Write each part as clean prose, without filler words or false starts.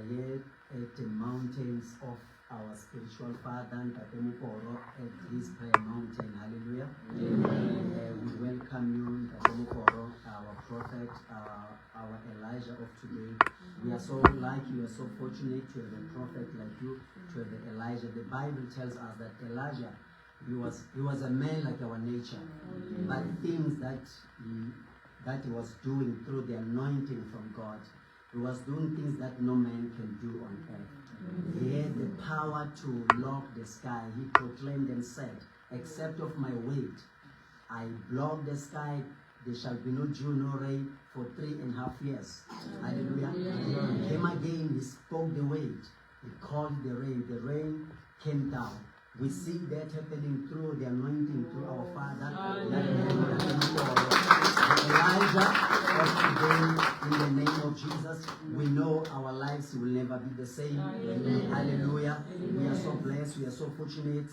here at the mountains of our spiritual father, Mboro, at his prayer mountain. Hallelujah. We welcome you, Mboro, our prophet, our Elijah of today. We are so lucky, we are so fortunate to have a prophet like you, to have Elijah. The Bible tells us that Elijah, he was a man like our nature, but things that he was doing through the anointing from God, he was doing things that no man can do on earth. He had the power to lock the sky. He proclaimed and said, except of my weight, I block the sky, there shall be no dew nor rain for 3.5 years. Hallelujah. He came again, he spoke the weight, he called the rain came down. We see that happening through the anointing through our Father. Elijah of today, in the name of Jesus, we know our lives will never be the same. Hallelujah. We are so blessed, we are so fortunate.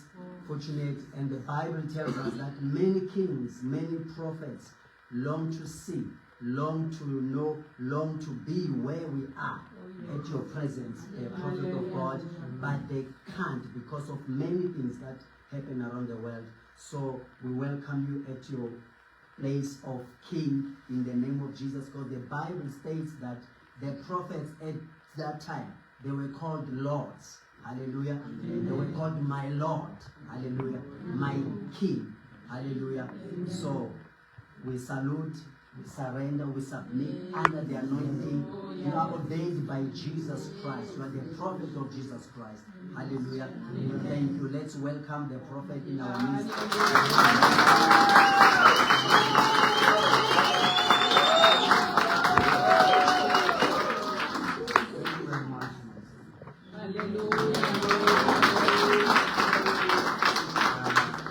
And the Bible tells us that many kings, many prophets long to see, long to know, long to be where we are at your presence, a prophet of God, but they can't because of many things that happen around the world. So we welcome you at your place of king in the name of Jesus, because the Bible states that the prophets at that time, they were called lords. Hallelujah. They were called my Lord. Hallelujah. My King. Hallelujah. So we salute, we surrender, we submit under the anointing. You are ordained by Jesus Christ. You are the prophet of Jesus Christ. Hallelujah. Thank you. Let's welcome the prophet in our midst.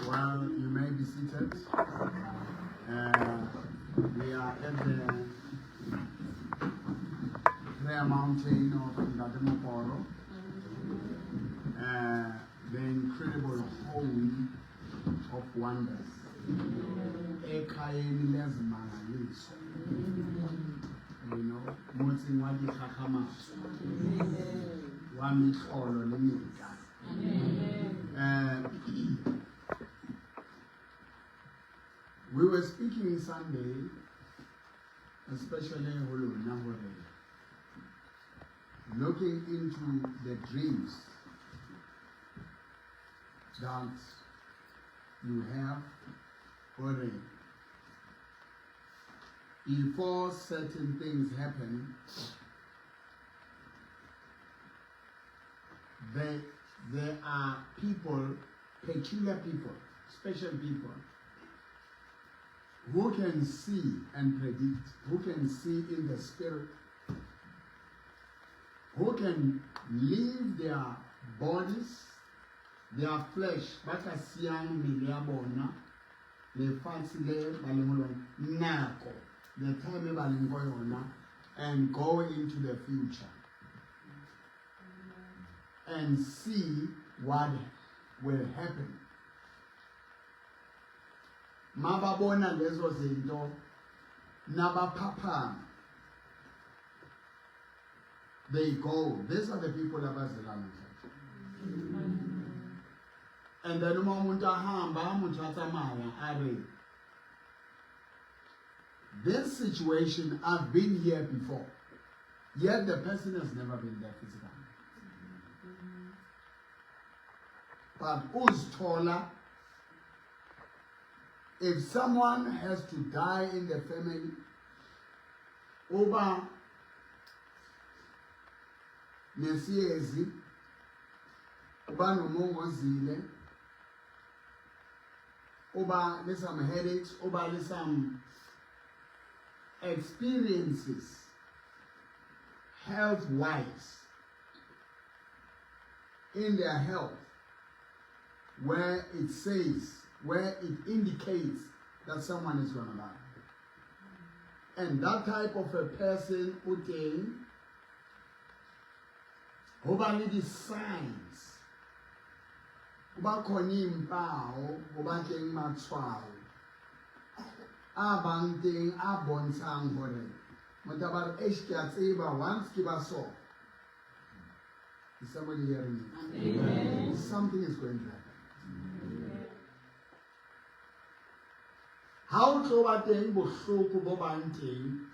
Well, you may be seated. We are at the prayer mountain of Mboro, the incredible home of wonders. Ekayeni lezimangaliso. You know, muthi ngwadi khakhamasa. Wami kholo lemika. We were speaking Sunday, especially looking into the dreams that you have already. Before certain things happen, there are people, peculiar people, special people, who can see and predict, who can see in the spirit, who can leave their bodies, their flesh, the time and go into the future and see what will happen. Mababona lezo zinto nabapapa. They go. These are the people abazalana. And then umuntu ahamba muthathamaya are. This situation, I've been here before. Yet the person has never been there physically. But who's taller? If someone has to die in the family, Oba nesiyezi, Oba nomongozile, Oba there's some headaches, Oba there's some experiences, health-wise, in their health, where it says, where it indicates that someone is going to die. And that type of a person put in over the signs, over konim pao, over king matwao, abanting abonsang hore, matabar eshkiat eba once kibaso, Is somebody hearing me? Amen. Something is going to happen. How to attain bohloko bo bang teng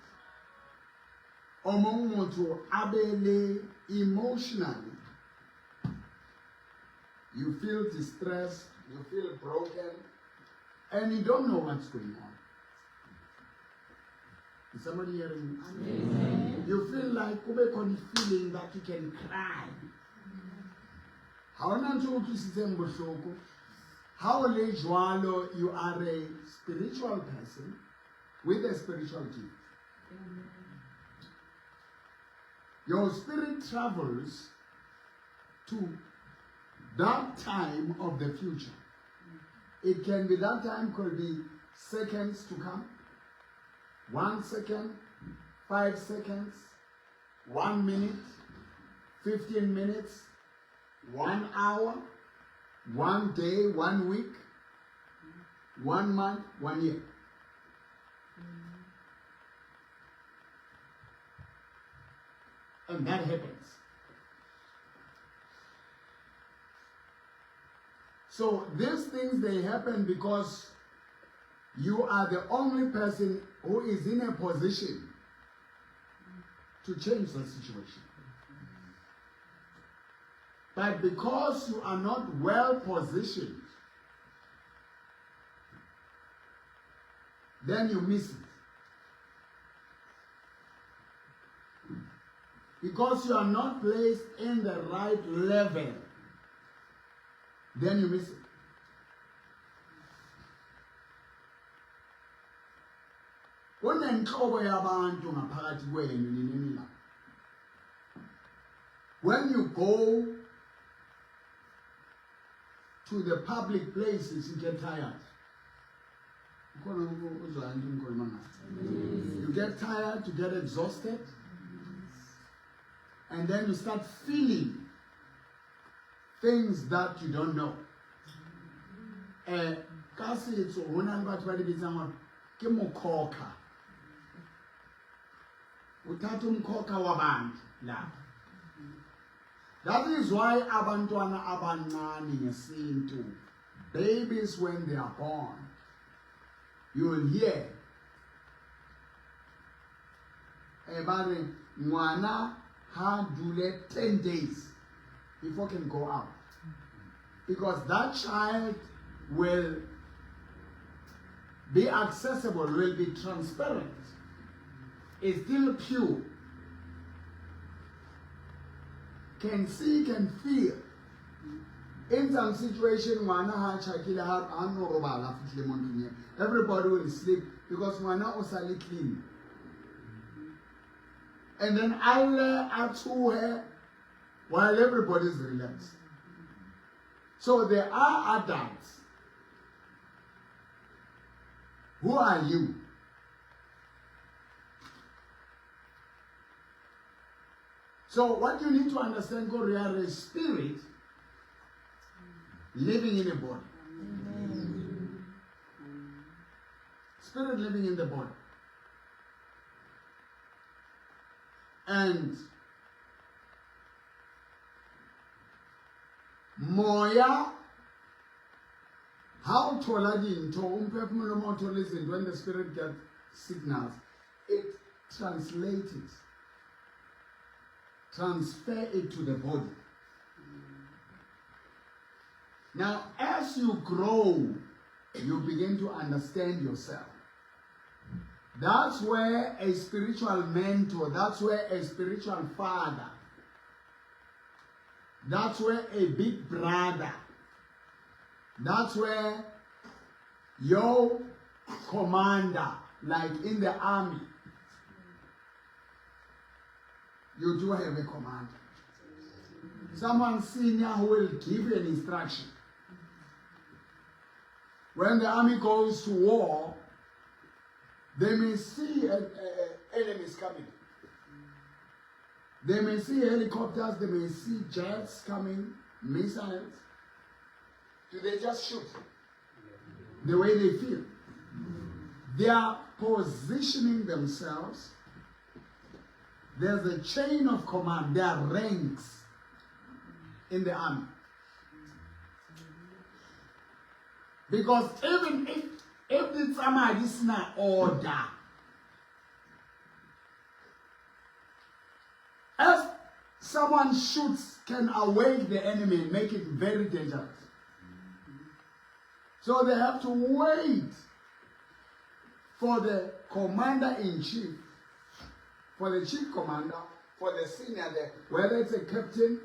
o mong motho a be le emotionally. You feel distressed, you feel broken, and you don't know what's going on. Is somebody hearing me? Amen. You feel like ube khona feeling that you can cry. How le jwalo, you are a spiritual person with a spiritual gift. Your spirit travels to that time of the future. It can be that time, could be seconds to come. 1 second, 5 seconds, 1 minute, 15 minutes, 1 hour, 1 day, 1 week, 1 month, 1 year. And that happens. So these things, they happen because you are the only person who is in a position to change the situation. But because you are not well positioned, then you miss it. Because you are not placed in the right level, then you miss it. When you go to the public places, you get tired. You get tired, you get exhausted, and then you start feeling things that you don't know. That is why abantwana abancane ngesintu, babies when they are born, you will hear ebare mwana ha dule 10 days before can go out, because that child will be accessible, will be transparent, is still pure, can see, can feel. In some situation, everybody will sleep because Mwana was a clean. And then Allah atu her while everybody is relaxed. So there are adults. Who are you? So what you need to understand, Korea, is spirit living in a body. Amen. Spirit living in the body. And moya, how to listen when the spirit gets signals, it translates it. Transfer it to the body. Now, as you grow, you begin to understand yourself. That's where a spiritual mentor, that's where a spiritual father, that's where a big brother, that's where your commander, like in the army, you do have a commander. Someone senior who will give you an instruction. When the army goes to war, they may see enemies coming. They may see helicopters, they may see jets coming, missiles. Do they just shoot? The way they feel. They are positioning themselves. There's a chain of command. There are ranks. in the army. Because even if the somebody is not order, if someone shoots, can awake the enemy and make it very dangerous. So they have to wait for the commander-in-chief, for the chief commander, for the senior there, whether it's a captain,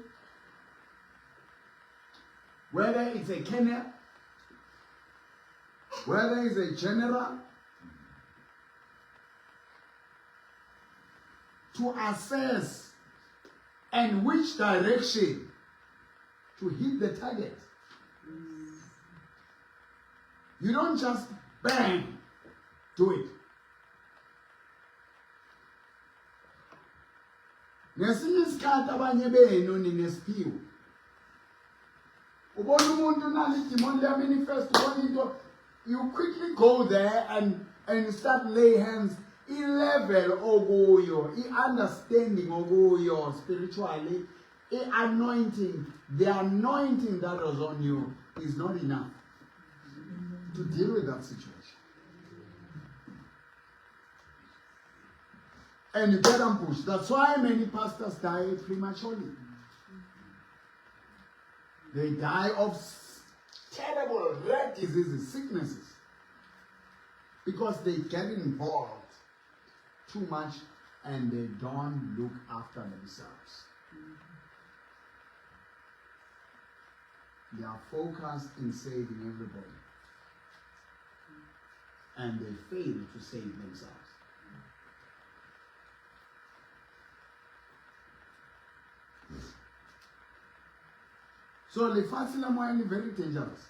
whether it's a colonel, whether it's a general, to assess and which direction to hit the target. You don't just bang, do it. Ngesinye isikhathi abanye benu ninesipiwo. Ubona umuntu unalidimoni liyamanifest ubona into, you quickly go there and start lay hands. I-level okuyo, i-understanding okuyo spiritually, i-anointing, the anointing that was on you is not enough to deal with that situation. And you get ambushed. That's why many pastors die prematurely. They die of terrible rare diseases, sicknesses, because they get involved too much and they don't look after themselves. They are focused in saving everybody, and they fail to save themselves. So lefatshe la moya le very dangerous.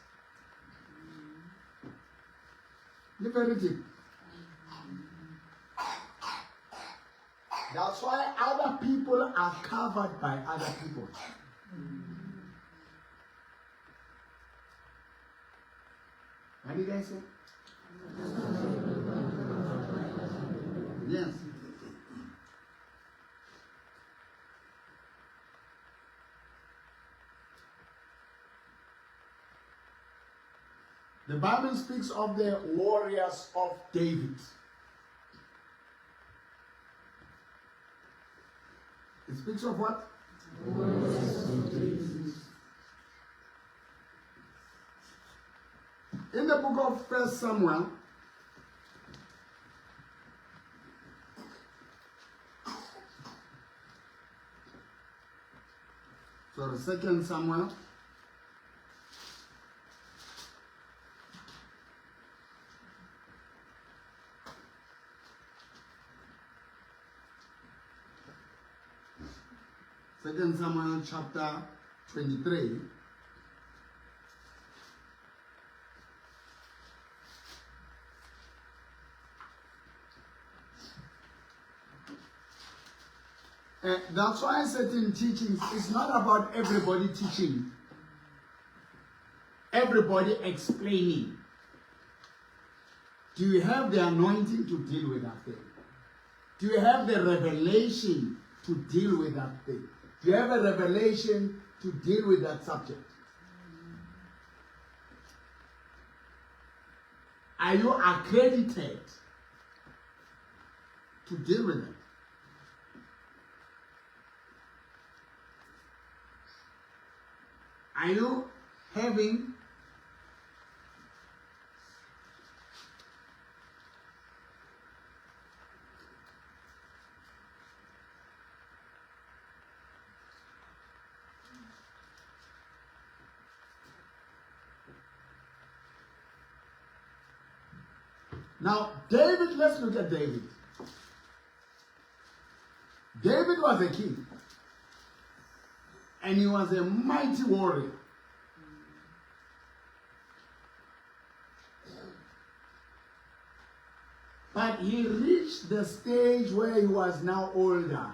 Le very deep. That's why other people are covered by other people. What did I say? Yes. The Bible speaks of the warriors of David. It speaks of what? Warriors of David. In the book of 1 Samuel, so the 2 Samuel, Second Samuel chapter 23. That's why certain teachings is not about everybody teaching, everybody explaining. Do you have the anointing to deal with that thing? Do you have the revelation to deal with that thing? Do you have a revelation to deal with that subject? Are you accredited to deal with it? Are you having now, David, let's look at David. David was a king, and he was a mighty warrior. But he reached the stage where he was now older.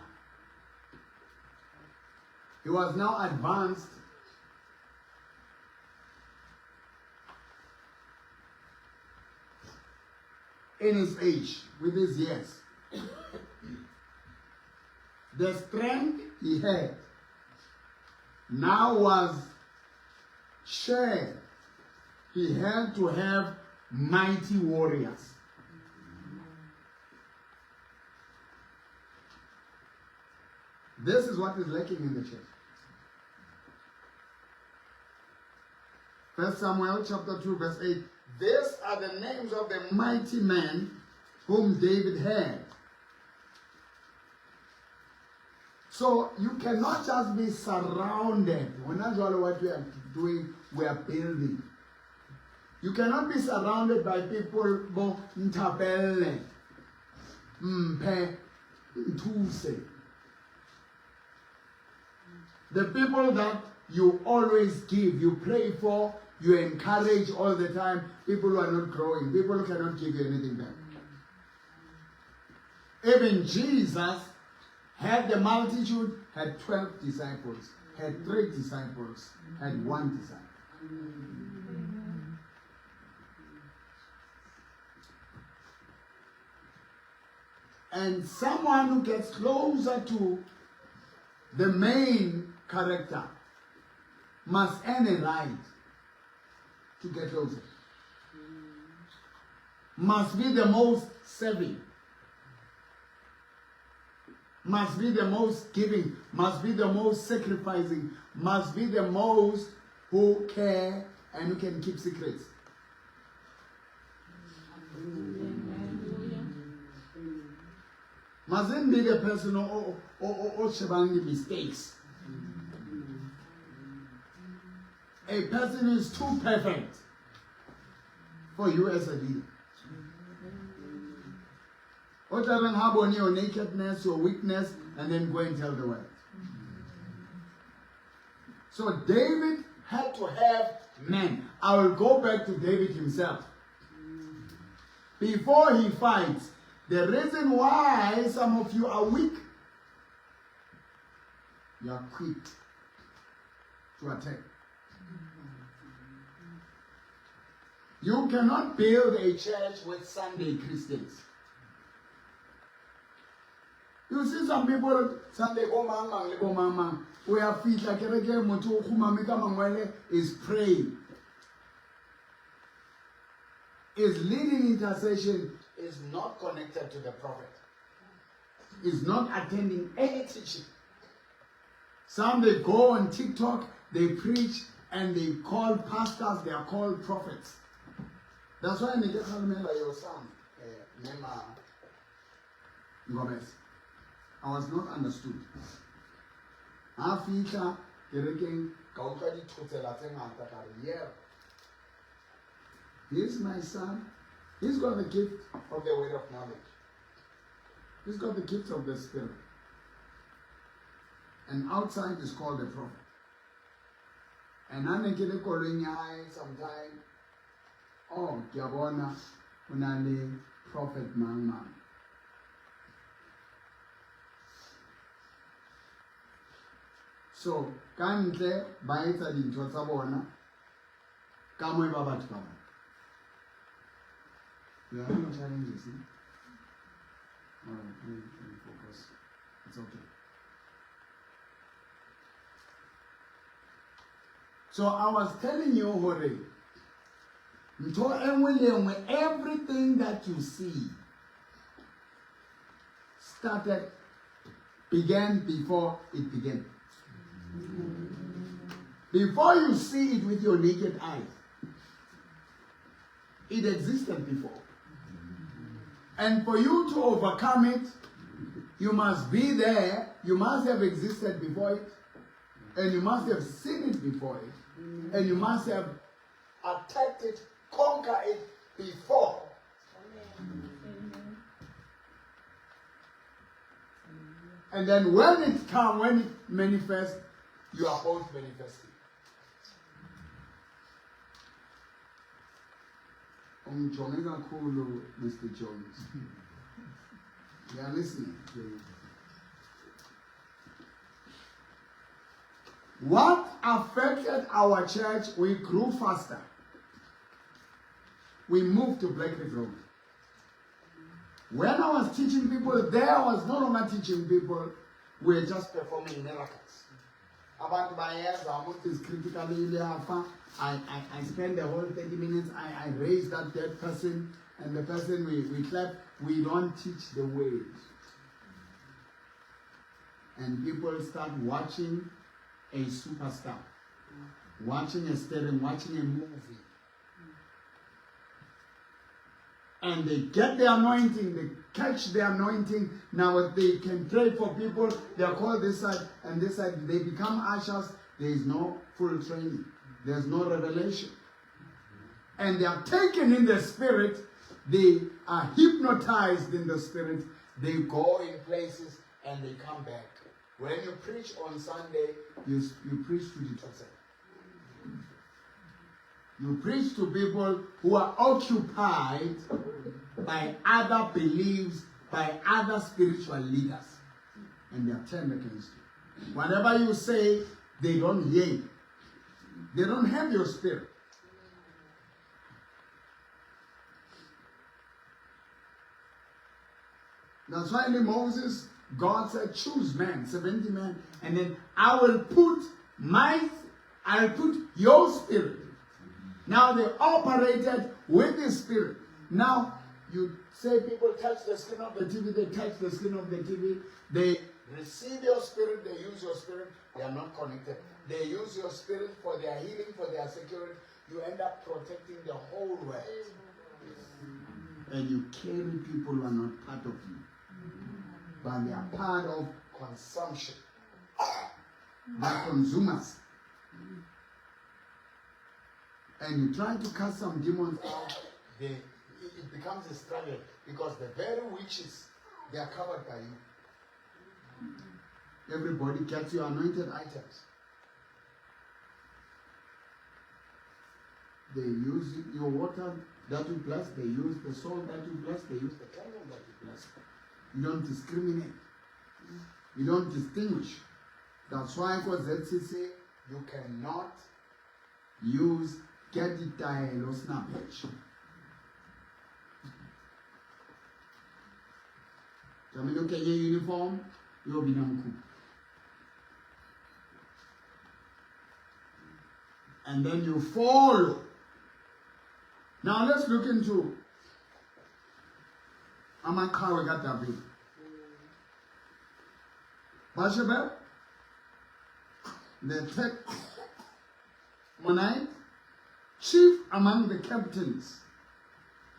He was now advanced. In his age, with his years. The strength he had now was shared. He had to have mighty warriors. This is what is lacking in the church. 1 Samuel chapter 2 verse 8. These are the names of the mighty men whom David had. So you cannot just be surrounded. When that's all what we are doing, we are building. You cannot be surrounded by people bo ntabele, mpe, ntuse. The people that you always give, you pray for, you encourage all the time, people who are not growing, people who cannot give you anything back. Even Jesus had the multitude, had 12 disciples, had 3 disciples, had 1 disciple. And someone who gets closer to the main character must earn a right to get closer. Must be the most serving. Must be the most giving. Must be the most sacrificing. Must be the most who care and who can keep secrets. Mustn't be the person who shebang mistakes. A person is too perfect for you as a leader. What doesn't have on your nakedness, your weakness, and then go and tell the world. So David had to have men. I will go back to David himself. Before he fights, the reason why some of you are weak, you are quick to attack. You cannot build a church with Sunday Christians. You see some people Sunday we have feet like is praying. Is leading intercession is not connected to the prophet. Is not attending any teaching. Some they go on TikTok, they preach, and they call pastors, they are called prophets. That's why I need to remember your son. Gomez. I was not understood. He's my son. He's got the gift of the word of knowledge. He's got the gift of the Spirit. And outside is called the prophet. And I'm making a calling sometime. Oh, Gabona, Unale, prophet man. So, kantle baetsa dintho tsa bona ka mo ba batho ba. You have no challenges, eh? All right, let me focus. It's okay. So I was telling you, Hore, everything that you see began before it began. Before you see it with your naked eyes, it existed before. And for you to overcome it, you must be there, you must have existed before it, and you must have seen it before it, and you must have attacked it, conquered it before. And then when it comes, when it manifests, you are both manifesting. Mr. Jones. You are listening. What affected our church? We grew faster. We moved to Black River Road. When I was teaching people, there I was no longer teaching people. We were just performing miracles. Abantu bayenza umuntu is critically iyafa. I spend the whole 30 minutes, I raise that dead person, and the person we clap. We don't teach the way. And people start watching a superstar, watching a stirring, watching a movie. And they get the anointing, they catch the anointing. Now they can pray for people, they are called this side and this side. They become ushers. There is no full training. There's no revelation. And they are taken in the spirit. They are hypnotized in the spirit. They go in places and they come back. When you preach on Sunday, you preach to the church. You preach to people who are occupied by other beliefs, by other spiritual leaders. And they are turned against you. Whatever you say, they don't hear you. They don't have your spirit. That's why in Moses, God said, choose men, 70 men, and then I will put your spirit. Now they operated with the spirit. Now you say people touch the skin of the TV, they touch the skin of the TV, they receive your spirit, they use your spirit, they are not connected. They use your spirit for their healing, for their security. You end up protecting the whole world. And you carry people who are not part of you, but they are part of consumption. They are consumers. And you try to cast some demons out, it becomes a struggle because the very witches, they are covered by you. Everybody gets your anointed items. They use your water that you bless, they use the salt that you bless, they use the candle that you bless. You don't discriminate. You don't distinguish. That's why for ZCC, you cannot use get it dial or snapback. Come look at your uniform, you'll be namku. And then you follow. Now let's look into Amakawa Gatabi. Bashaba, the tech Monite, chief among the captains.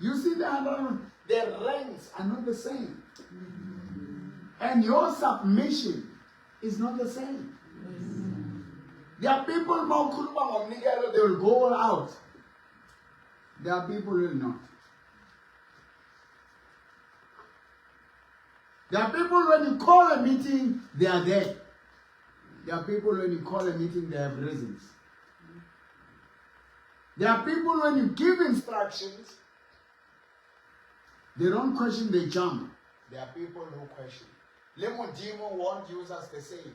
You see the ranks are not the same. And your submission is not the same. There are people they will go out. There are people who will not. There are people when you call a meeting, they are there. There are people when you call a meeting, they have reasons. There are people when you give instructions, they don't question, they jump. There are people who question. Lemon Demon won't use us the same.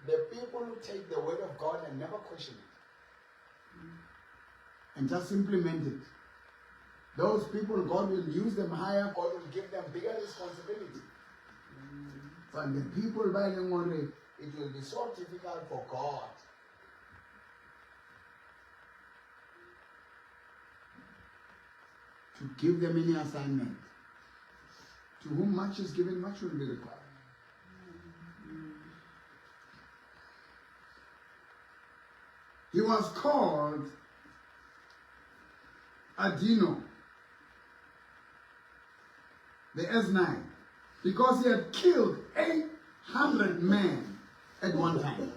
The people who take the word of God and never question it. And just implement it. Those people, God will use them higher, God will give them bigger responsibility. But the people by the money, it will be so difficult for God to give them any assignment. To whom much is given, much will be required. He was called Adino, the S9, because he had killed 800 men at one time.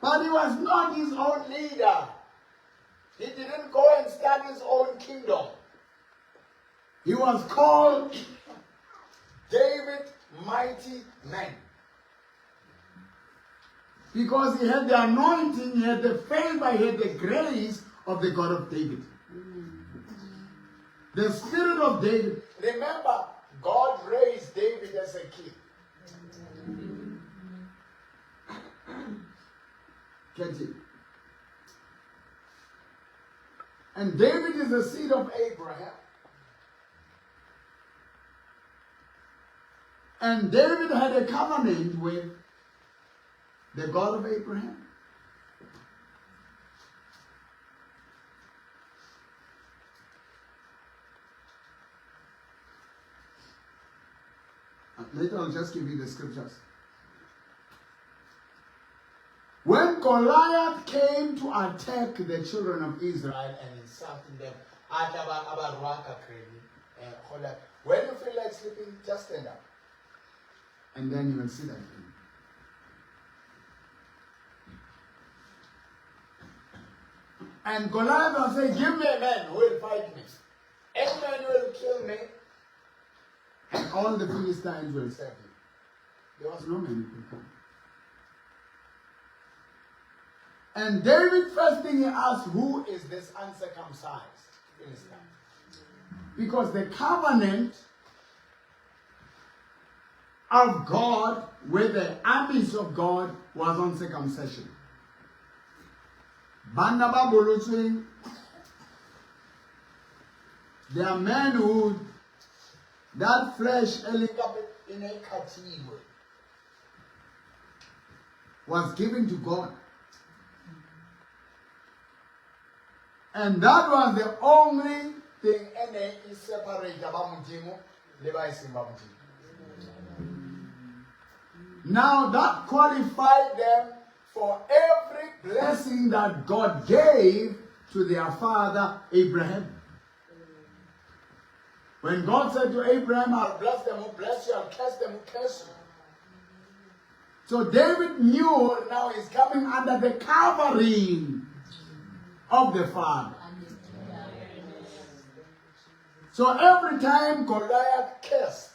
But he was not his own leader. He didn't go and start his own kingdom. He was called David Mighty Man. Because he had the anointing, he had the favor, he had the grace of the God of David. The spirit of David. Remember, God raised David as a king. Get it? And David is the seed of Abraham. And David had a covenant with the God of Abraham. Later I'll just give you the scriptures. When Goliath came to attack the children of Israel and insulting them, when you feel like sleeping, just stand up. And then you will see that thing. And Goliath will say, give me a man who will fight me. Any man will kill me. And all the Philistines will serve you. There was no man who could come. And David, first thing he asked, who is this uncircumcised Philistine? Because the covenant of God with the armies of God was on circumcision. There are men who, that flesh in a category was given to God. And that was the only thing any is separate about Mujimu, Levi Simbamuji. Now that qualified them for every blessing that God gave to their father Abraham. When God said to Abraham, I'll bless them who bless you, I'll curse them who curse you. So David knew now he's coming under the covering of the Father. So every time Goliath cursed,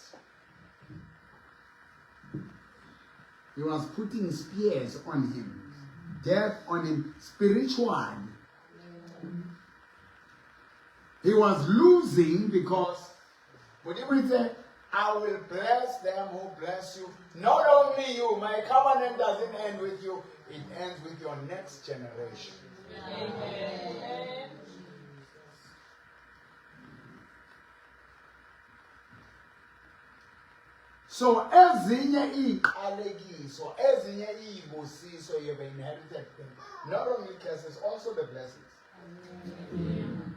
he was putting spears on him, death on him spiritually. He was losing because, would you say, I will bless them who bless you. Not only you, my covenant doesn't end with you, it ends with your next generation. Amen. So ezinye iqalekiso, ezinye izibusiso you've inherited them. Not only curses, also the blessings. Amen.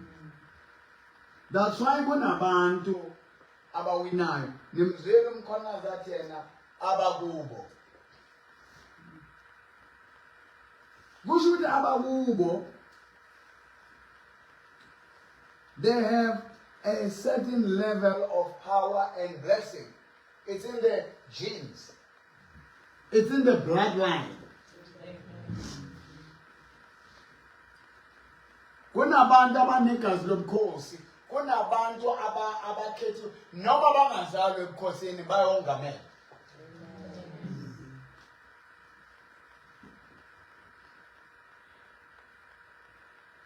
That's why kunabantu abawinayo nimzwela umkhona zathi yena abakubo. Kusho ukuthi abakubo, they have a certain level of power and blessing. It's in the genes. It's in the bloodline. Kunabantu abanegazi lobukhosi, kunabantu abakhethiwe noma bangazalwa ebukhosini bayongamela.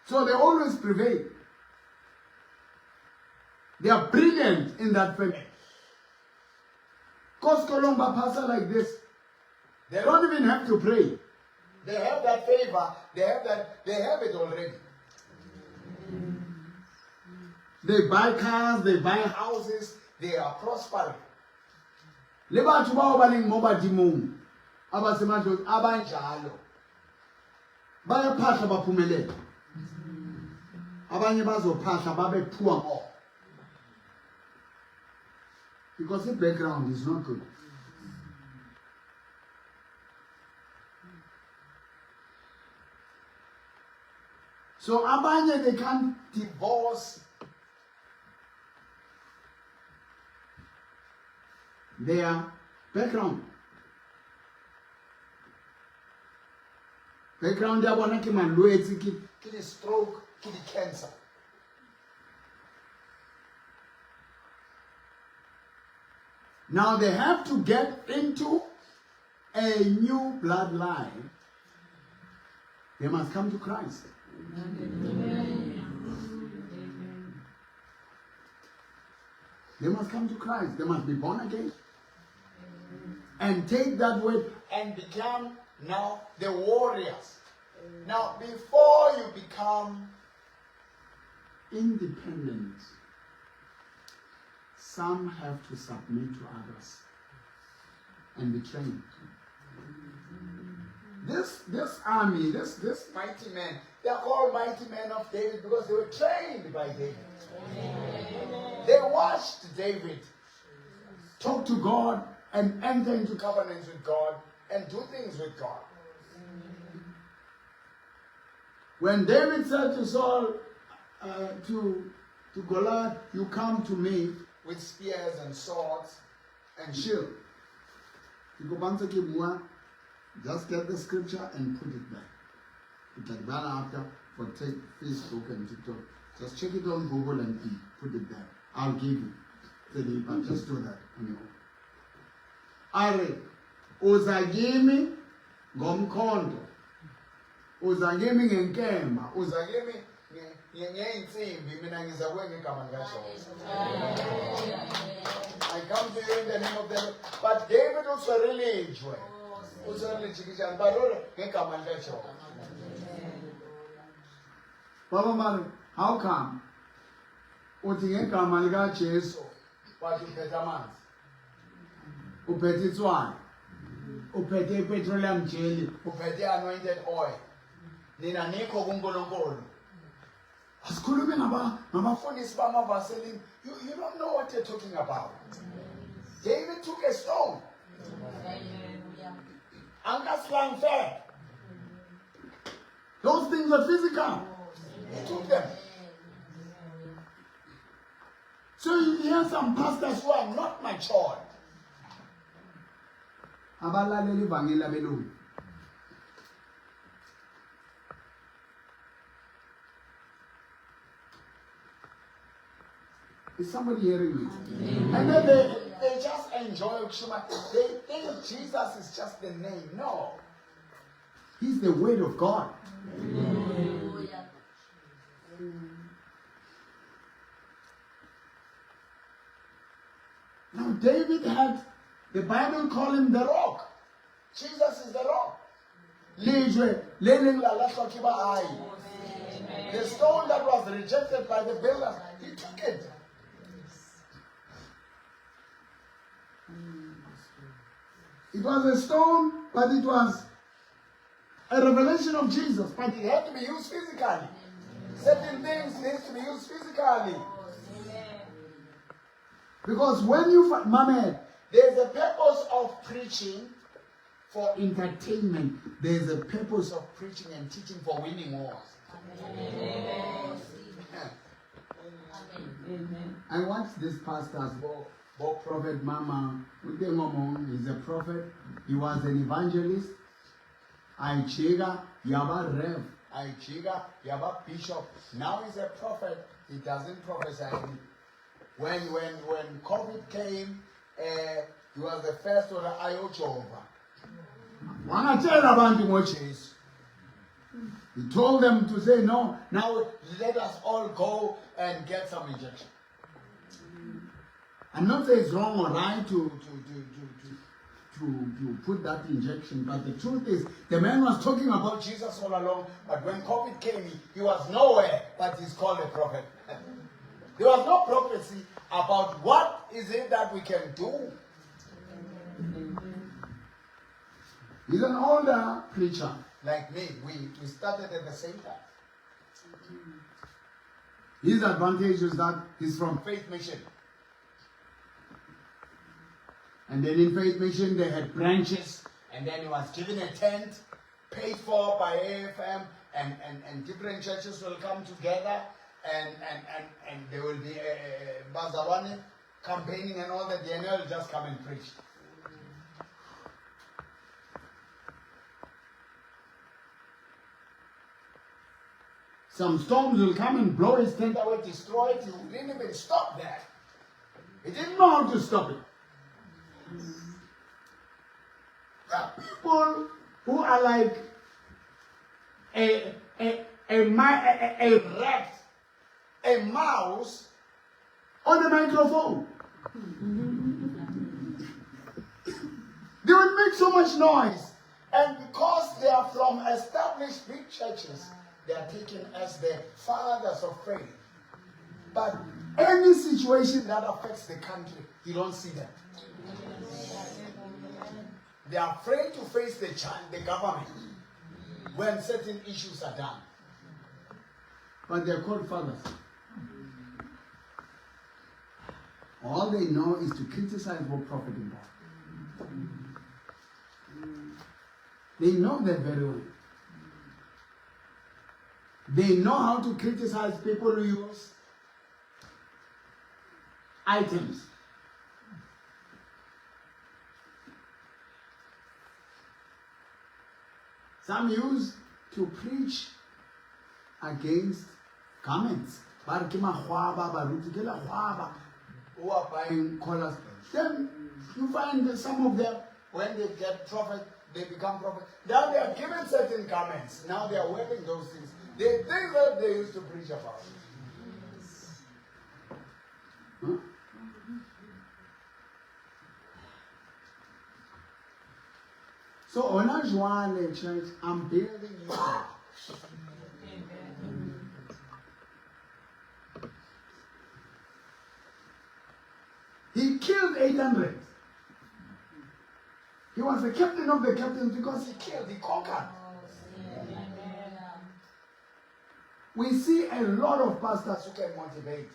So they always prevail. They are brilliant in that family. Because Colomba pastor like this, they don't even have to pray. They have that favor. They have it already. They buy cars, they buy houses, they are prospering. Lebathu bawabaling moba dimung, abasemadlozi abanjalo. Bayaphahla baphumelele. Abanye bazophahla babe poor more. Because the background is not good. So abanye, they can't divorce their background. Background yabona ke malwetse ke stroke, ke cancer. Now they have to get into a new bloodline. They must come to Christ. Amen. They must come to Christ. They must be born again. And take that word and become now the warriors. Now, before you become independent, some have to submit to others. and be trained. This army, this mighty men, they are called mighty men of David because they were trained by David. They watched David talk to God and enter into covenants with God and do things with God. When David said to Saul, to Goliath, you come to me with spears and swords and shield. Just get the scripture and put it there. It's like that after for take Facebook and TikTok. Just check it on Google and put it there. I'll give you. But just do that on your own. Are uzagimi ngomkhondo. Uzagimi ngenkemba. Uzagimi ngeinsimbi mina ngizakwenza igama likaJehova. I come to you in the name of the Lord. But David also really enjoyed. Baba Mari, how come? Utingegama likaJesu wathi uphethe amanzi. Uphethe itswayi. Uphethe petroleum jelly, uphethe anointed oil. Nina nikho kuNkulunkulu. Asikhulume ngabafundisi bamavaselini. You don't know what you're talking about. David took a stone. Those things are physical. He took them. So you hear some pastors who are not matured. Is somebody hearing me? And then they just enjoy Shema. They think Jesus is just the name. No. He's the word of God. Now David had, the Bible called him the rock. Jesus is the rock. The stone that was rejected by the builders, he took it. It was a stone, but it was a revelation of Jesus. But it had to be used physically. Certain things need to be used physically. Because when you find, Mama, there's a purpose of preaching for entertainment. There's a purpose of preaching and teaching for winning wars. I watched this pastor's prophet Mama. He's a prophet. He was an evangelist. I chiga yaba rev. I chiga yaba bishop. Now he's a prophet. He doesn't prophesy. When COVID came, he was the first to the Iochova. He told them to say no. Now let us all go and get some injection. I'm not saying it's wrong or right to put that injection, but the truth is, the man was talking about Jesus all along, but when COVID came, he was nowhere, but he's called a prophet. There was no prophecy about what is it that we can do. He's an older preacher, like me. We started at the same time. His advantage is that he's from Faith Mission. And then in Faith Mission, they had branches, and then he was given a tent, paid for by AFM, and different churches will come together, and there will be a Bazawani campaigning and all that. The NL will just come and preach. Some storms will come and blow his tent away, destroy it. He didn't even stop that. He didn't know how to stop it. There are people who are like a rat, a mouse on the microphone. They will make so much noise, and because they are from established big churches, they are taken as the fathers of faith. But any situation that affects the country, you don't see that. They are afraid to face the government when certain issues are done. But they're called fathers. All they know is to criticize what Prophet God. They know that very well. They know how to criticize people who use items. Some use to preach against comments. Who are buying collars. Then you find that some of them, when they get prophet, they become prophet. Now they are given certain comments. Now they are wearing those things. They think that they used to preach about. Huh? So on a Joanne church, I'm building you up. He killed 800. He was the captain of the captains because he killed, he conquered. We see a lot of pastors who can motivate.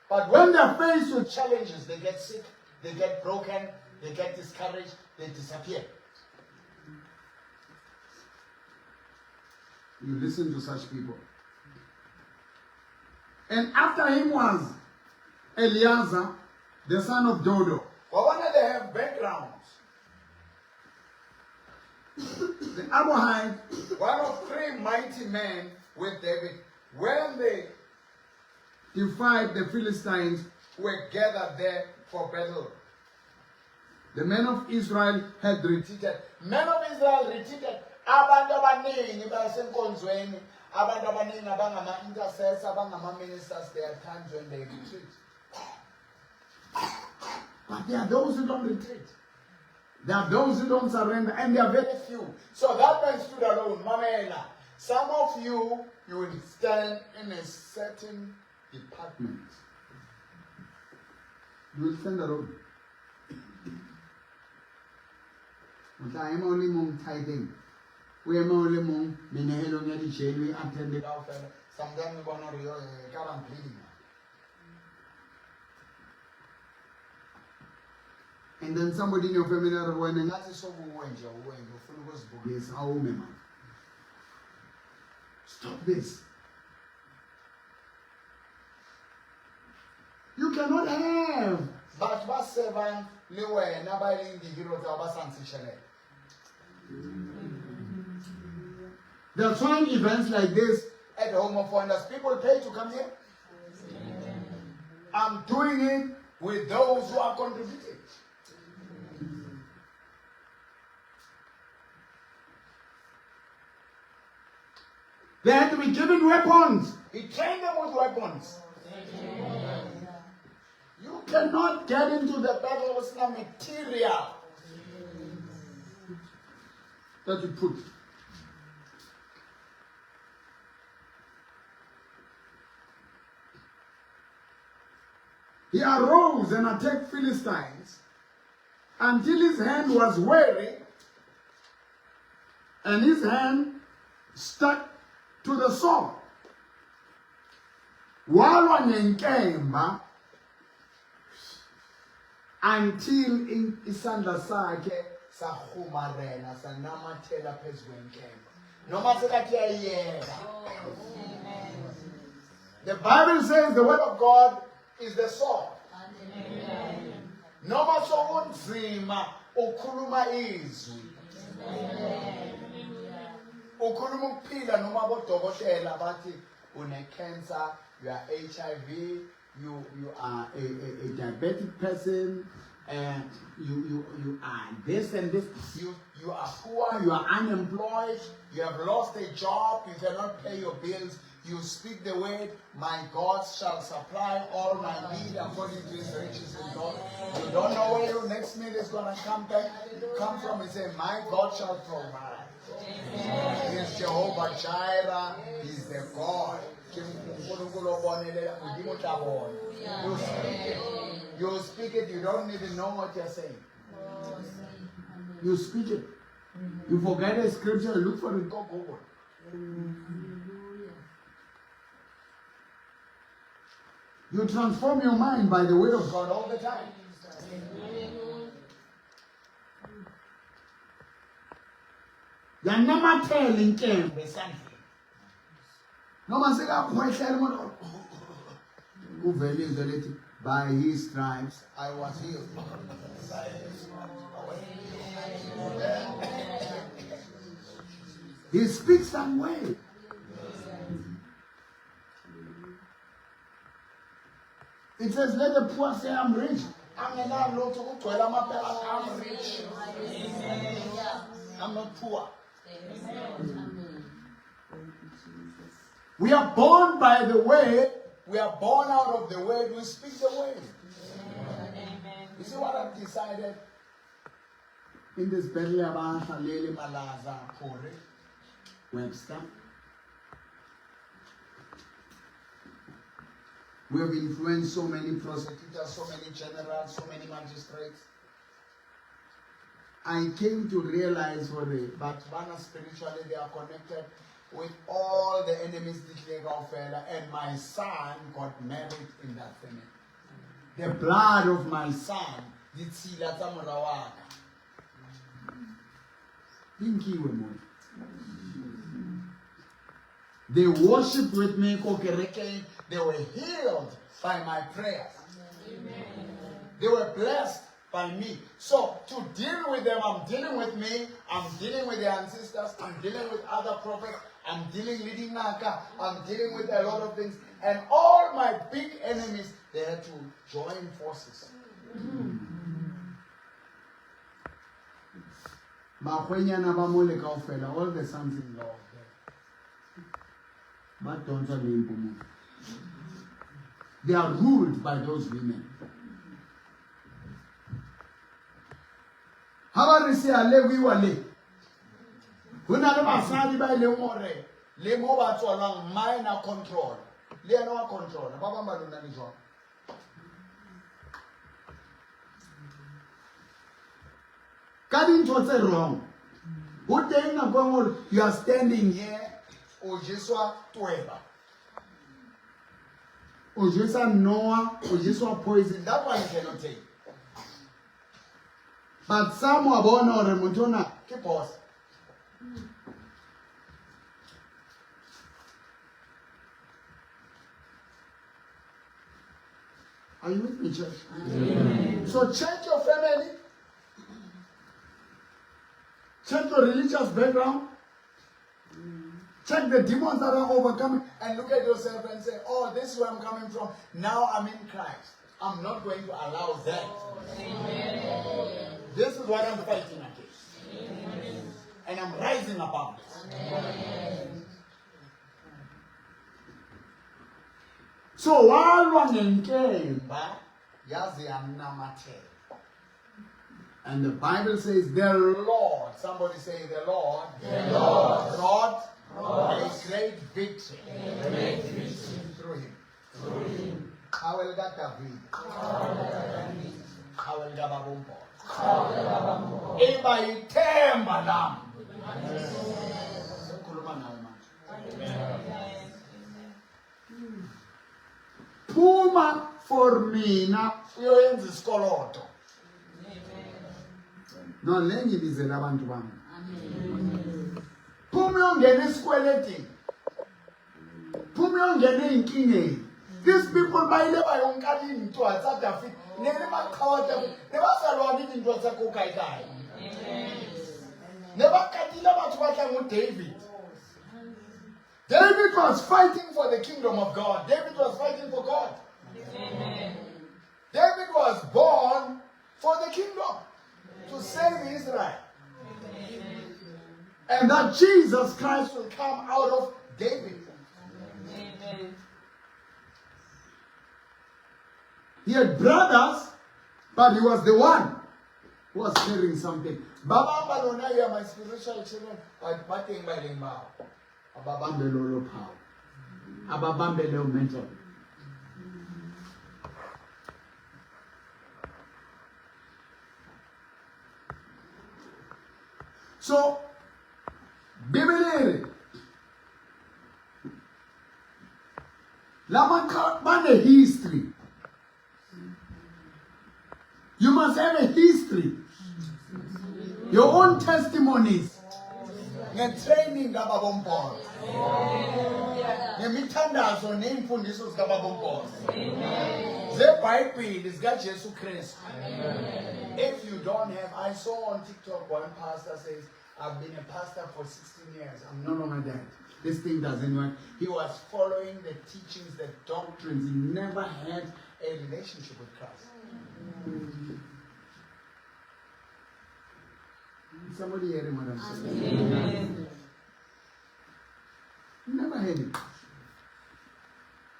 But when they're faced with challenges, they get sick, they get broken, they get discouraged, they disappear. You listen to such people. And after him was Eleazar, the son of Dodo. But when they have backgrounds, the Abraham, one of 3 mighty men with David, when they defied the Philistines who were gathered there for battle. The men of Israel had retreated. Men of Israel retreated. Abantu abaningi basenkonzweni, abantu abaningi abangama-intercessors, abangama-ministers, there are times when they retreat. But there are those who don't retreat. There are those who don't surrender, and there are very few. So that man stood alone. Mamela. Some of you, you will stand in a certain department. You will stand alone. I'm only mong tithing. We are only mong minahelo niya di jail. We attended our family. Sometimes we want to real I'm bleeding. And then somebody in your family when and that is so yes, how man. Stop this. You cannot have but was 7 liwe nabali the hero to Abasan. They're trying events like this at the Home of Wonders. People pay to come here. I'm doing it with those who are contributing. They had to be given weapons. He trained them with weapons. You cannot get into the battle with some material that you put. He arose and attacked Philistines until his hand was weary and his hand stuck to the sword. Walwa ngenkemba until isandla sakhe sahumarela sanamathela phezu kwenkemba. Noma sekathi ayiyeka. The Bible says the word of God is the sword. Noma sokunzima ukhuluma izwi. Ukhuluma ukuphila noma bodokotela bathi une cancer, you are HIV, you are a diabetic person, and you are this and this, you are poor, you are unemployed, you have lost a job, you cannot pay your bills. You speak the word, my God shall supply all my need according to his riches in God. You don't know where your next meal is going to come from. You say, my God shall provide. He is Jehovah Jireh. He is the God. You speak it, you don't even know what you're saying. You speak it. You forget a scripture, look for it, go forward. You transform your mind by the word of God all the time. Yanamathele inkembe esandleni. Noma sekakhwehlela umuntu uvele izwe lethi by his stripes I was healed. He speaks some way. It says, let the poor say I'm rich. I'm rich. I'm not poor. We are born by the word. We are born out of the word. We speak the word. You see what I've decided? In this battle about Halele Malaza Kore Webster, we have influenced so many prosecutors, so many generals, so many magistrates. I came to realize for the Batmana spiritually they are connected with all the enemies declared of fella, and my son got married in that family. The blood of my son did see that they worshiped with me, they were healed by my prayers. They were blessed by me. So to deal with them, I'm dealing with me, I'm dealing with the ancestors, I'm dealing with other prophets, I'm dealing with Naka, I'm dealing with a lot of things. And all my big enemies, they had to join forces. All the sons in law. But don't name. They are ruled by those women. How about say we wale? When I am by le more, le more to along minor control. Le no control. Papa Maduna ni jo. Cutting what's wrong. Good day na go you are standing here. O Jesua Tueba. O Jesua Noah, O Jesua poison. That one you cannot take. But some are born or Remontona, keep us. Are you with me, church? Amen. So check your family. Check your religious background. Check the demons that are overcoming and look at yourself and say, oh, this is where I'm coming from. Now I'm in Christ. I'm not going to allow that. Amen. This is what I'm fighting against. Amen. And I'm rising above this. Amen. So while one in Kemba, and the Bible says the Lord, somebody say the Lord, God, a great victory through him. I will get David. I will get Babumpo. Eba itemba lam. Puma for me na uyoyenza isikoloto. No lenye bizela abantu bami. Phuma uyongena esikweletini. Phuma uyongena einkingeni. These people bayile bayonkala into South Africa. Nele maqhawata ne basalwa into zakho kayikayi. Ne bakatile batho ba tla ngo David. David was fighting for the kingdom of God. David was fighting for God. Amen. David was born for the kingdom to save Israel. Amen. And that Jesus Christ will come out of David. Amen. He had brothers, but he was the one who was carrying something. Baba Balona, you are my spiritual children, but batting by the mouth. Ababambelo power. Ababambelo mental. So, Bibele Lama history. You must have a history. Your own testimonies. Training kababombolo. Nemithandazo neimfundiso zikababombolo. ZeBhayibheli zikaJesu Kristu. If you don't have, I saw on TikTok one pastor says, I've been a pastor for 16 years. I'm no longer that. This thing doesn't work. He was following the teachings, the doctrines. He never had a relationship with Christ. Somebody hearing what I'm saying? Amen. Never had it.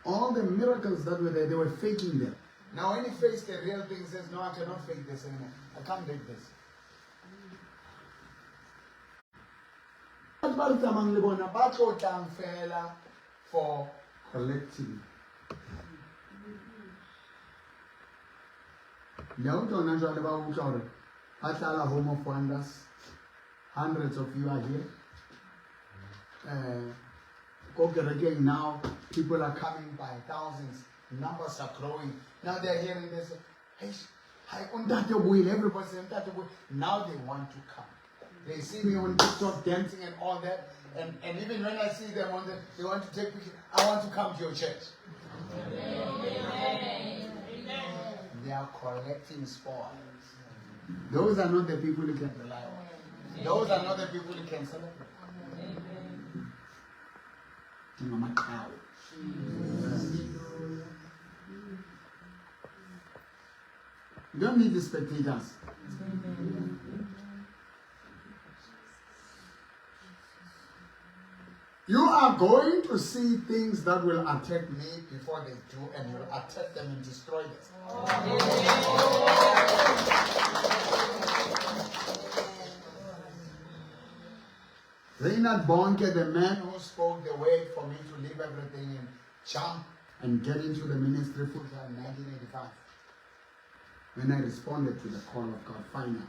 All the miracles that were there, they were faking them. Now when he faced the real thing, he says, no, I cannot fake this anymore. I can't make this. For collecting. Home of Wonders. Hundreds of you are here. Again, now people are coming by thousands. Numbers are growing. Now they're hearing this. Hey, everybody says, now they want to come. They see me on TikTok dancing and all that. And even when I see them on they want to take pictures. I want to come to your church. Amen. They are collecting spoils. Those are not the people you can rely on. Those are not the people you can celebrate. You don't need the spectators. You are going to see things that will attack me before they do, and you'll attack them and destroy them. Reinhard Bonnke, the man who spoke the way for me to leave everything and jump and get into the ministry full time in 1985. When I responded to the call of God, finally.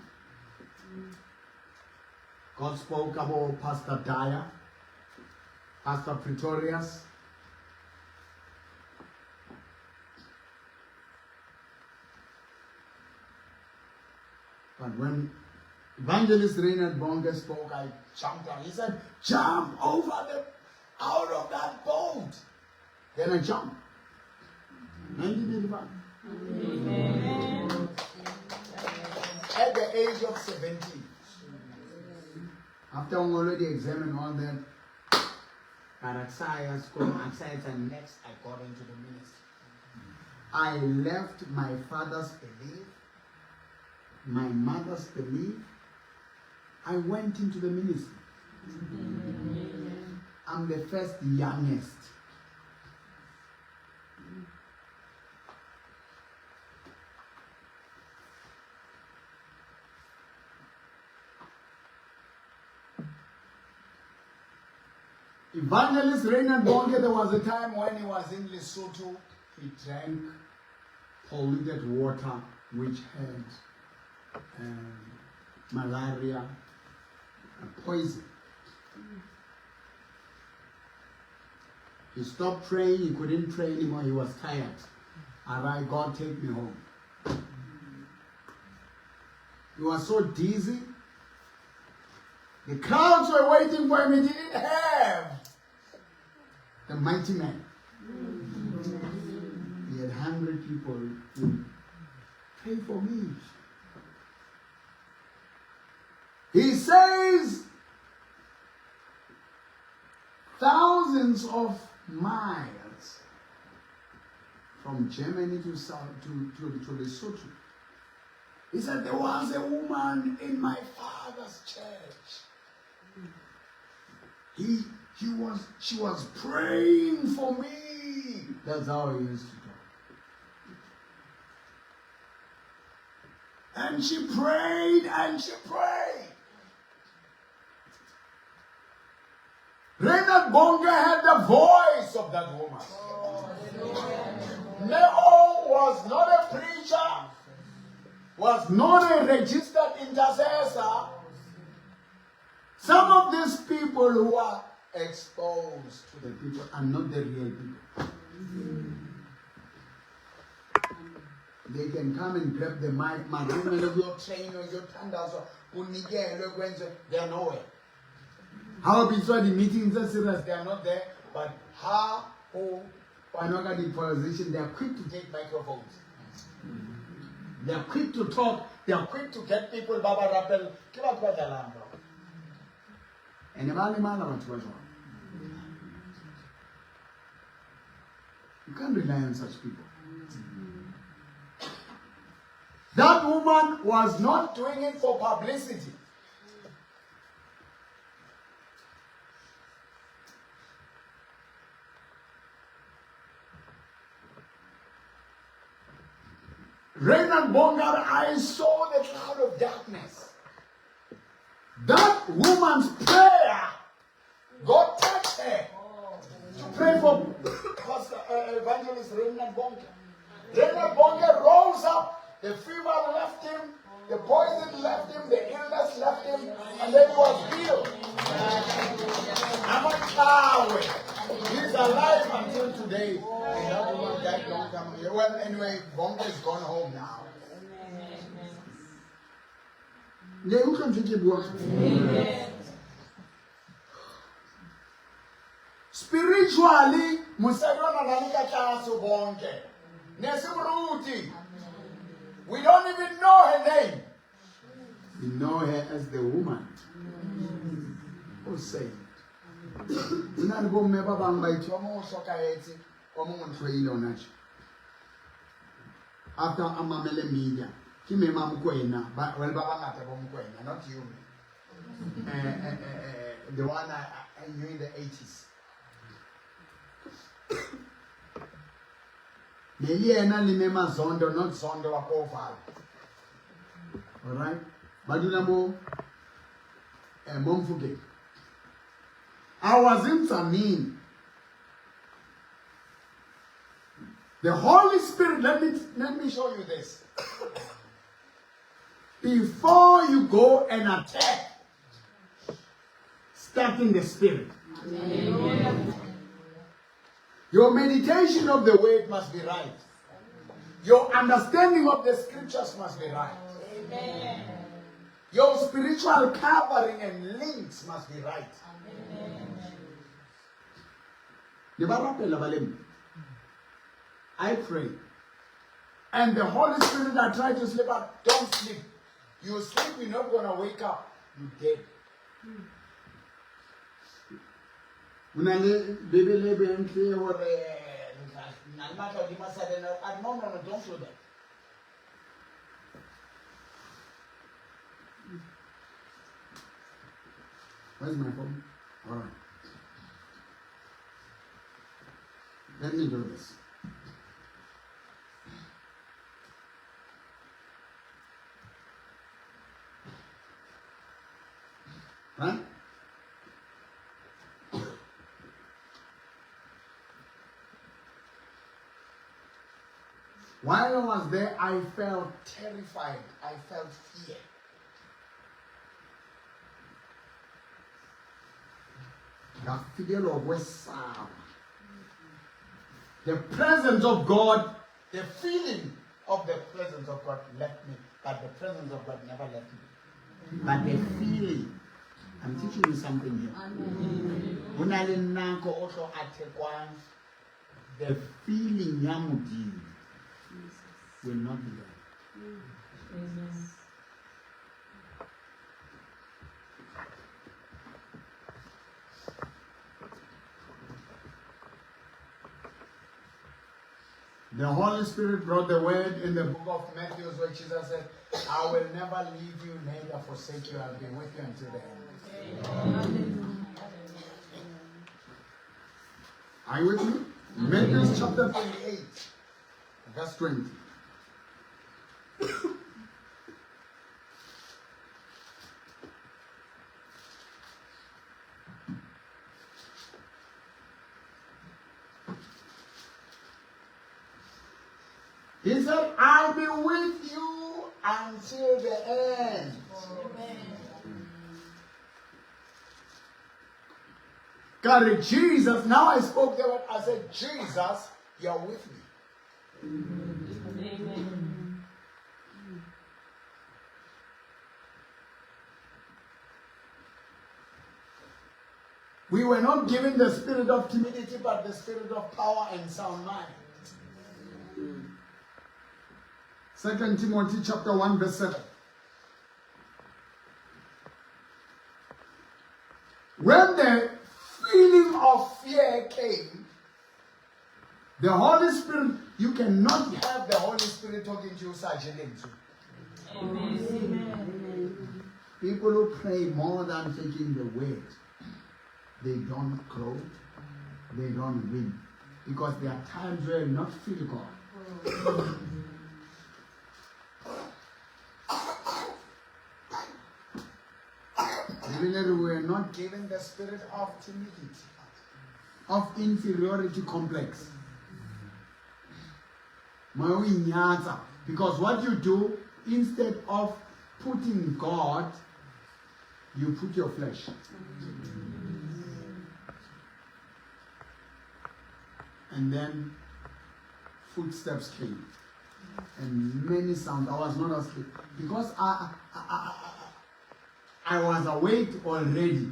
God spoke about Pastor Dyer, Pastor Pretorius. But when Evangelist Reinhard Bonnke spoke, I jumped on. He said, jump out of that boat. Then I jumped. 1985. Amen. At the age of 17. After I already examined all that, and next I got into the ministry. I left my father's belief, my mother's belief. I went into the ministry. I'm the first youngest. Evangelist Reinhard Bonnke, there was a time when he was in Lesotho, he drank polluted water which had malaria, poison. He stopped praying, he couldn't pray anymore, he was tired. Alright, God, take me home. He was so dizzy. The crowds were waiting for him, he didn't have the mighty man. He had 100 people who pray for me. He says thousands of miles from Germany to Lesotho. He said there was a woman in my father's church. She was praying for me. That's how he used to talk. And she prayed and she prayed. Reinhard Bonnke had the voice of that woman. Neo was not a preacher, was not a registered intercessor, Some of these people who are exposed to the people are not the real people. They can come and grab the mic, your train or your tandas, they are nowhere. How big the meetings are serious, they are not there, but how the position, they are quick to take microphones. They are quick to talk, they are quick to get people, Baba Rappel, and you can't rely on such people. That woman was not doing it for publicity. Reverend Bongar, I saw the cloud of darkness. That woman's prayer, God touched her to pray for Pastor Evangelist Reverend Bongar. Reverend Bongar rose up. The fever left him, the poison left him, the illness left him, and then he was healed. I'm a coward. He's alive until today. And that woman died long time ago. Well, anyway, Bonga is gone home now. Yeah, who can take it? Spiritually, Musagwana Nanika Chasu Bonke. Nesimruti. We don't even know her name. We know her as the woman who said, after Amamele media, not you. The one I knew in the 80s. Neliena limema zondo, not zondo wa profile. Alright? Madunamo Momfuge. I was in Samin. The Holy Spirit, let me show you this. Before you go and attack, start in the Spirit. Amen. Your meditation of the word must be right. Your understanding of the scriptures must be right. Amen. Your spiritual covering and links must be right. Amen. I pray. And the Holy Spirit that try to sleep out, don't sleep. You sleep, you're not going to wake up. You're dead. No, don't do that. Where's my phone? All right. Let me do this. Right? While I was there, I felt terrified. I felt fear. The fear of West the presence of God, the feeling of the presence of God left me, but the presence of God never left me. But the feeling, I'm teaching you something here. The feeling yamudi will not be there. Amen. The Holy Spirit brought the word in the book of Matthew where Jesus said, I will never leave you, neither forsake you. I'll be with you until the end. Amen. Are you with me? Matthew chapter 28, verse 20. He said, I'll be with you until the end. Amen. God, Jesus, now I spoke the word, I said, Jesus, you're with me. Amen. We were not given the spirit of timidity, but the spirit of power and sound mind. 2 Timothy chapter 1 verse 7. When the feeling of fear came, the Holy Spirit, you cannot have the Holy Spirit talking to you such a thing. Amen. People who pray more than taking the word, they don't grow, they don't win. Because there are times where you not feel God. Even if we were not given the spirit of timidity, of inferiority complex. Because what you do, instead of putting God, you put your flesh. And then footsteps came. And many sounds. I was not asleep. Because I was awake already.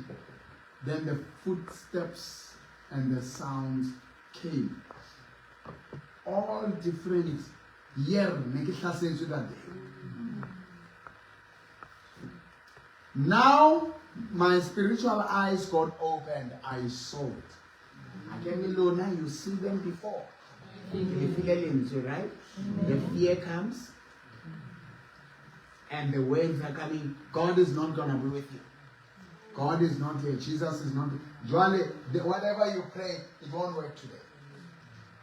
Then the footsteps and the sounds came. All different. Now my spiritual eyes got opened. I saw it. Now you see them before. The feelings, right? The fear comes. And the words are coming. God is not going to be with you. God is not here. Jesus is not here. Whatever you pray, it won't work today.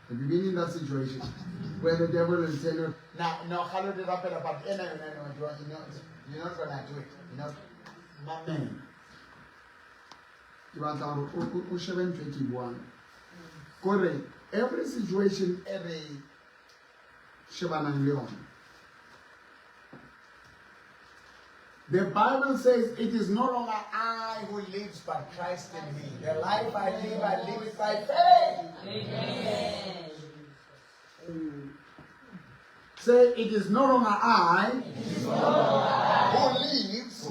Have you been in that situation where the devil will tell you, no, follow the rapper, but you're not going to do it. Amen. You are 7:21. Correct. Every situation, every Shivan Leon. The Bible says it is no longer I who lives, but Christ in me. The life I live it by faith. Amen. Say, it is no longer I who lives,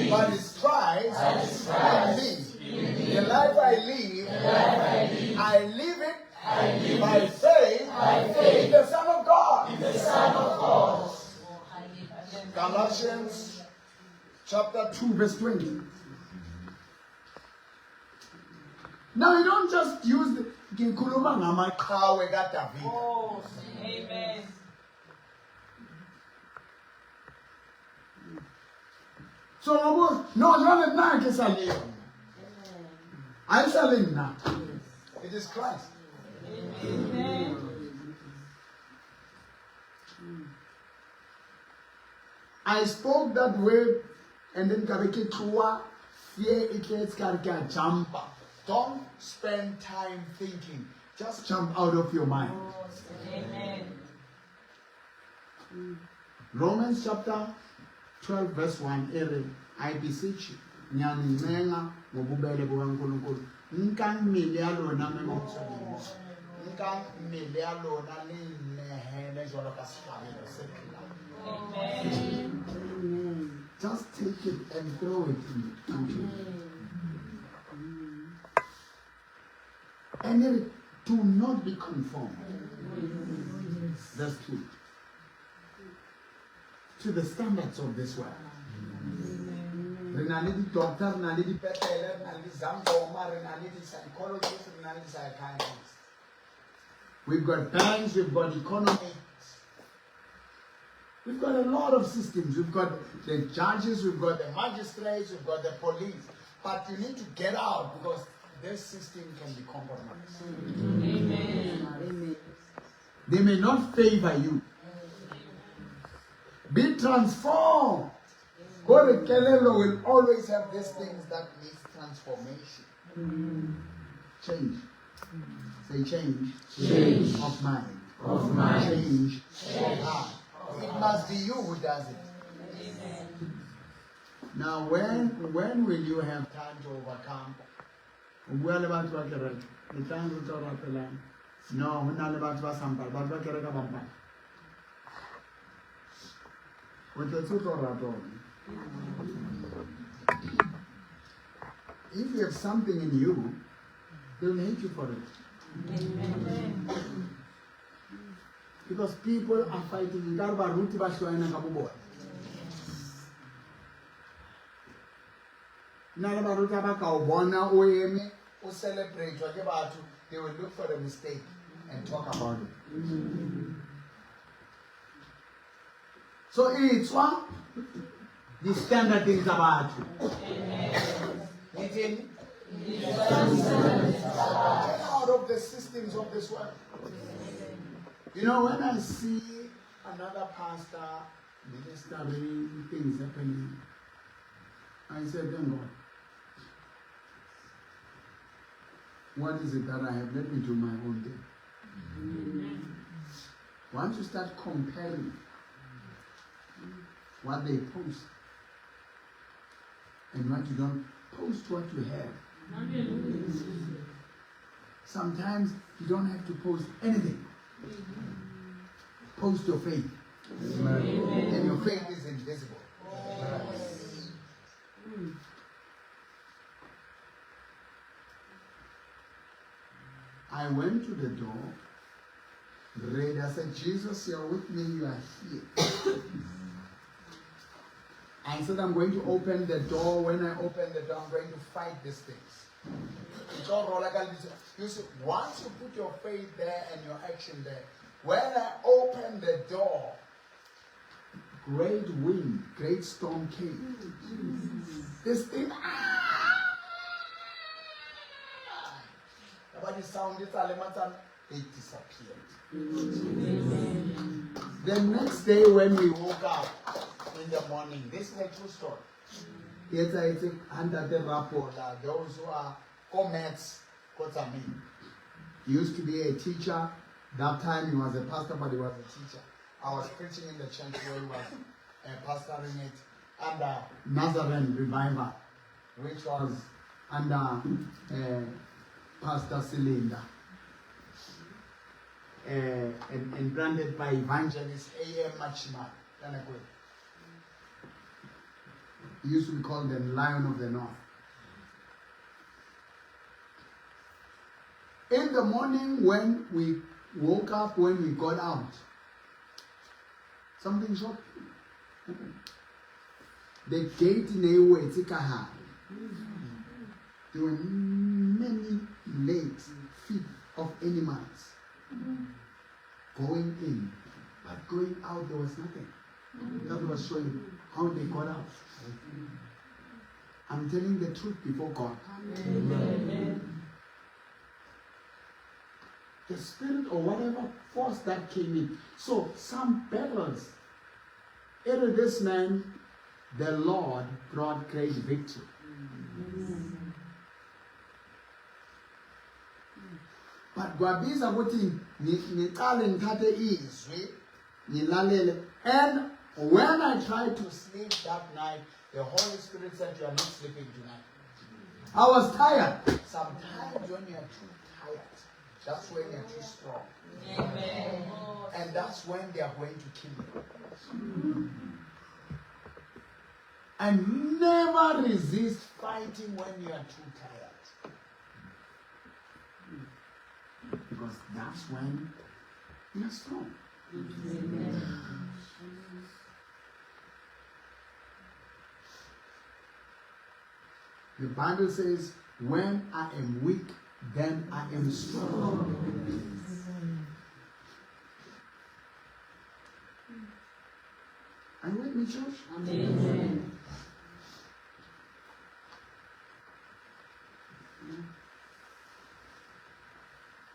but it's Christ in me. The life I live, I live it by faith in the Son of God. Galatians chapter 2 verse 20. Now you don't just use the Oh, amen. So no, it is Christ. Amen. I spoke that word and then Kabeke Tua, fear it gets jump. Don't spend time thinking. Just jump out of your mind. Amen. Romans chapter 12 verse 1. I beseech you. Nyani menga ngobubele bukaNkulunkulu. Nkang milialo na memotso. Nkang milialo na lehele jolo ka sefabelo se phela. Amen. Just take it and throw it in the ocean. And then do not be conformed. That's true. To the standards of this world. Renality doctor, renality peteler, renality zamboma, renality psychologist, renality psychiatrist. We've got banks, we've got economy. We've got a lot of systems. We've got the judges, we've got the magistrates, we've got the police. But you need to get out because this system can be compromised. Amen. They may not favor you. Be transformed. God Kelelo will always have these things that need transformation. Change. Say change. Change. Of mind. Of mind. Change. Of heart. It must be you who does it. Now when will you have time to overcome O bua le batho ba kereke. Le tlang re tlo ratelang. No, ho na le batho ba sampala, batho ba kereke ba mpala. O tletse o tlo rata ona. If you have something in you, they'll hate you for it. Amen. Because people are fighting. Celebrate, they will look for the mistake and talk about it. So it's one. The standard things about you. Get out of the systems of this world. You know, when I see another pastor ministering things happening, I say, thank God. What is it that I have? Let me do my own thing. Once you start comparing what they post and what you don't, post what you have. Sometimes you don't have to post anything. Post your faith. And your faith is invisible. I went to the door, read, I said, Jesus, you're with me, you are here. I said, I'm going to open the door. When I open the door, I'm going to fight these things. It's all roll like you see, once you put your faith there and your action there, when I open the door, great wind, great storm came. This thing, nobody sounded, it disappeared. The next day when we woke up in the morning, this is a true story. It's under the rapport, those who are comets, he used to be a teacher. That time he was a pastor, but he was a teacher. I was preaching in the church where he was pastoring it under Nazarene Revival, which was under Pastor Cylinder, and branded by evangelist A.M. Machima. He used to be called the Lion of the North. In the morning when we woke up, when we got out, something shocking happened. The gate in Ewe, there were many legs, feet of animals going in, but going out there was nothing. That was showing how they got out. I'm telling the truth before God. Amen. The spirit or whatever force that came in. So some battles. In this man, the Lord brought great victory. But Gwabiza Buti Nikalin Tate is and when I tried to sleep that night, the Holy Spirit said, you are not sleeping tonight. I was tired. Sometimes when you are too tired, that's when you're too strong. Amen. And that's when they are going to kill you. And never resist fighting when you are too tired. Because that's when you're strong. Amen. The Bible says, when I am weak, then I am strong. Are you with me, church? Amen.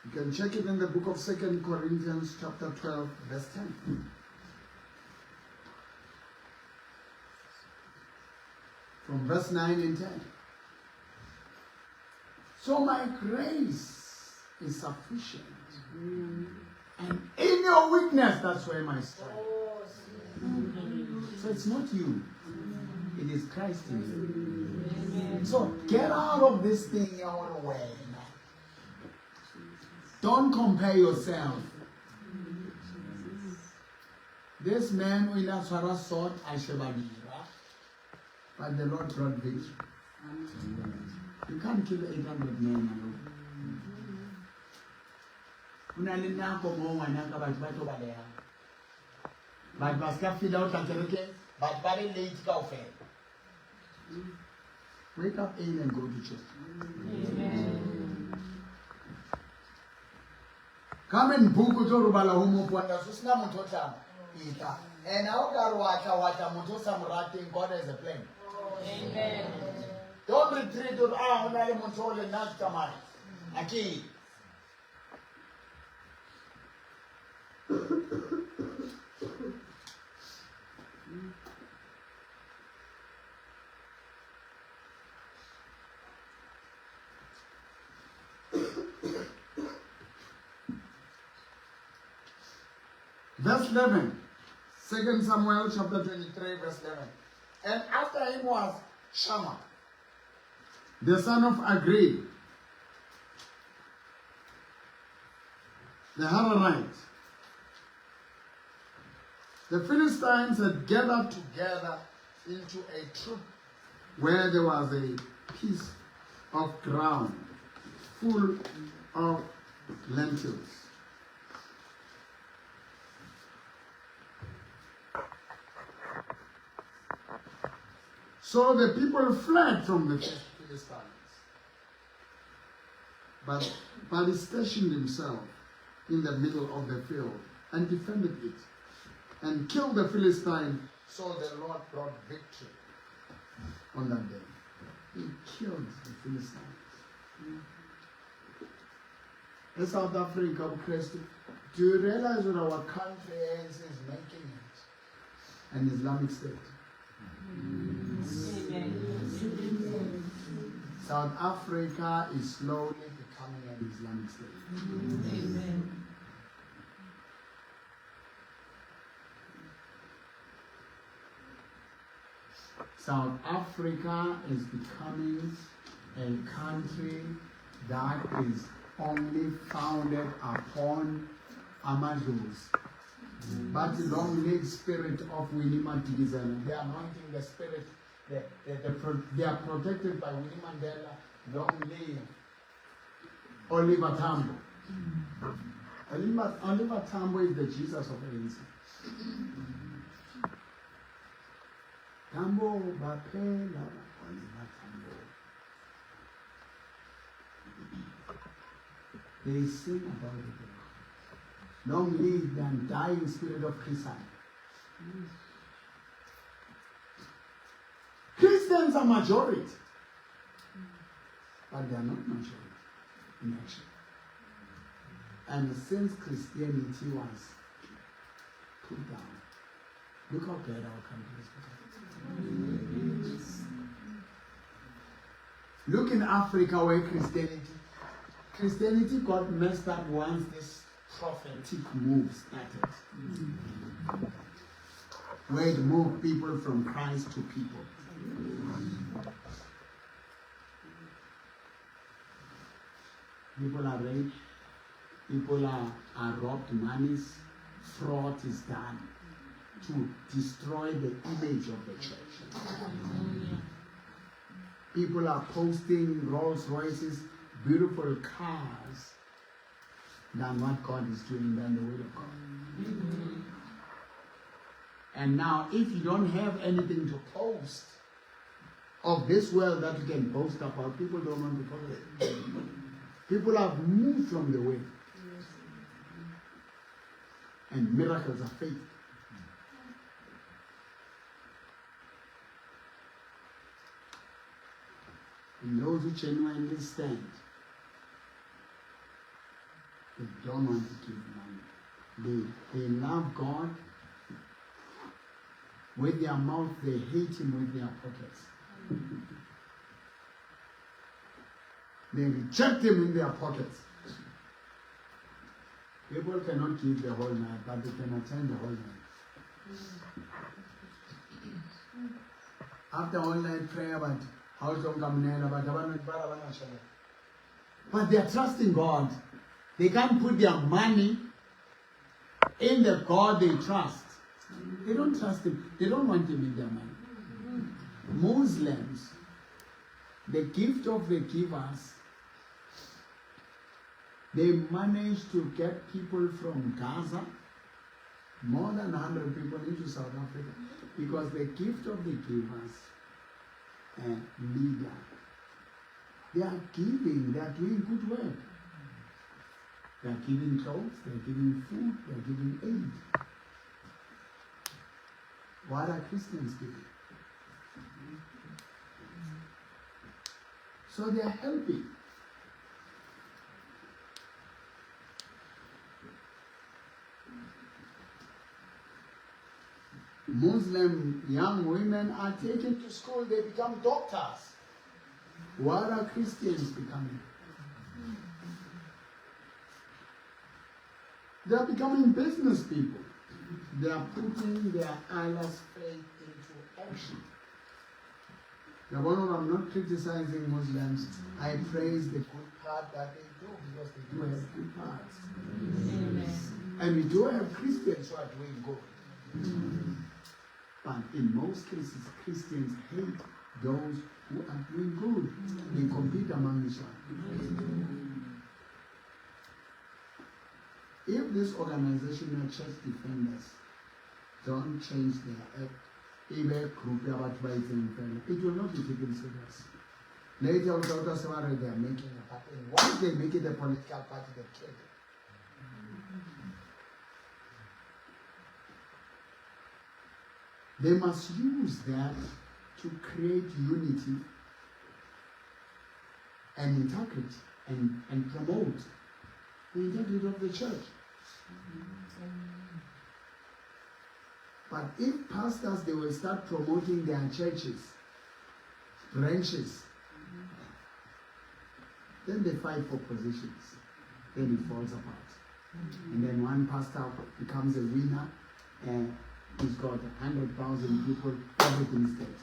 You can check it in the book of 2 Corinthians chapter 12, verse 10. From verse 9 and 10. So my grace is sufficient. And in your weakness, that's where my strength is. So it's not you. It is Christ in you. So get out of this thing your own way. Don't compare yourself. This man will not swallow sword and shebadira, but the Lord brought victory. You can't kill 800 men. But must feel out and but very late coffee. Wake up early and go to church. Amen. Come and book to Rubala Homo Panda Susna Mutota. And now Garwata Mutosa writing God has a plan. Amen. Don't retreat to Only Mutol and Nastamai. Aki. Verse 11, 2 Samuel chapter 23, verse 11. And after him was Shammah, the son of Agri, the Hararite. The Philistines had gathered together into a troop where there was a piece of ground full of lentils. So the people fled from the Philistines. But he stationed himself in the middle of the field and defended it and killed the Philistine. So the Lord brought victory on that day. He killed the Philistines. In South Africa, do you realize what our country is making it? An Islamic State. South Africa is slowly becoming an Islamic State. Amen. South Africa is becoming a country that is only founded upon Amazons. But the long-lived spirit of Winnie Mandela, they are anointing the spirit, they are protected by Winnie Mandela, long live Oliver Tambo. Oliver Tambo is the Jesus of ANC. Tambo, Bapela, Oliver Tambo. They sing about it. Long live the undying spirit of Christ. Christians are majority, but they are not majority in action. And since Christianity was put down, look how bad our country is becoming. Look in Africa where Christianity got messed up once this prophetic move started. Where it moved people from Christ to people. People are raped, people are robbed monies, fraud is done to destroy the image of the church. People are posting Rolls Royces, beautiful cars, than what God is doing than the Word of God. And now, if you don't have anything to post of this world that you can boast about, people don't want to post it. People have moved from the way. And miracles are fake. And those who genuinely stand, they don't want to give money. They love God. With their mouth, they hate Him with their pockets. They reject Him in their pockets. People cannot give the whole night, but they can attend the whole night. after online prayer, but how but they are trusting God. They can't put their money in the God they trust. They don't trust him. They don't want him in their money. Muslims, the gift of the givers, they managed to get people from Gaza, more than 100 people into South Africa, because the gift of the givers and leader, they are giving, they are doing good work. They are giving clothes, they are giving food, they are giving aid. What are Christians giving? So they are helping. Muslim young women are taken to school, they become doctors. What are Christians becoming? They are becoming business people. They are putting their Allah's faith into action. Now, I'm not criticizing Muslims. I praise the good part that they do, because they do have good parts. And we do have Christians who are doing good. But in most cases, Christians hate those who are doing good. They compete among each other. If this organizational church defenders don't change their act, it will not be taken serious. Later, we'll say they are making a party. Once they make it a political party, they kill it. They must use that to create unity and integrity and promote the integrity of the church. But if pastors, they will start promoting their churches, branches, then they fight for positions. Then it falls apart. And then one pastor becomes a winner and he's got 100,000 people, everything's dead.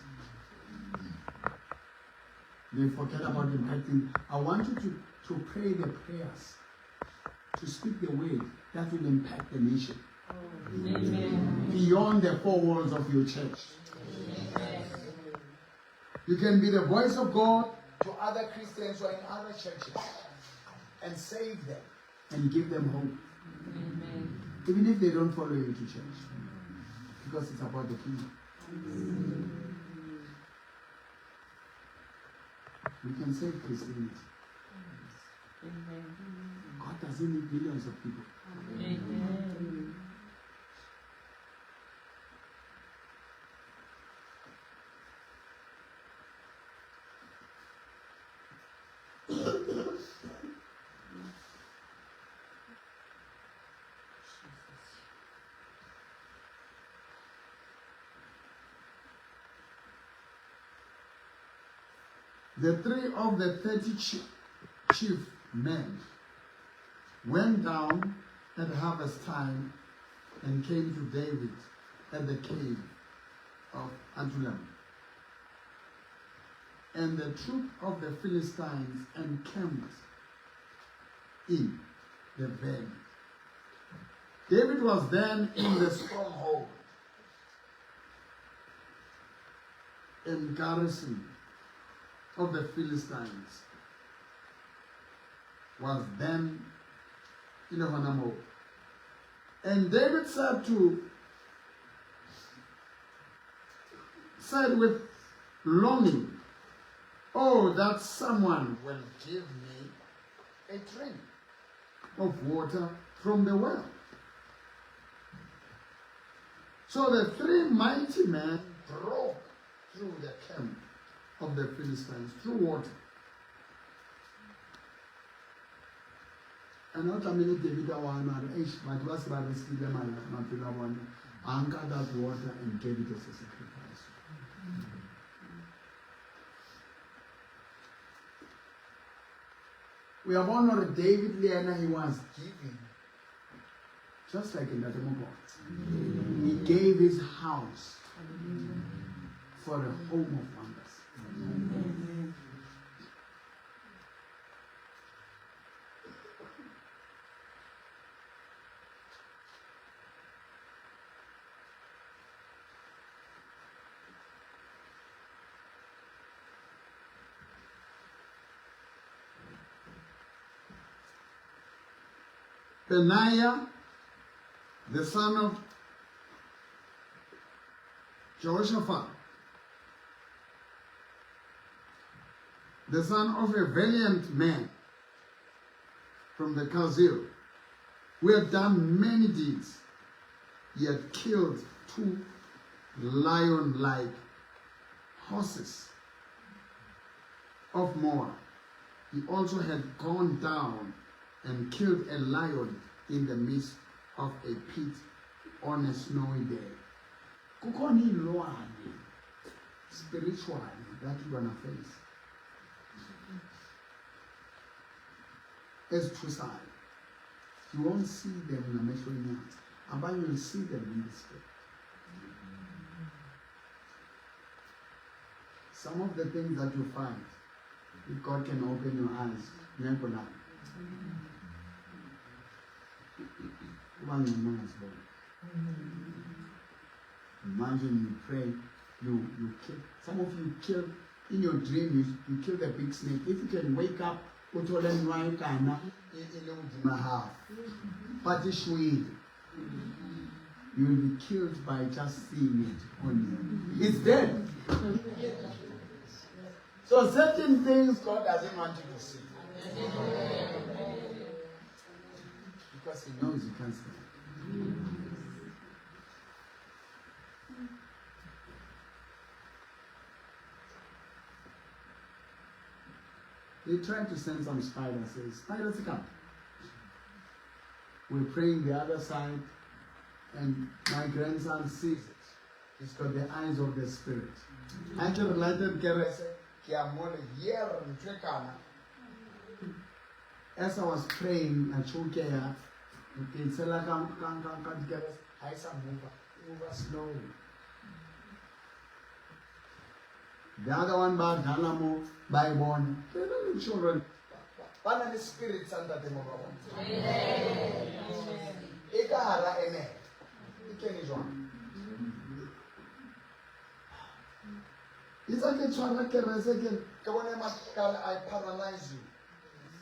They forget about impacting. I want you to pray the prayers, to speak the word that will impact the nation. Amen. Beyond the four walls of your church. Amen. You can be the voice of God to other Christians or in other churches and save them and give them hope. Amen. Even if they don't follow you to church, because it's about the kingdom. We can save Christianity. God doesn't need millions of people. Amen. The 3 of the 30 chief men went down at harvest time and came to David at the cave of Adullam. And the troop of the Philistines encamped in the valley. David was then in the stronghold, in garrison of the Philistines, was then in a Honamo. And David said with longing, oh, that someone will give me a drink of water from the well. So the 3 mighty men broke through the camp of the Philistines through water. And not a minute David anchored that water and gave it as a sacrifice. We have honored David Liana, he was giving. Just like in the Democrat. He gave his house for a home of wonders. Amen. Benaiah, the son of Jehoshaphat, the son of a valiant man from the Kazil, who had done many deeds. He had killed 2 lion-like horses of Moab. He also had gone down and killed a lion in the midst of a pit on a snowy day. Kukhona ilwane spiritually that you're gonna face. As suicide. You won't see them in the measuring yard, but you'll see them in the spirit. Some of the things that you find, if God can open your eyes, you're gonna. Imagine you pray, you kill. Some of you kill in your dream. You kill the big snake. If you can wake up, but you will be killed by just seeing it on you. It's dead. So certain things God doesn't want you to see. Because He knows you can't stand. They tried to send some spiders. Say, spiders come. We're praying the other side, and my grandson sees it. He's got the eyes of the Spirit. I can relate as I was praying, I took it's like I move slowly. The other one by Dalamo, by born. The children. One of the spirits under them. It's like a second. I paralyze you.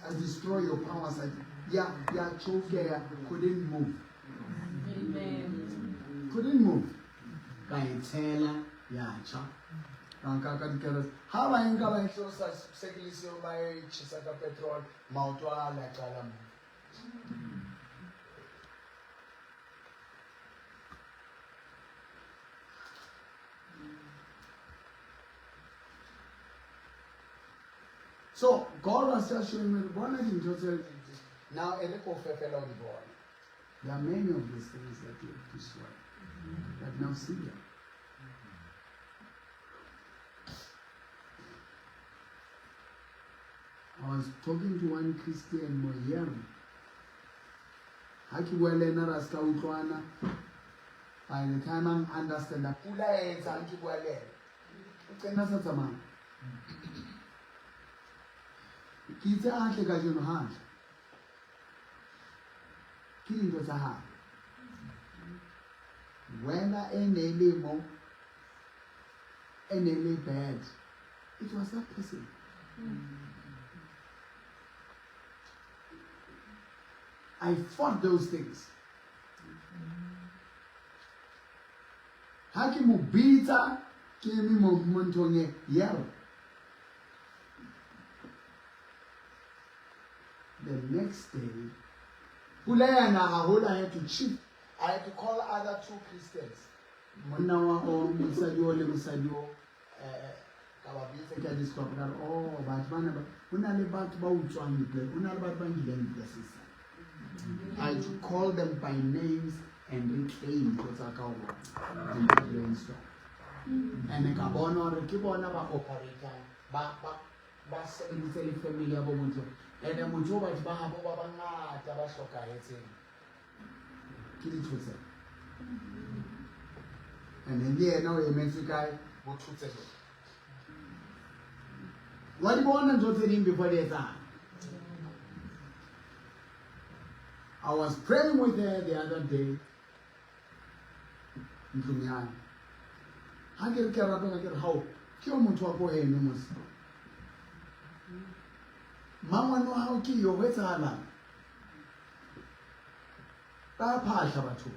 I destroy your powers. Yeah, couldn't move. Amen. Couldn't move. Can tell her, yeah, chop. How I ain't going to say, my Chisaka petrol, Mountwa, like Alam. So God was just showing me one of the now a little fellow born. There are many of these things that you have destroyed. But now see them. I was talking to one Christian Moyem. By the time I understand that kitse ahle ka jeno hahle ke dilo tsa gago wena enele mo enele bad, it was that person. I fought those things. Haki mubita kimi momontonge yero. The next day, I had to cheat. I had to call other 2 Christians. I had to call them by names and reclaim and brainstorm. And I operator family and then we drove at Bahabo and then now a Mexican What do you want to tell him before they die? I was praying with her the other day. I get how kill Mutuapo and Mama know how kill your wet island. Papa Shabatu.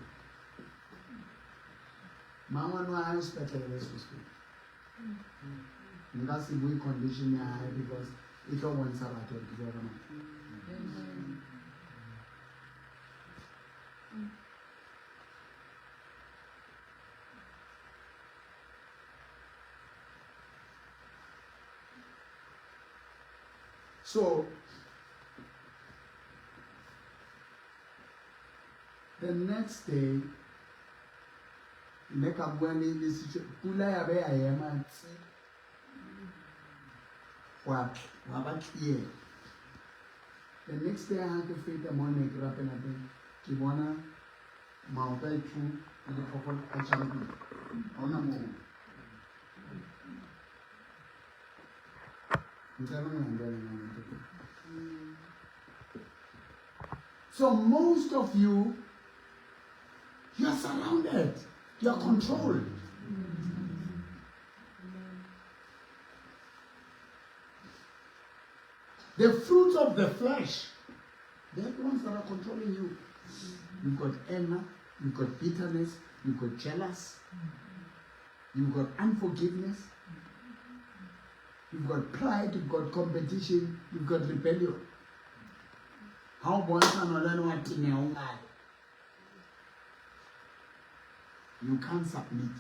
Mama know I expect a rest to speak. And that's the way condition I have because it all wants Sabato to go on. So, the next day, make up when this Pula Bay I am at what here. The next day I had to feed the morning up and I think Kibona, Mount Bay True, and the proper HRB. On a move. So most of you are surrounded, you are controlled. The fruits of the flesh, they're the ones that are controlling you. You've got anger, you've got bitterness, you've got jealous, you've got unforgiveness. You've got pride, you've got competition, you've got rebellion. How about you can't submit.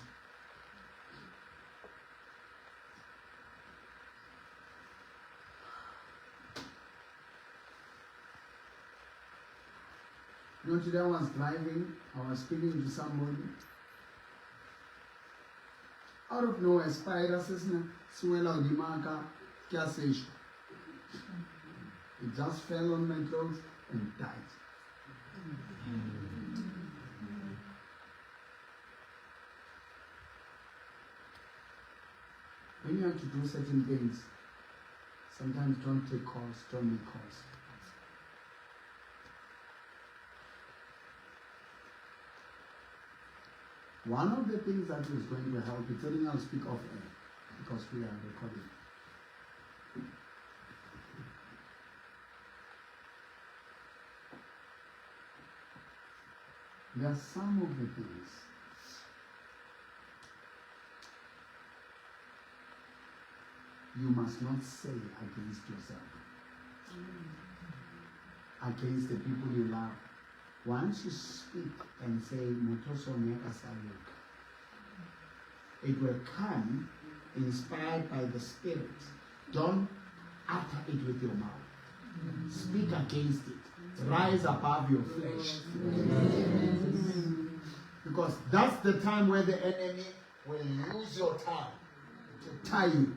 You know, today I was driving, I was speaking to somebody. Out of nowhere, spider says, Swella di Marca, Casation. It just fell on my clothes and died. When you have to do certain things, sometimes don't take calls, don't make calls. One of the things that is going to help, it's telling I'll speak off air because we are recording. There are some of the things you must not say against yourself, against the people you love. Once you speak and say, it will come inspired by the Spirit. Don't utter it with your mouth. Speak against it. Rise above your flesh. Because that's the time where the enemy will use your tongue to tie you.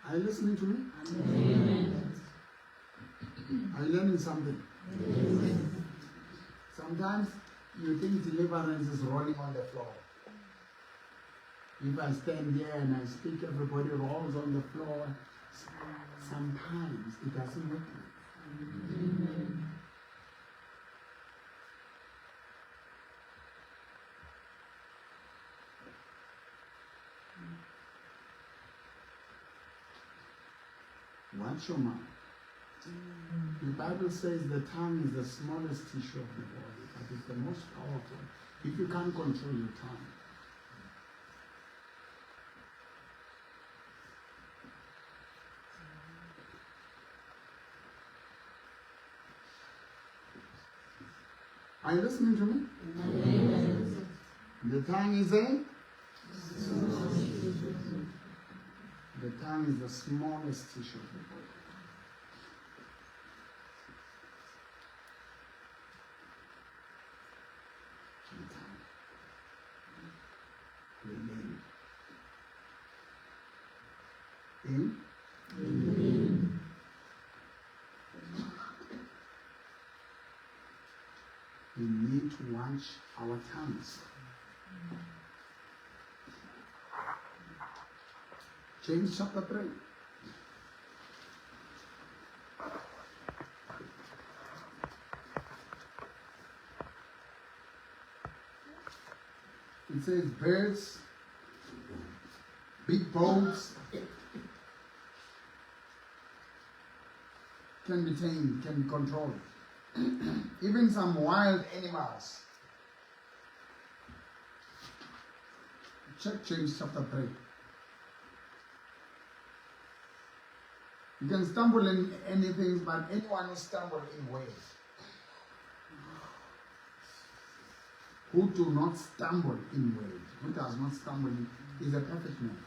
Are you listening to me? Amen. Are you learning something? Amen. Sometimes you think deliverance is rolling on the floor. If I stand here and I speak, everybody rolls on the floor. Sometimes it doesn't work. Amen. Watch your mouth. The Bible says the tongue is the smallest tissue of the body, but it's the most powerful. If you can't control your tongue, are you listening to me? Amen. The tongue is the tongue is the smallest tissue of the body. Remain. In? we need to watch our tongues. James chapter 3. It says birds, big boats can be tamed, can be controlled. Even some wild animals. Check James chapter 3. You can stumble in anything, but anyone who stumbles in ways, who do not stumble in ways, who does not stumble in, is a perfect man.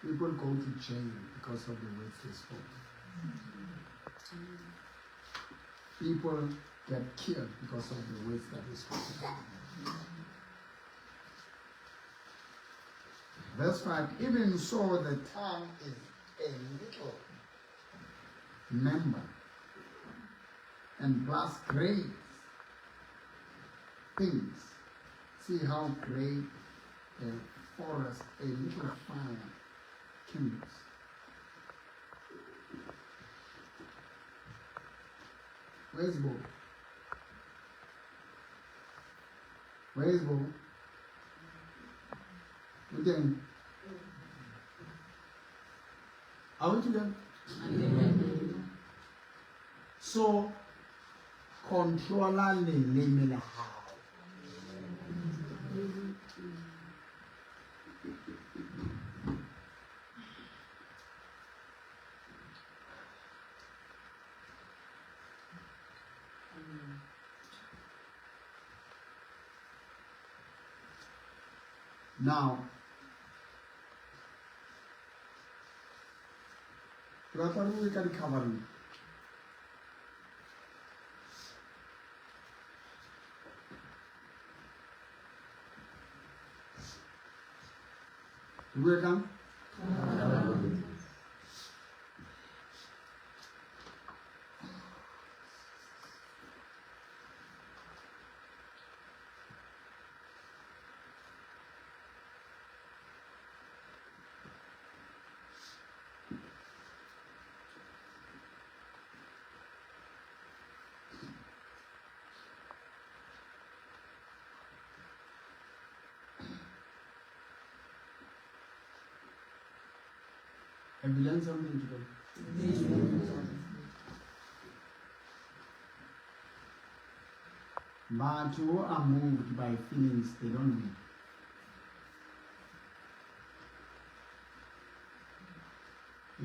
People go to jail because of the words they spoke. People get killed because of the words that they spoke. Verse 5, even so the tongue is a little member and plus great things. See how great a forest, a little fire kindles. Where's Bo? Where's Bo? Then, are we together? So, controller le limela how. Now, we can cover it. We're done? Have you learned something today? But who are moved by feelings they don't need.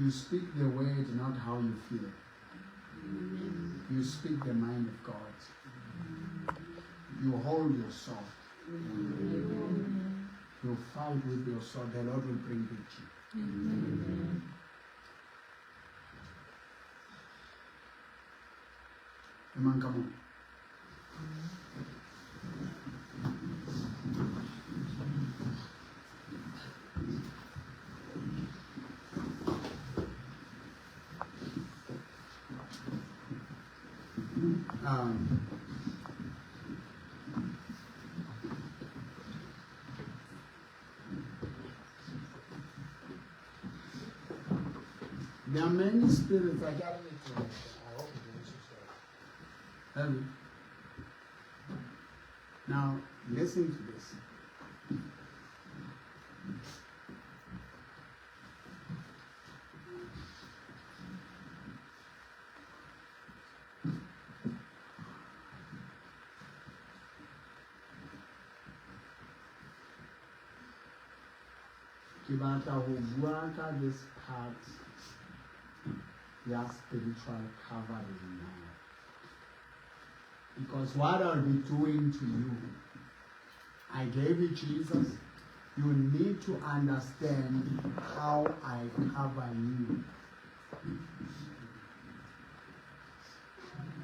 You speak the word, not how you feel. You speak the mind of God. You hold your sword. You fight with your sword. The Lord will bring victory. Come on, come on. There are many spirits. I got it. I hope it is so. Have you? Now, listen to this. Kibata Hubuaka, this part, your spiritual covering now. Because what I'll be doing to you, I gave you Jesus. You need to understand how I cover you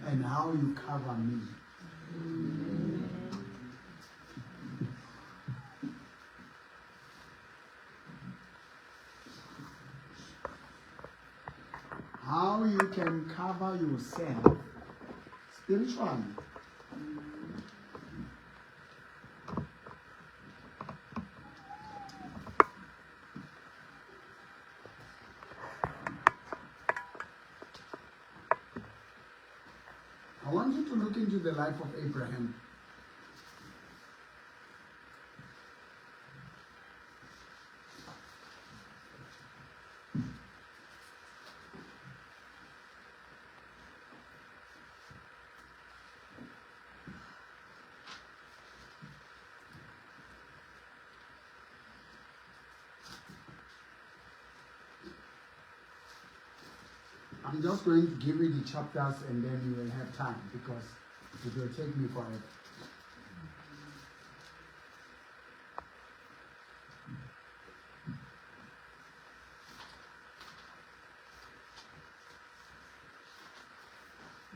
and how you cover me. how you can cover yourself spiritually. I want you to look into the life of Abraham. I'm just going to give you the chapters and then you will have time because it will take me forever.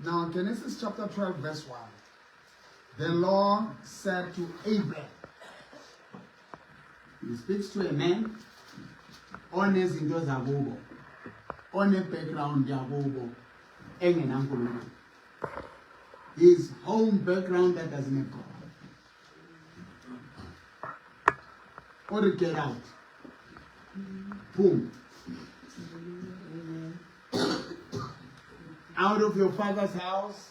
Now, Genesis chapter 12, verse 1. The Lord said to Abraham, He speaks to a man on his zakubo, on a background yakubo, engenankulunkulu. His home background that doesn't have God. Or get out. Boom. Out of your father's house,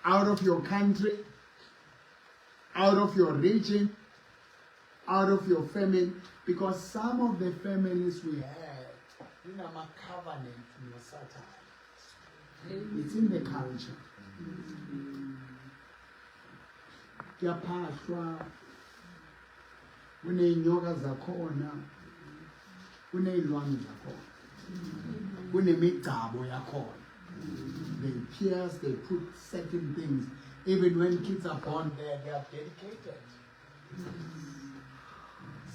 out of your country, out of your region, out of your family, because some of the families we have, you know, my covenant in your Satan. It's in the culture. Kuyaphahlwa, kuney'nyoka zakhona, kuney'lwane zakhona, kunemigcabo yakhona. They pierce, they put certain things. Even when kids are born there, they are dedicated.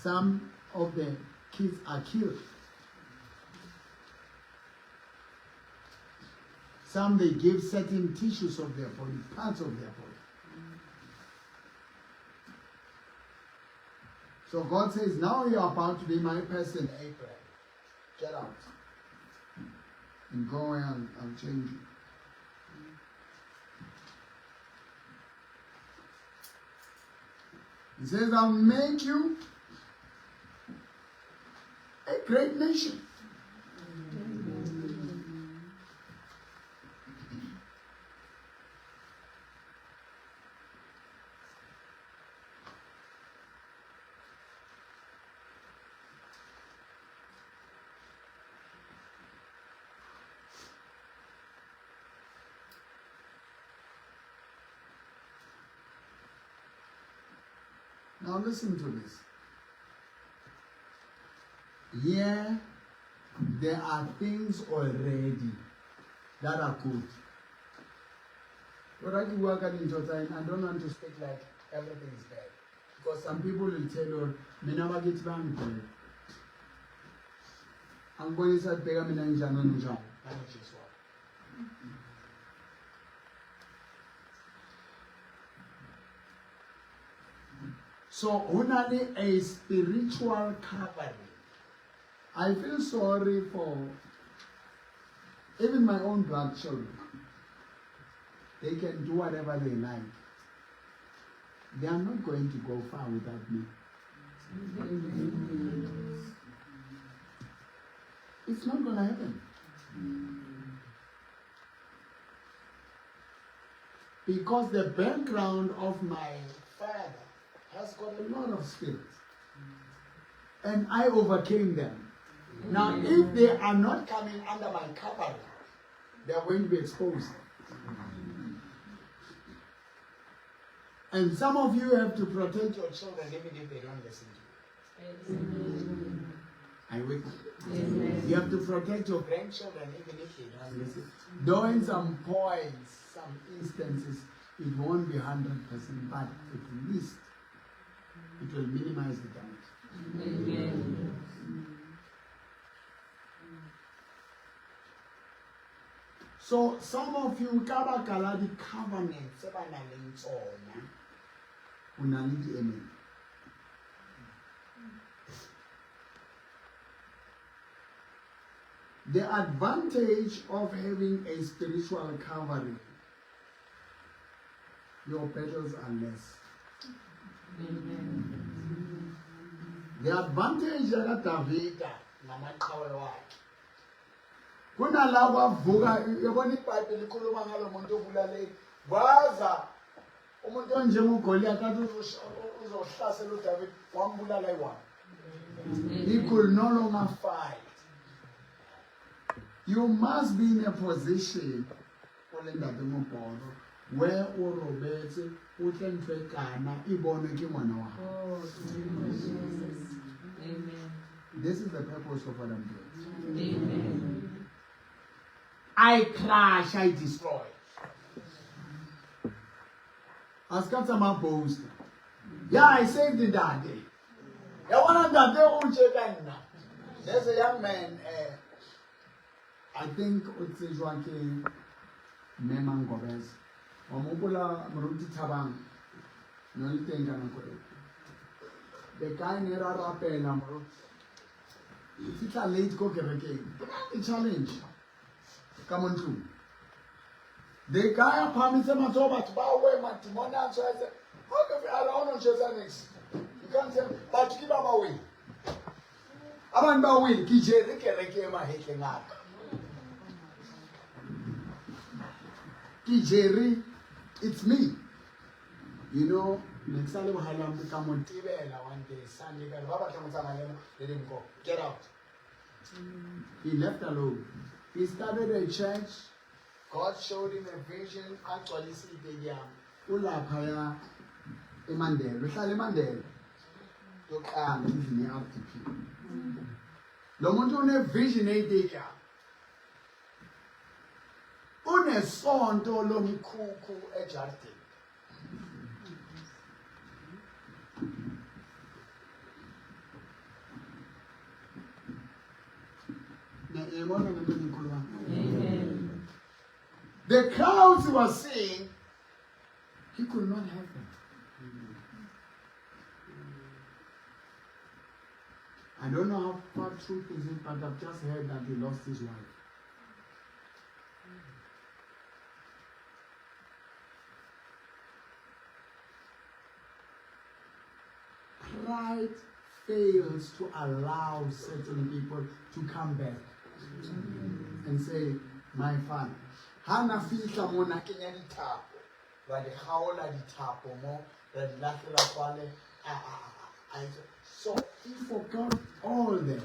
Some of the kids are killed. Some they give certain tissues of their body, parts of their body. So God says, now you are about to be my person, Abraham. Get out. And go and I'll change you. He says, I'll make you a great nation. Now listen to this. Here, there are things already that are good. But I work at in time, I don't want to speak like everything is bad. Because some people will tell you, "Me never get banned." I'm going to say, "Pega me na njani njani." So, only a spiritual covering. I feel sorry for even my own blood children. They can do whatever they like. They are not going to go far without me. It's not going to happen. Because the background of my father has got a lot of spirits. And I overcame them. Now, if they are not coming under my covering, they are going to be exposed. And some of you have to protect your children even if they don't listen to you. Are you with me? You have to protect your grandchildren even if they don't listen. Though in some points, some instances, it won't be 100%, but at least it will minimize the damage. Amen. So some of you kabakala the covenant unalidi amen. The advantage of having a spiritual covering, your battles are less. The advantage of David, kuna lava vuka yabona iBhayibheli likhuluma ngalo muntu obulale waza umuntu onjengogoliath athi uzohlasela uDavid wambulala eyiwani. He could no longer fight. You must be in a position where Robert utle ntwe kana ibone ke ngwana wa gago. Amen. This is the purpose of what I'm doing. Amen. I crush, I destroy. As got some boast. Yeah, I saved the daddy. There's a young man, I think it's a Joaquin Memang Gomez. Omubula Muruti Tabang. No, you think I'm going. The guy near Rapena Muruti. It's a late cooker again. The challenge. Come on through. The guy promised him to buy away my Timona. So I said, how can I don't know next? You can't say, but keep him away. I want to win. Kijeri, it's me. You know, next time I come on TV one day, Sunday, let him go. Get out. He left alone. He started a church. God showed him a vision. Actually, see the Ulapaya Emmanuel. Richard Emmanuel. Look at vision out to people. Lomontone vision a day. Une son to lomi kuku ejarte. Amen. The crowds were saying he could not help them. I don't know how far truth is it, but I've just heard that he lost his wife. Pride fails to allow certain people to come back and say, my father, Hana fika mona kenya di tapo, wa di haola di tapo mo, the lakhela kwale, so he forgot all that.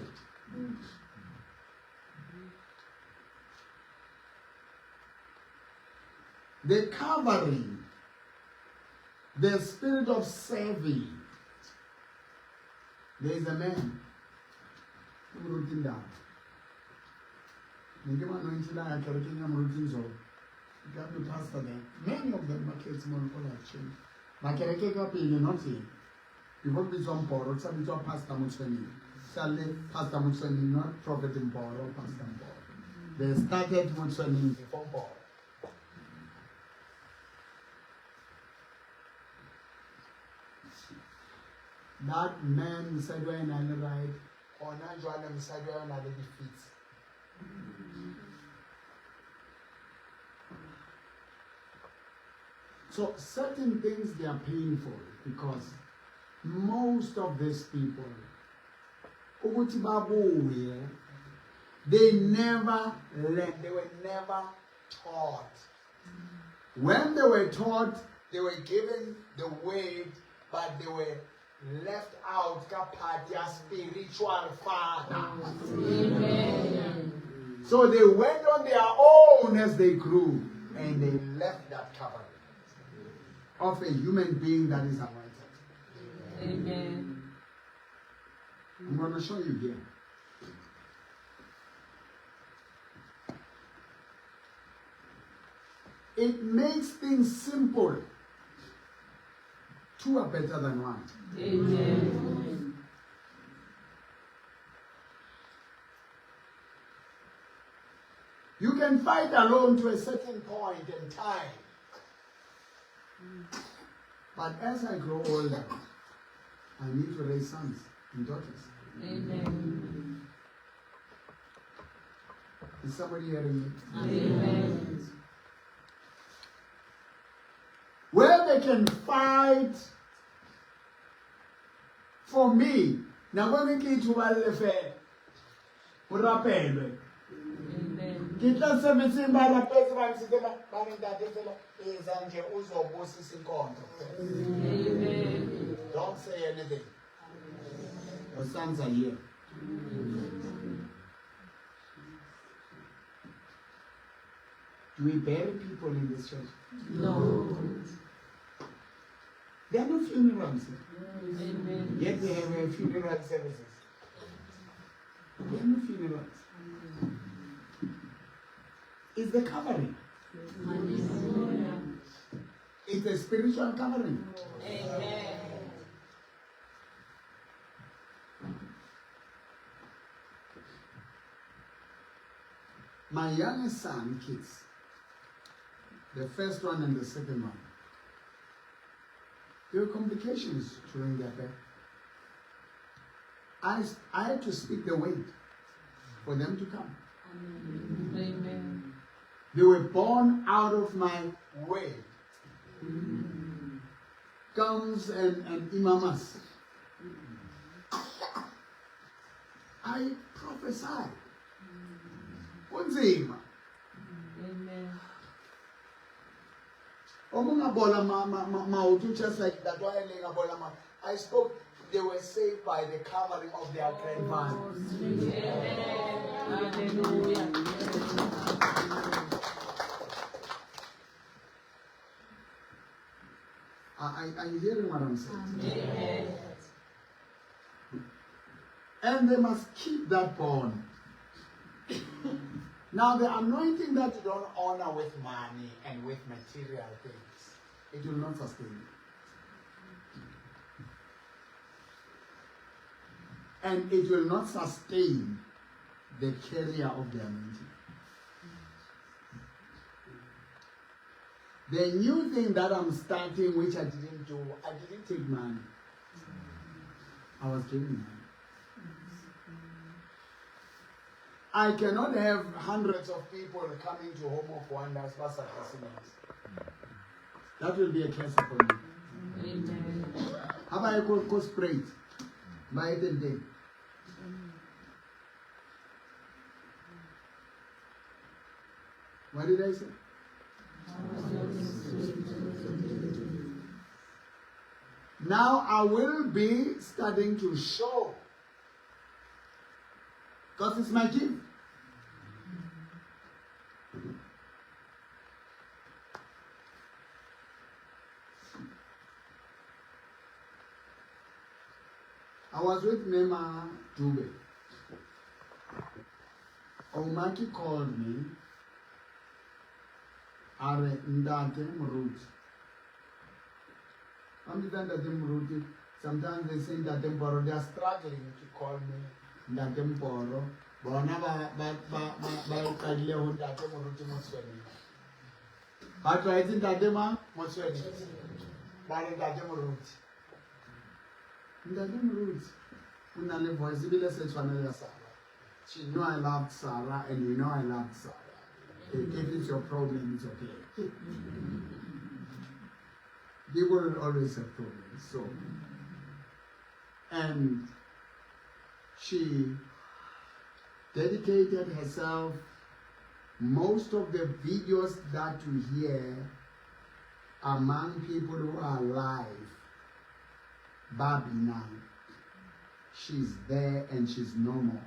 The covering, the spirit of serving. There is a man who wrote it down. Many of them markets more collection. Makereke not here. You won't be some Mboro, some Pastor Musoni. Sadly, Pastor Musoni, not Prophet Mboro, Pastor Mboro. They started Musoni before Mboro. That man said when I right, or not join them said when I defeat. So certain things they are painful because most of these people, they never learned, they were never taught. When they were taught, they were given the word, but they were left out their spiritual father. Amen. So they went on their own as they grew, and they left that covering of a human being that is anointed. Amen. I'm going to show you here. It makes things simple. Two are better than one. Amen. You can fight alone to a certain point in time. But as I grow older, I need to raise sons and daughters. Amen. Is somebody hearing me? Amen. Where they can fight for me. Now when we get to Vallefe, Amen. Kitla 17 bala pesa banisitela banindadetela ezanje uzobusisa inkonzo. Amen. Don't say anything. Your sons are here. Do we bury people in this church? No. There are no funerals. Amen. Yet we have funeral services. There are no funerals. It's the covering. It's a spiritual covering. Amen. My youngest son, kids, the first one and the second one, there were complications during their birth. I had to speak the word for them to come. Amen. They were born out of my way. Comes and imamas. I prophesy. Kunzima. Amen. Just like that one, I spoke, they were saved by the covering of their grandfathers. Hallelujah. Are you hearing what I'm saying? Amen. And they must keep that bond. Now, the anointing that you don't honor with money and with material things, it will not sustain you. And it will not sustain the carrier of the anointing. The new thing that I'm starting, which I didn't do, I didn't take money. I was giving money. I cannot have hundreds of people coming to Home of Wonders, Pastor Casimir. That will be a curse upon you. Amen. How about I go straight? By it and day. What did I say? Now I will be starting to show. Because it's my gift. I was with Nema Dube. Omaki called me. Are Ndate Mruti. Sometimes they say that Mboro, they are struggling to call me Ndate Mboro. But I think that Dema Moswedi. But Ndate Mruti. Ndate Mruti. Unale voice, Sarah. She know I loved Sarah, and you know I loved Sarah. If it's your problem, it's okay. People will always have problems. So, and she dedicated herself. Most of the videos that you hear among people who are alive, Babi now, she's there and she's normal.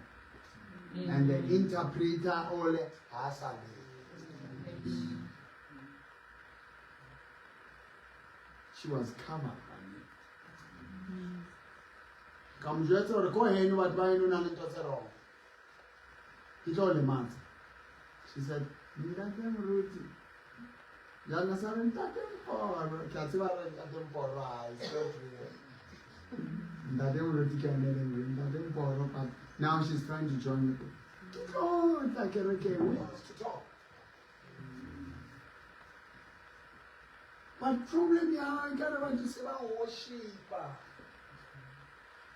And the interpreter, Ole Hassan. She was covered by me. Come just or go ahead and what by no wrong. He told the man. She said, Ndatem Ruti. Yana Saran Tatem for Katsiva Tatem for Rise. Ndatem Ruti can Ndatem for but now she's trying to join me. Oh, it's like we used to talk. But problem I got about to say about worship.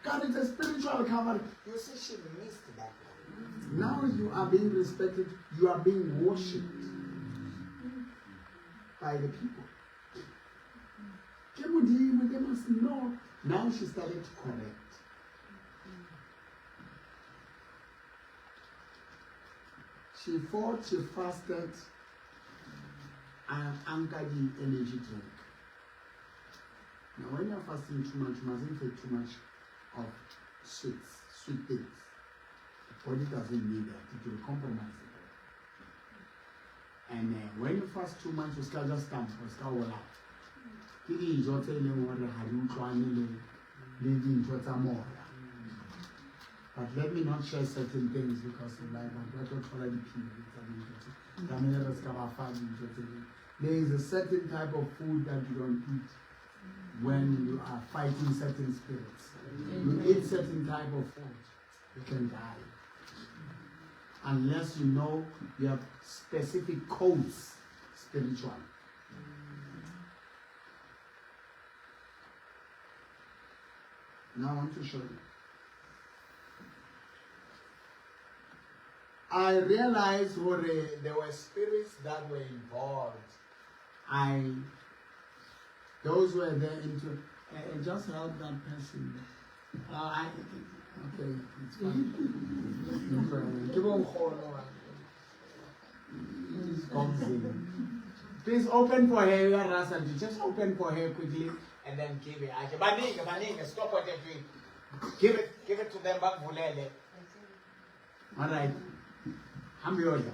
God, it's a spiritual cover. You see, she missed that one. Now you are being respected, you are being worshipped by the people. They must know. Now she started to correct. She fought, she fasted, and anchored the energy drink. Now when you're fasting too much, you mustn't take too much of sweet things. The body doesn't need that, it will compromise it. And when you fast too much, you start just stamp, you start all out. But let me not share certain things because in life I'm not already there is a certain type of food that you don't eat when you are fighting certain spirits. You eat certain type of food, you can die. Unless you know you have specific codes spiritually. Now I want to show you. I realized there were spirits that were involved. Those were there into, just help that person. Okay, it's fine. No problem. Keep on holding. Please open for her, Rasa. Just open for her quickly and then give it. Baninga, stop what you're doing. Give it to them back. All right. I'm yours.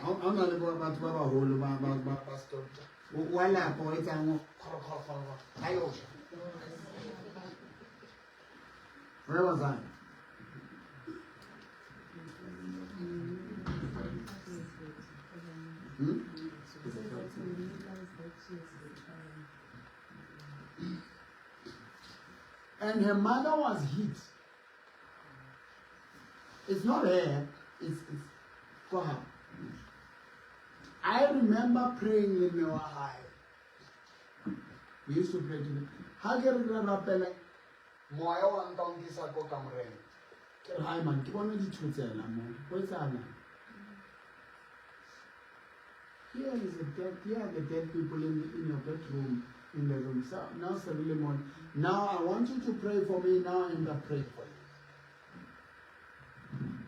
I'm not about to hold about pastor. Wala po ita mo. Ayo. Where was I? And her mother was hit. It's not her, it's for her. I remember praying in our high. We used to pray to them. How can you run up and like, Moya one donkey sako kamre? Hi man, keep on the truth, what's that? Here is a dead, here are the dead people in your bedroom, in the room. So now it's a really morning. Now I want you to pray for me now and I pray for you.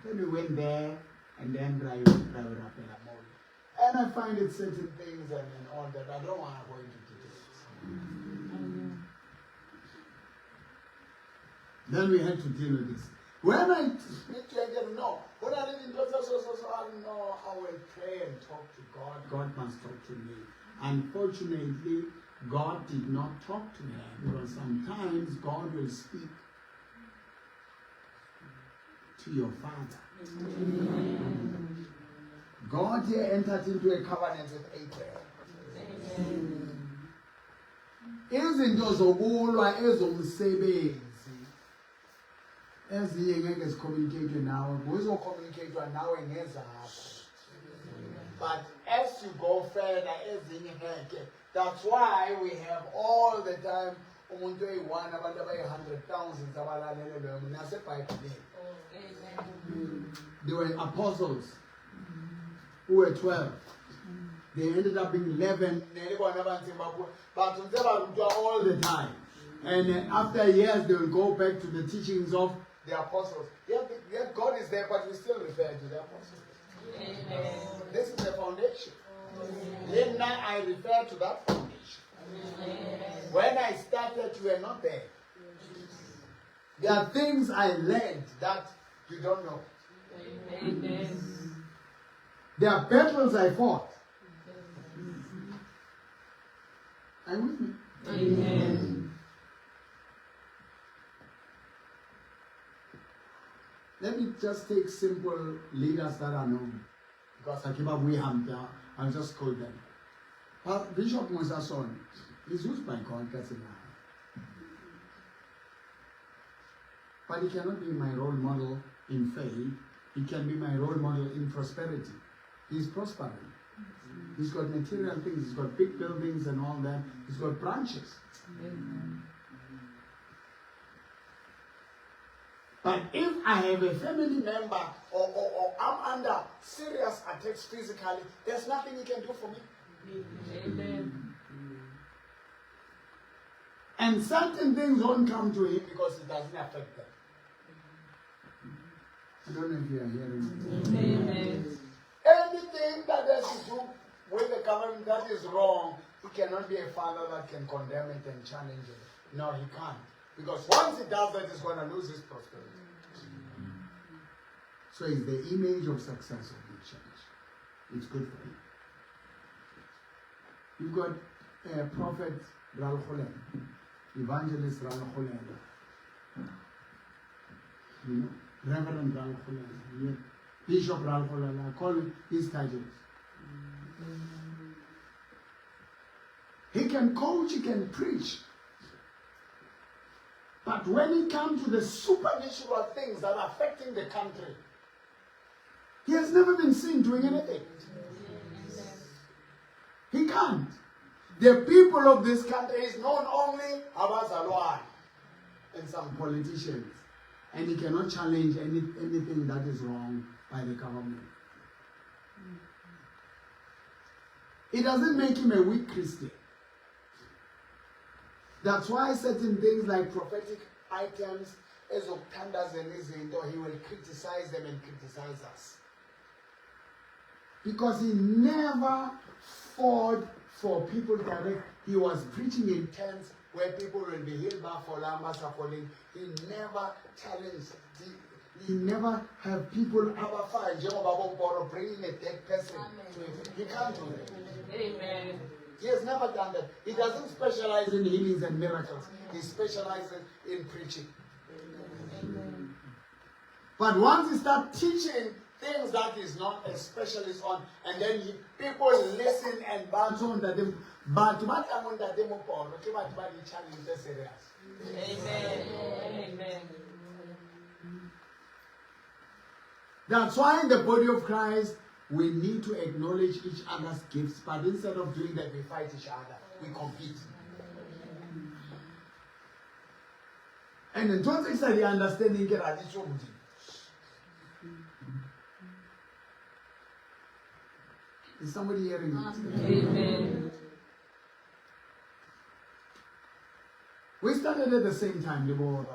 Then we went there and then drive up and I find it certain things and all that. I don't want to go into details. Then we had to deal with this. When I speak to them, no. When I live in Texas, I know I will pray and talk to God. God must talk to me. Unfortunately, God did not talk to her because sometimes God will speak to your father. Amen. God here entered into a covenant with Abraham. Izinto zokulwa ezomsebenzi ezinye ngeke communicate nawe, uzokommunicate nawe ngezakho. But as you go further, ezinye ngeke. That's why we have all the time umuntu eyi-1 abantu abayi-100,000 abalalelelwe nasebhayibhelini. There were apostles who were 12. They ended up being 11. But all the time. And after years, they will go back to the teachings of the apostles. Yeah, God is there, but we still refer to the apostles. Amen. This is the foundation. Then now I refer to that foundation. Amen. When I started, you were not there. There are things I learned that you don't know. Amen. There are battles I fought. Are you with me? Amen. Let me just take simple leaders that are known. Because I keep up we have there. I'll just call them. Bishop Mosason is used by God. But he cannot be my role model in faith. He can be my role model in prosperity. He's prospering. He's got material things. He's got big buildings and all that. He's got branches. Amen. But if I have a family member or I'm under serious attacks physically, there's nothing he can do for me. Amen. And certain things won't come to him because it doesn't affect them. I don't know if you are hearing me. Amen. Anything that has to do with the government that is wrong, he cannot be a father that can condemn it and challenge it. No, he can't. Because once he does that, he's going to lose his prosperity. So it's the image of success of the church. It's good for him. You've got Prophet Ral Kholen, Evangelist Ral Kholen, you know, Reverend Ral Kholen, Bishop Ral Kholen, I call his titles. He can coach, he can preach. But when it comes to the supernatural things that are affecting the country, he has never been seen doing anything. He can't. The people of this country is known only Abazalwan and some politicians. And he cannot challenge anything that is wrong by the government. It doesn't make him a weak Christian. That's why certain things like prophetic items, as of thunders and he will criticize them and criticize us. Because he never fought for people direct. He was preaching in tents where people will be healed by Folamba Safoling. He never challenged. He never have people Mboro bringing a dead person to him. He can't do that. Amen. He has never done that. He doesn't specialize in healings and miracles. He specializes in preaching. Amen. But once he starts teaching things that he's not a specialist on, and then people listen and bounce on that. But what I'm on that demo for, challenge the serious. Amen. Amen. That's why in the body of Christ, we need to acknowledge each other's gifts, but instead of doing that, we fight each other. We compete. And in terms of the understanding, is somebody hearing me? Amen. We started at the same time, Mboro.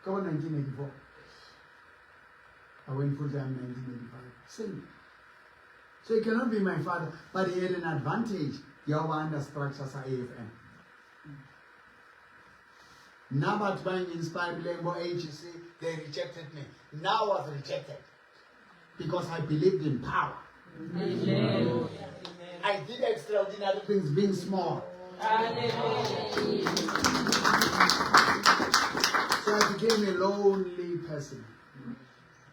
Come on, 1984. I went full time in 1985. Same. So he cannot be my father, but he had an advantage. You under structures are AFM. Now but buying inspired Lembo HEC, they rejected me. Now I was rejected. Because I believed in power. Amen. I did extraordinary things being small. So I became a lonely person.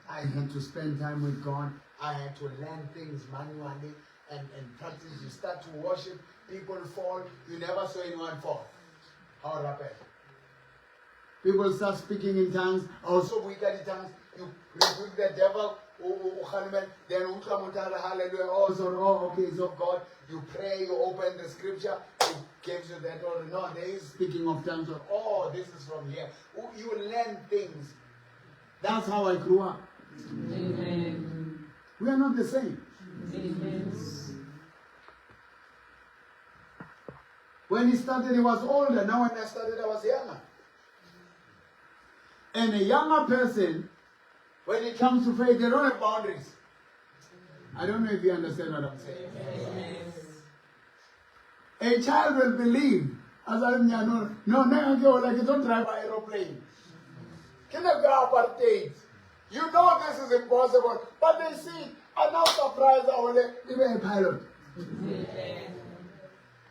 I had to spend time with God. I had to learn things manually and practice. You start to worship, people fall. You never saw anyone fall. How rapid. People start speaking in tongues. Also weak at the tongues. You rebuke the devil. Then hallelujah. Oh, okay, so God. You pray, you open the scripture. It gives you that order. No, there is speaking of tongues. Oh, this is from here. You learn things. That's how I grew up. Amen. We are not the same. Amen. When he started, he was older. Now when I started, I was younger. And a younger person, when it comes to faith, they don't have boundaries. I don't know if you understand what I'm saying. A child will believe. As I know, no, like you don't drive an aeroplane. Can I go apartheid? You know this is impossible, but they see, I'm now surprised I will be a pilot.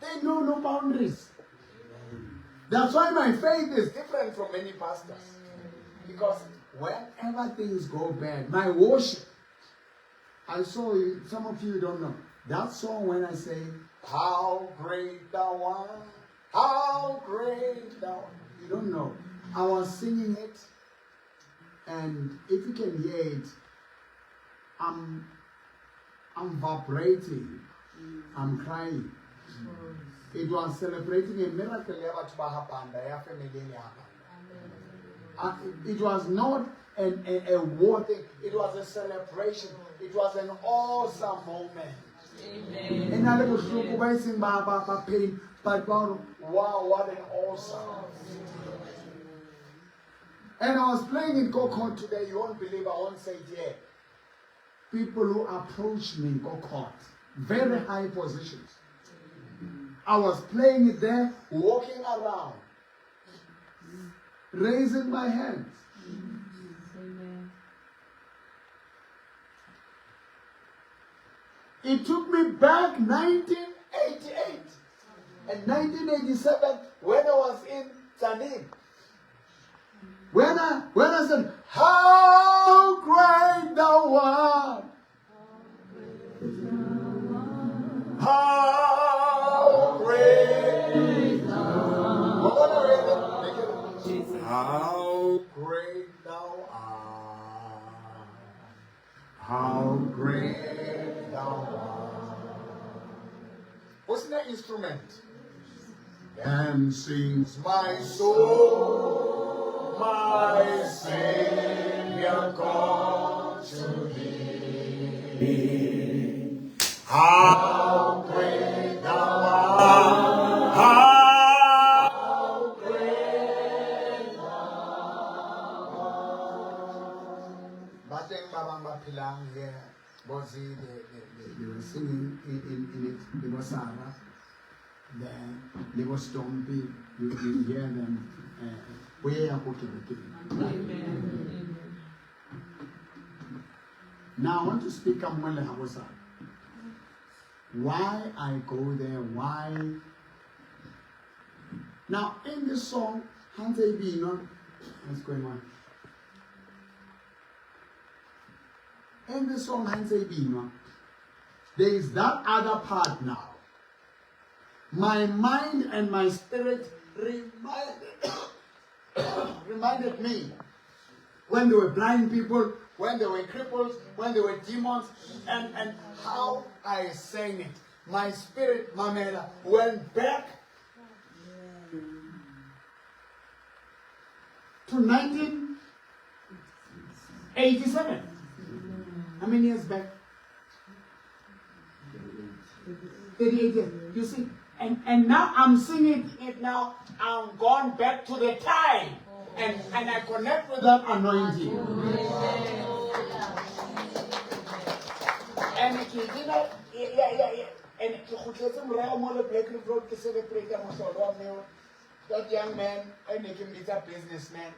They know no boundaries. That's why my faith is different from many pastors. Because whenever things go bad, my worship, I saw you, some of you don't know, that song when I say, how great thou art, how great thou art. You don't know. I was singing it, and if you can hear it, I'm vibrating, I'm crying. It was celebrating a miracle. It was not a war thing. It was a celebration. It was an awesome moment. Amen. But wow, what an awesome. And I was playing in Kokon today. You won't believe, I won't say it here. People who approached me in Kokon, very high positions. I was playing it there, walking around, raising my hands. Amen. It took me back 1988 and 1987 when I was in Tanin. When I said, how great thou art, how great thou art, how great thou art, how great thou art. What's that instrument? And sings my soul, my Savior God to thee. How great thou art, how great thou art. Bateng Babamba Pilang here, Bozi, they were singing in it, they were Sarah. Then they were stomping, you hear them. Way up, Amen. now I want to speak Kamwele Hausa. Why I go there, why? Now in this song, Hanse Bino, what's going on? In this song, Hanse Bino, there is that other part now. My mind and my spirit reminded me when there were blind people, when there were cripples, when there were demons, and how I sang it. My spirit, Mamela, went back to 1987. How many years back? 38 years. You see? And now I'm singing it now. I'm gone back to the time. And I connect with that anointing. And you know, yeah. And that young man, I make him a businessman.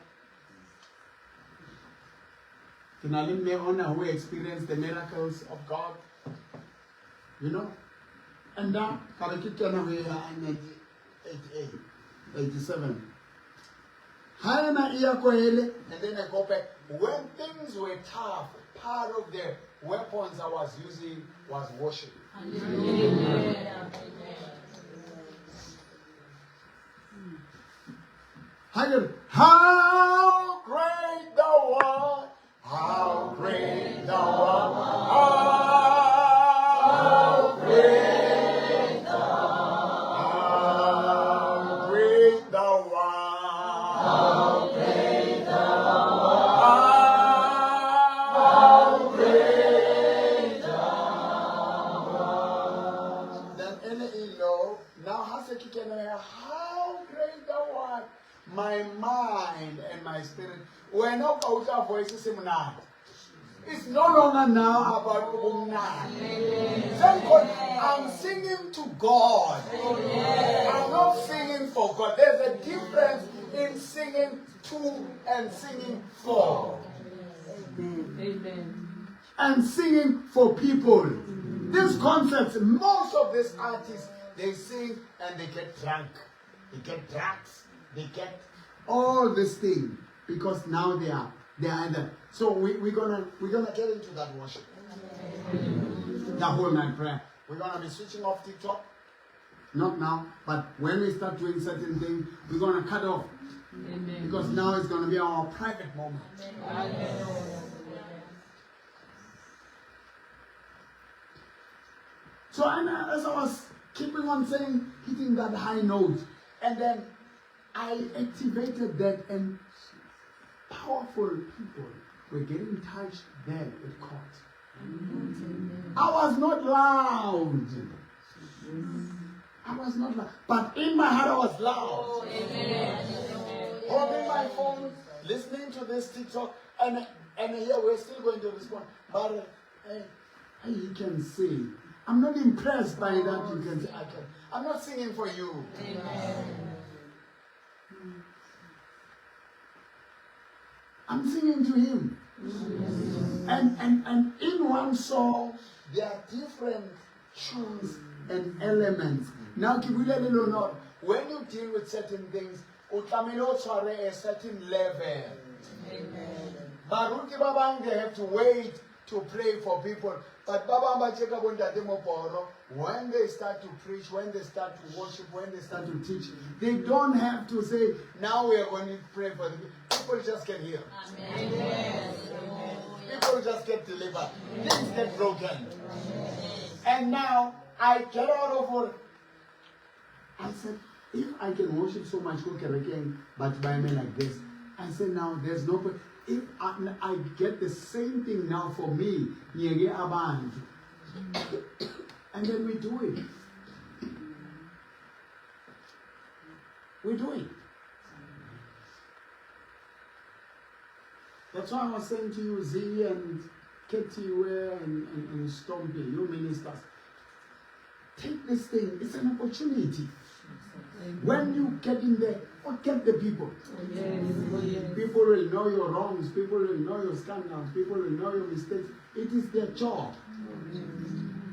Who experienced the miracles of God. You know? And now, in 87. And then I go back. When things were tough, part of the weapons I was using was worship. How great thou art, how great thou art, how great thou art, how great thou art, how great thou art. Then any now has a kick how great thou art. My mind and my spirit were not out of voices in night. It's no longer now about Umnai. I'm singing to God. I'm not singing for God. There's a difference in singing to and singing for. Amen. And singing for people. These concerts, most of these artists, they sing and they get drunk. They get drugs. They get all this thing because now they are either. So we're gonna get into that worship. The whole night prayer. We're gonna be switching off TikTok. Not now, but when we start doing certain things, we're gonna cut off. Amen. Because now it's gonna be our private moment. Amen. So as I was keeping on saying, hitting that high note. And then I activated that, and powerful people were getting touched there at court. I was not loud. I was not loud. But in my heart I was loud. Holding my phone, listening to this TikTok, and here we're still going to respond. But you can see. I'm not impressed by that. You can see. I'm not singing for you. I'm singing to him. And in one song, there are different tunes and elements. Now, when you deal with certain things, a certain level. Baruti Babang, they have to wait to pray for people. But Mboro, when they start to preach, when they start to worship, when they start to teach, they don't have to say, now we are going to pray for the people. People just get healed. People just get delivered. Things get broken. And now I get out of it. I said, if I can worship so much, but by me like this, I said, now there's no point. If I get the same thing now for me, and then we do it. We do it. That's why I was saying to you, Z and Katie and Stompy, you ministers, take this thing. It's an opportunity. When you get in there, forget the people. People will know your wrongs. People will know your scandals. People will know your mistakes. It is their job.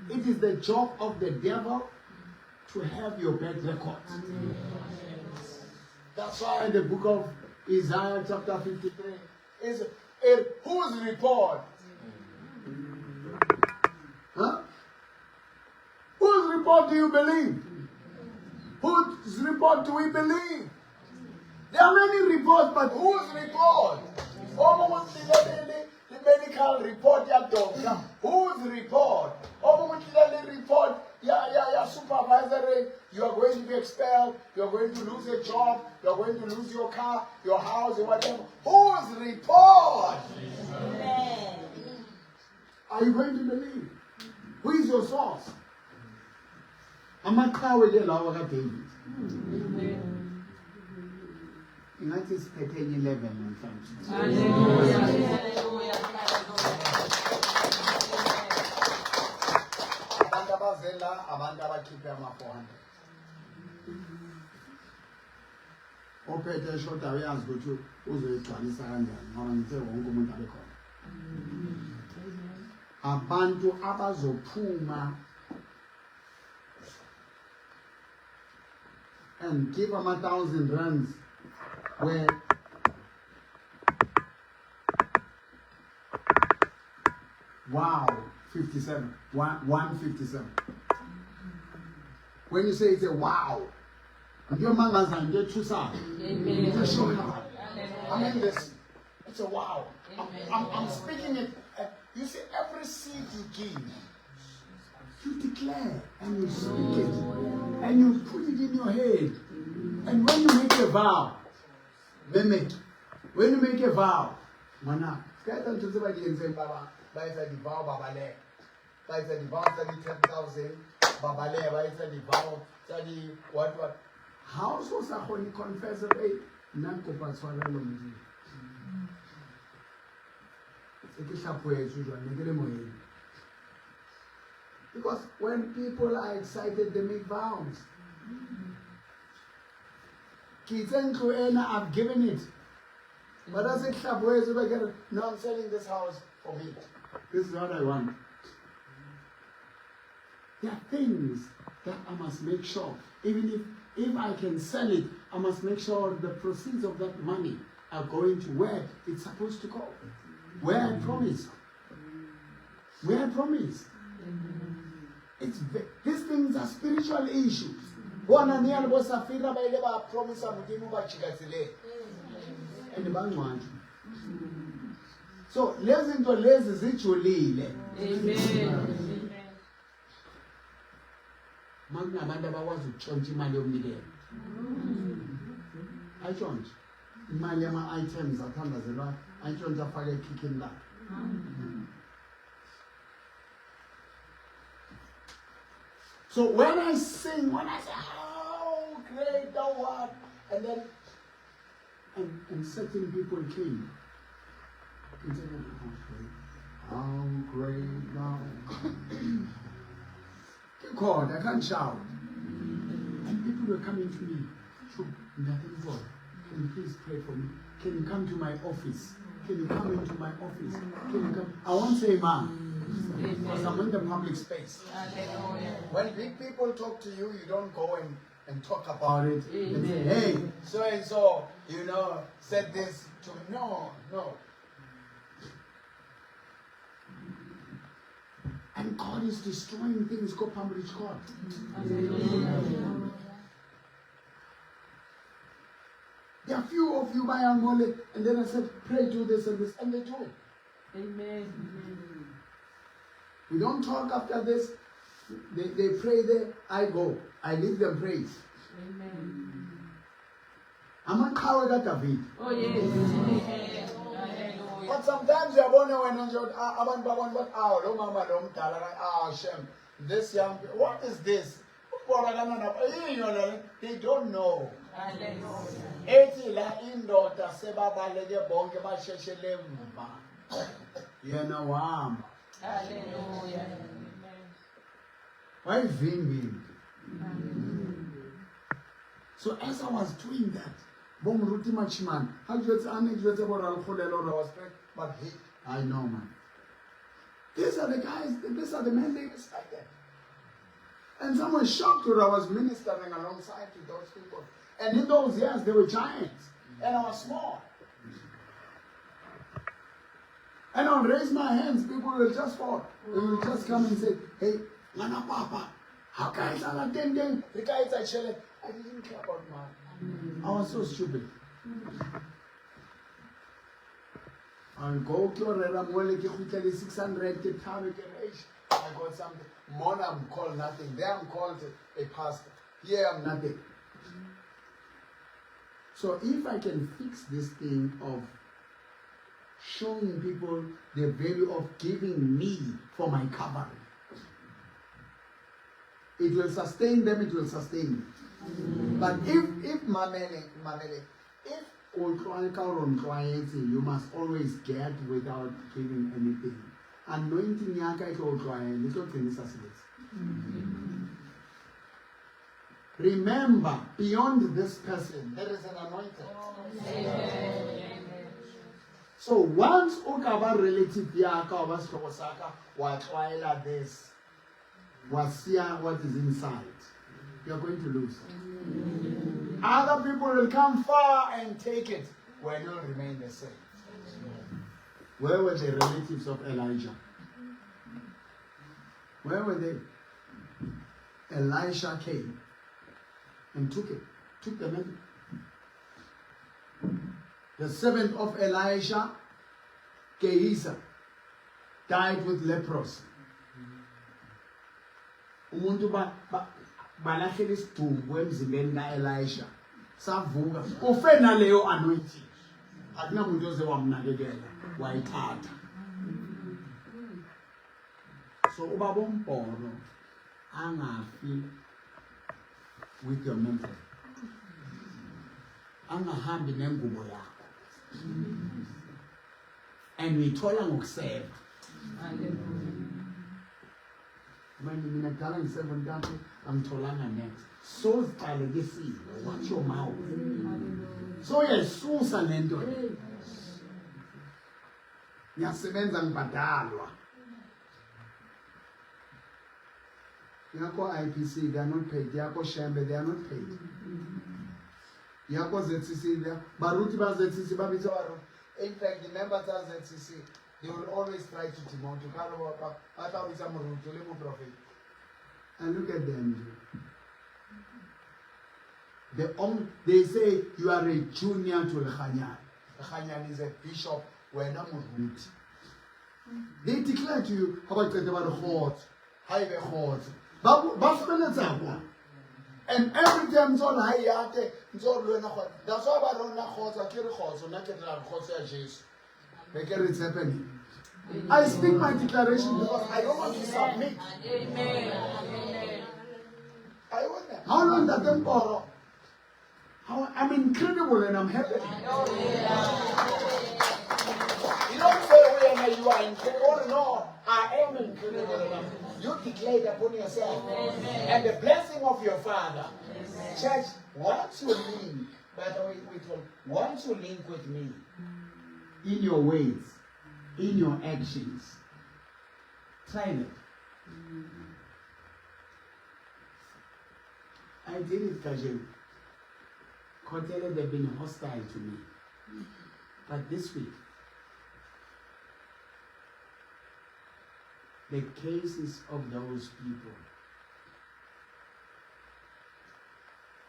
It is the job of the devil to have your bad record. That's why in the book of Isaiah chapter 53 is whose report? Huh? Whose report do you believe? Whose report do we believe? There are many reports, but whose report? The medical report, whose report? Report, supervisory, you are going to be expelled, you are going to lose a job, you are going to lose your car, your house, or whatever. Whose report? Are you going to believe? Who is your source? I'm not coward David. United States 11 and abantu abazophuma and give them 1,000 rands where wow 57 157. When you say it's a wow, your man can get to I mean this, it's a wow. I'm speaking it. You see, every seed you give, you declare and you speak it and you put it in your head. And when you make a vow, when you make a vow, mana, get them to somebody and say, Baba, buy the vow, Babale, buy the vow, 10,000, Babale, buy the vow, study what. How so Sahoni confess a way? Nanko Paswara. Because when people are excited, they make vows. I've given it. But I say, no, I'm selling this house for me. This is what I want. There are things that I must make sure. Even if I can sell it, I must make sure the proceeds of that money are going to where it's supposed to go. Where I promise. Where I promise. These things are spiritual issues. So listen to lezi. Amen. kunabantu abakwazi ukutshontsha imali yomnikelo. Ayitshontshe imali yama-items athandazelwayo, ayitshontshe afake ekhikhini lakhe. So when I sing, when I say, how great thou art, and then and certain people came and said, how great thou art. God, I can't shout. And people were coming to me. Nothing God. Can you please pray for me? Can you come to my office? Can you come into my office? Can you come? I won't say man. Because I'm in the public space. When big people talk to you, you don't go and talk about it. And say, hey, so and so, said this to me. No. And God is destroying things. Go publish God. There are few of you by Angole, and then I said, pray, do this and this, and they do it. Amen. We don't talk after this. They pray there, I go. I leave them praise. Amen. I'm a coward David. Oh, yes. But sometimes you're born when Shem. This young people, what is this? They don't know. Hallelujah. Why ving? So as I was doing that, but I know, man. These are the guys, these are the men they respected. And someone shocked when I was ministering alongside to those people. And in those years, they were giants. And I was small. And I'll raise my hands, people will just fall. They will just come and say, hey, Nana Papa, how guys are attending? The guys are chilling. I didn't care about mine. I was so stupid. I'll go to a 600 I got something. Mona, I'm called nothing. There I'm called a pastor. Here I'm nothing. So if I can fix this thing of showing people the value of giving me for my covering, it will sustain them, it will sustain me. But if Mamele, if you must always get without giving anything. Anointing yaka little remember, beyond this person, there is an anointing. So once ukaba relative yaka was Kawasaka, what this was here, what is inside, you're going to lose. Other people will come far and take it, where you'll remain the same. Where were the relatives of Elijah? Where were they? Elisha came and took it, took the money. The servant of Elisha, Gehazi, died with leprosy. Umuntu balahlela isidumbu emzimbeni kaElisha. Savuka. Ufena leyo anointing. Akunamuntu oze wamnakekela, wayithatha. So ubaba Mboro angafi with your mentor. Angahambi nengubo yakho. And we told him to when I'm telling 7 countries, I'm telling next. So watch your mouth. So yes, Susan and Yasebenza ngibadalwa. Yako IPC, they are not paid. Yako Shembe, they are not paid. Yako ZCC, Baruti ba ZCC, Babito. In fact, the members of ZCC, they will always try to demote you. And look at them. They say you are a junior to the Khanyan. The Khanyan is a bishop. We're not root. They declare to you how about the heart, high the heart. But And every time it's all high yate, it's all low. That's why I don't know Jesus. Because it's happening. I speak my declaration because I don't want to submit. Amen. How long that Mboro? I'm incredible and I'm happy. You don't say where you are incredible. No, I am incredible. You declare upon yourself. And the blessing of your Father. Church, once you link, by the way, once you link with me, in your ways, in your actions, try it. I did it casually. Kotele, they've been hostile to me. But this week, the cases of those people,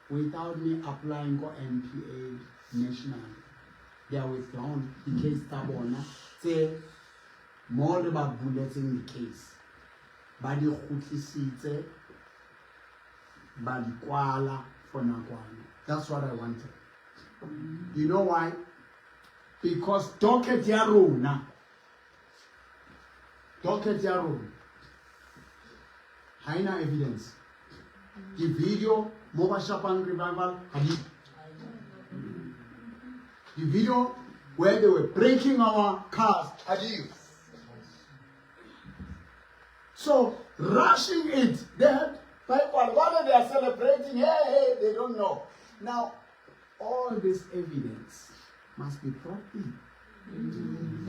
without me applying for MPA national, they are withdrawn. The case tabona say more about bulleting the case. But the khutlisitse ba di kwala for nakwana. That's what I wanted. You know why? Because docket ya rona. Docket ya rona. Haina evidence. The video Moba Shapan revival hadith. The video where they were breaking our cars hadith. So rushing it, they had whether they are celebrating, hey, they don't know. Now, all this evidence must be brought in.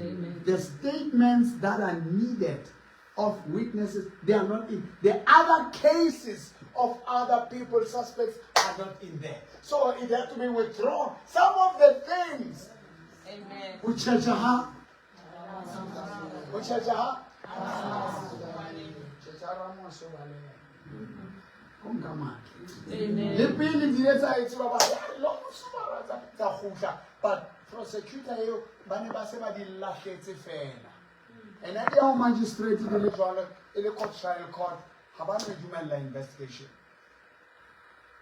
Amen. The statements that are needed of witnesses, they are not in. The other cases of other people, suspects, are not in there. So it has to be withdrawn. Some of the things. Amen. Uchechaha. But prosecutor you and at the magistrate in the court trial court have a investigation.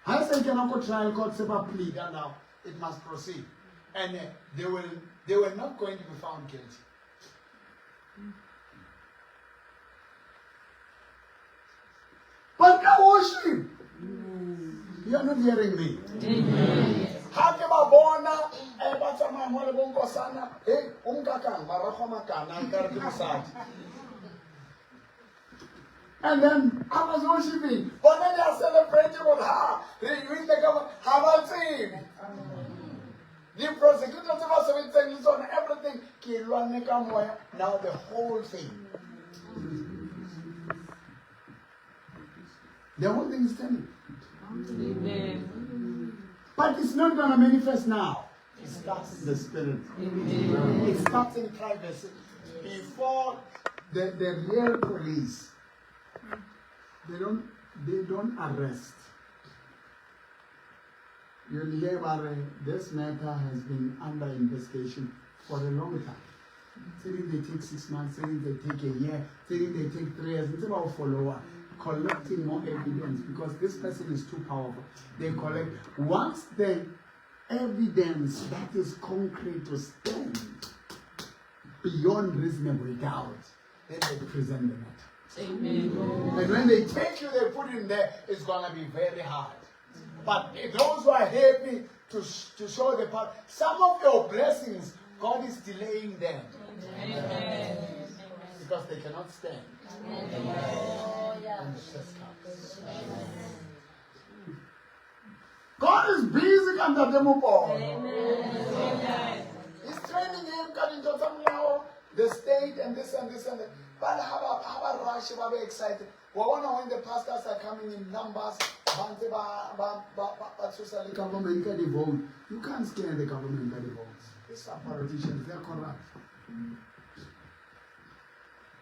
I say cannot trial court say plead and now it must proceed. And they were not going to be found guilty. But worship. You are not hearing me. And then I was worshiping. But then they are celebrating with her. They win the government. How about him? The prosecutor was saying on everything. Now the whole thing. The whole thing is standing. Amen. But it's not going to manifest now. It starts in the spirit. Amen. It starts in privacy. Before the real police, they don't arrest. You'll hear about this matter has been under investigation for a long time. Saying they take 6 months, saying they take a year, saying they take 3 years. It's about follow-up. Collecting more evidence because this person is too powerful. They collect. Once the evidence that is concrete to stand beyond reasonable doubt, then they present the matter. Amen. And when they take you, they put in there, it's going to be very hard. But those who are happy to show the power, some of your blessings, God is delaying them. Amen. Because they cannot stand. God is busy under the Amen. He's training him, coming to some now, the state and this and this and that. But how about rush? How about excited? Well, when the pastors are coming in numbers, government get the vote. You can't scare the government by the votes. These are politicians, they're corrupt.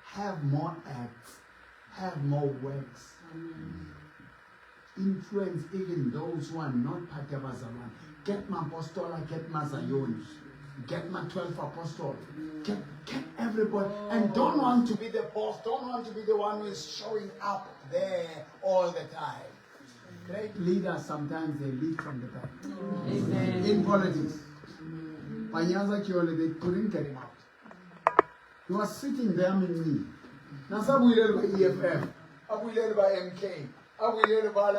Have more acts, have more works. Influence even those who are not part of Azaman. Get my apostola, get my Zion, get my 12 apostles, get everybody. And don't want to be the boss, don't want to be the one who is showing up there all the time. Great leaders sometimes they lead from the back. Amen. In politics. Panyaza Kiole, they couldn't get him out. He was sitting there with me. Now some we learn by EFF, we learn by MK, we learn by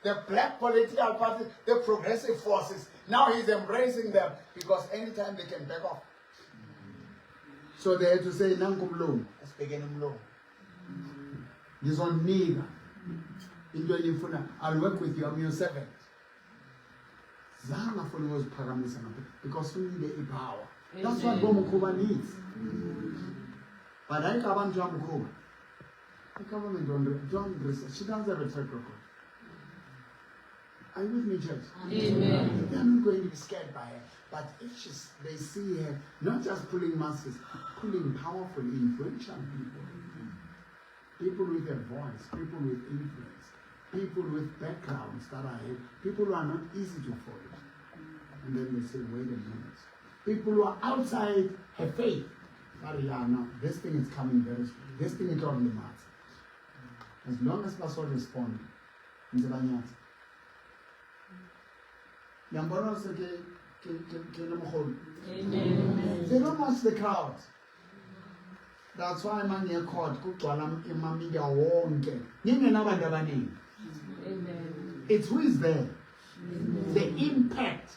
the black political party, the progressive forces. Now he's embracing them because anytime they can back off. So they had to say, Nankumlo, he's on nigga. I'll work with you, I'm your servant. Zanga followers paramisa because we need the power. That's what Bomukuba needs. But I can't jump Mukuba. The government don't research. She doesn't have a track record. Are you with me, church? Amen. They're not going to be scared by her. But if they see her not just pulling masses, pulling powerful, influential people. People with a voice, people with influence, people with backgrounds that are people who are not easy to follow. And then they say, wait a minute. People who are outside her faith. But yeah, no, this thing is coming very soon. This thing is totally mad. As long as Pastor responds, Mboro said, Amen. they don't watch the crowd. That's why I'm here called Amen. It's who is there. The impact.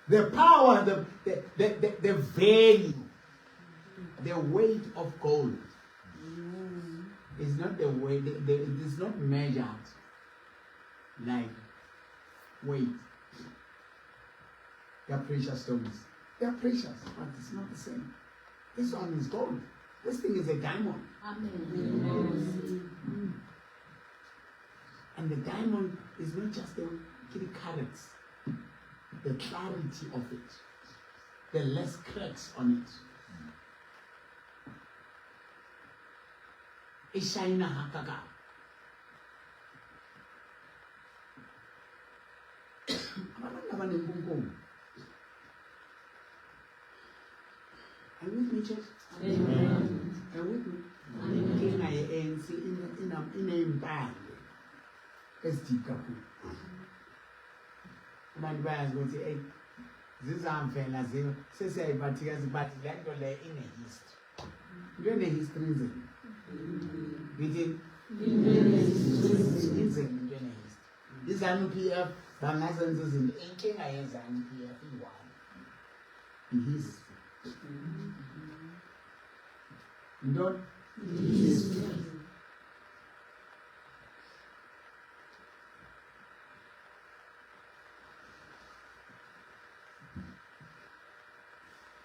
The power, the value, the weight of gold is not the weight, it is not measured like weight. They are precious stones. They are precious, but it's not the same. This one is gold. This thing is a diamond. Amen. And the diamond is not just the carats. The clarity of it, the less cracks on it. Ishaina hakaka. Are you with me, church? Amen. Are you with me? In a band, it's deep. Man bands go say, this unfair as you say, but he has but land in a history. You know the history is within this NPF, Banazans in Kenya is NPF in history. You don't history.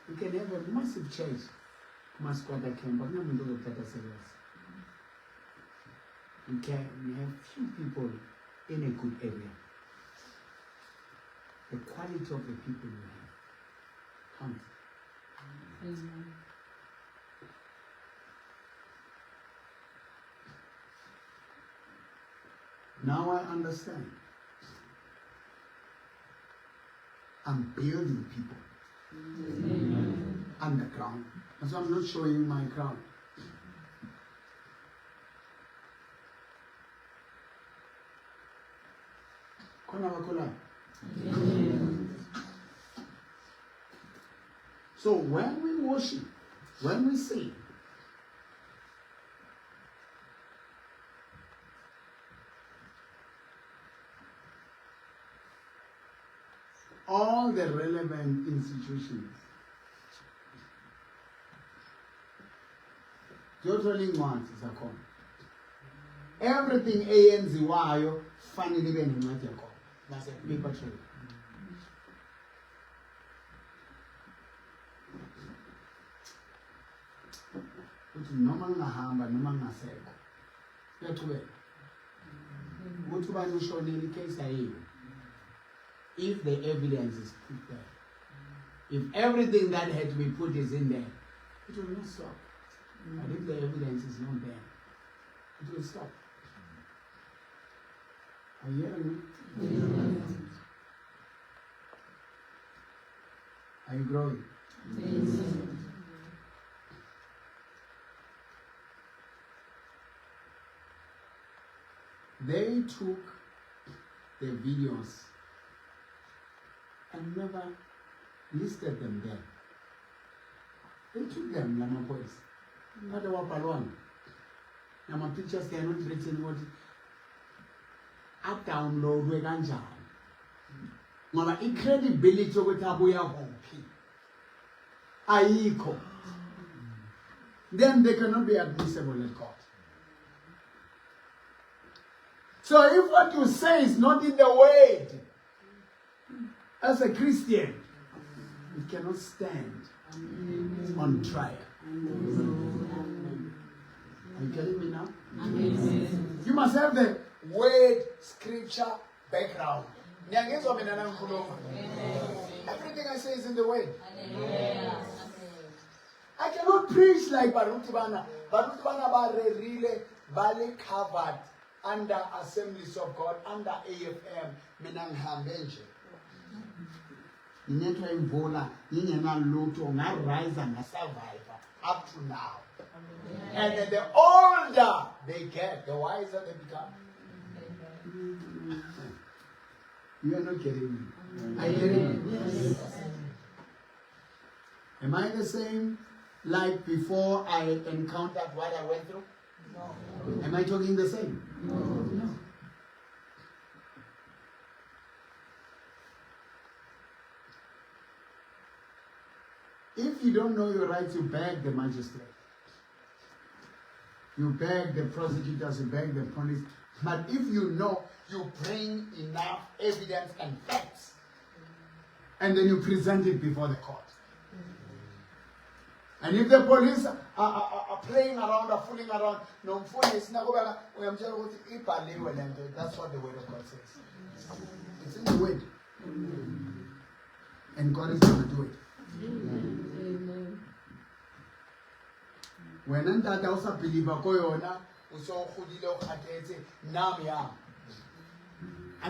We can have a massive church. Masquada camp, but no one will get us serious. We have few people in a good area. The quality of the people we have counts. Amen. Now I understand. I'm building people. Amen. Underground. That's why I'm not showing my crown. So when we worship, when we sing, all the relevant institutions, totally wants is a con. Everything ANC wayo fanele be nencwadi yakho. That's a paper trail. Uthi noma ngahamba noma ngasekho. Uyaqhubeka. Uthi ubani ushonile icase ayiyo. If the evidence is put there, if everything that had to be put is in there, it will not stop. But if the evidence is not there, it will stop. Are you hearing me? Amen. Are you growing? Amen. They took the videos and never listed them there. They took them, Lama boys. But they were Palwan. Lama pictures they are not written what I download we ganja. Mama incredibility with Abuya Honki. Aiko. Then they cannot be admissible in court. So if what you say is not in the word, as a Christian, it cannot stand on trial. Are you getting me now? You must have the word, scripture, background. Everything I say is in the word. I cannot preach like Barutibana. Barutibana bare really bali covered under Assemblies of God, under AFM, Minang Hambenje. Ninetwa imvula, ningena lutho, rise and survivor up to now. And then the older they get, the wiser they become. You are not getting me. Are you getting me? Yes. Am I the same like before I encountered what I went through? No. Am I talking the same? No. If you don't know your rights, you beg the magistrate. You beg the prosecutors, you beg the police. But if you know, you bring enough evidence and facts. And then you present it before the court. And if the police are playing around or fooling around, that's what the word of God says. It's in the word. And God is going to do it. Amen. When I also believe I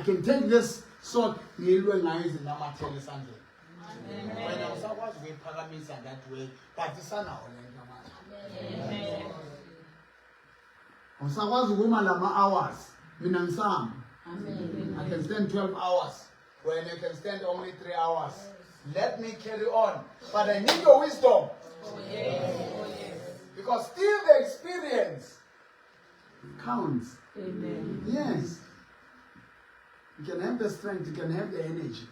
can take this sword, when I was with paramis and that way, but the son was woman hours. I can stand 12 hours when I can stand only 3 hours. Let me carry on. But I need your wisdom. Because still the experience counts. Amen. Yes. You can have the strength, you can have the energy.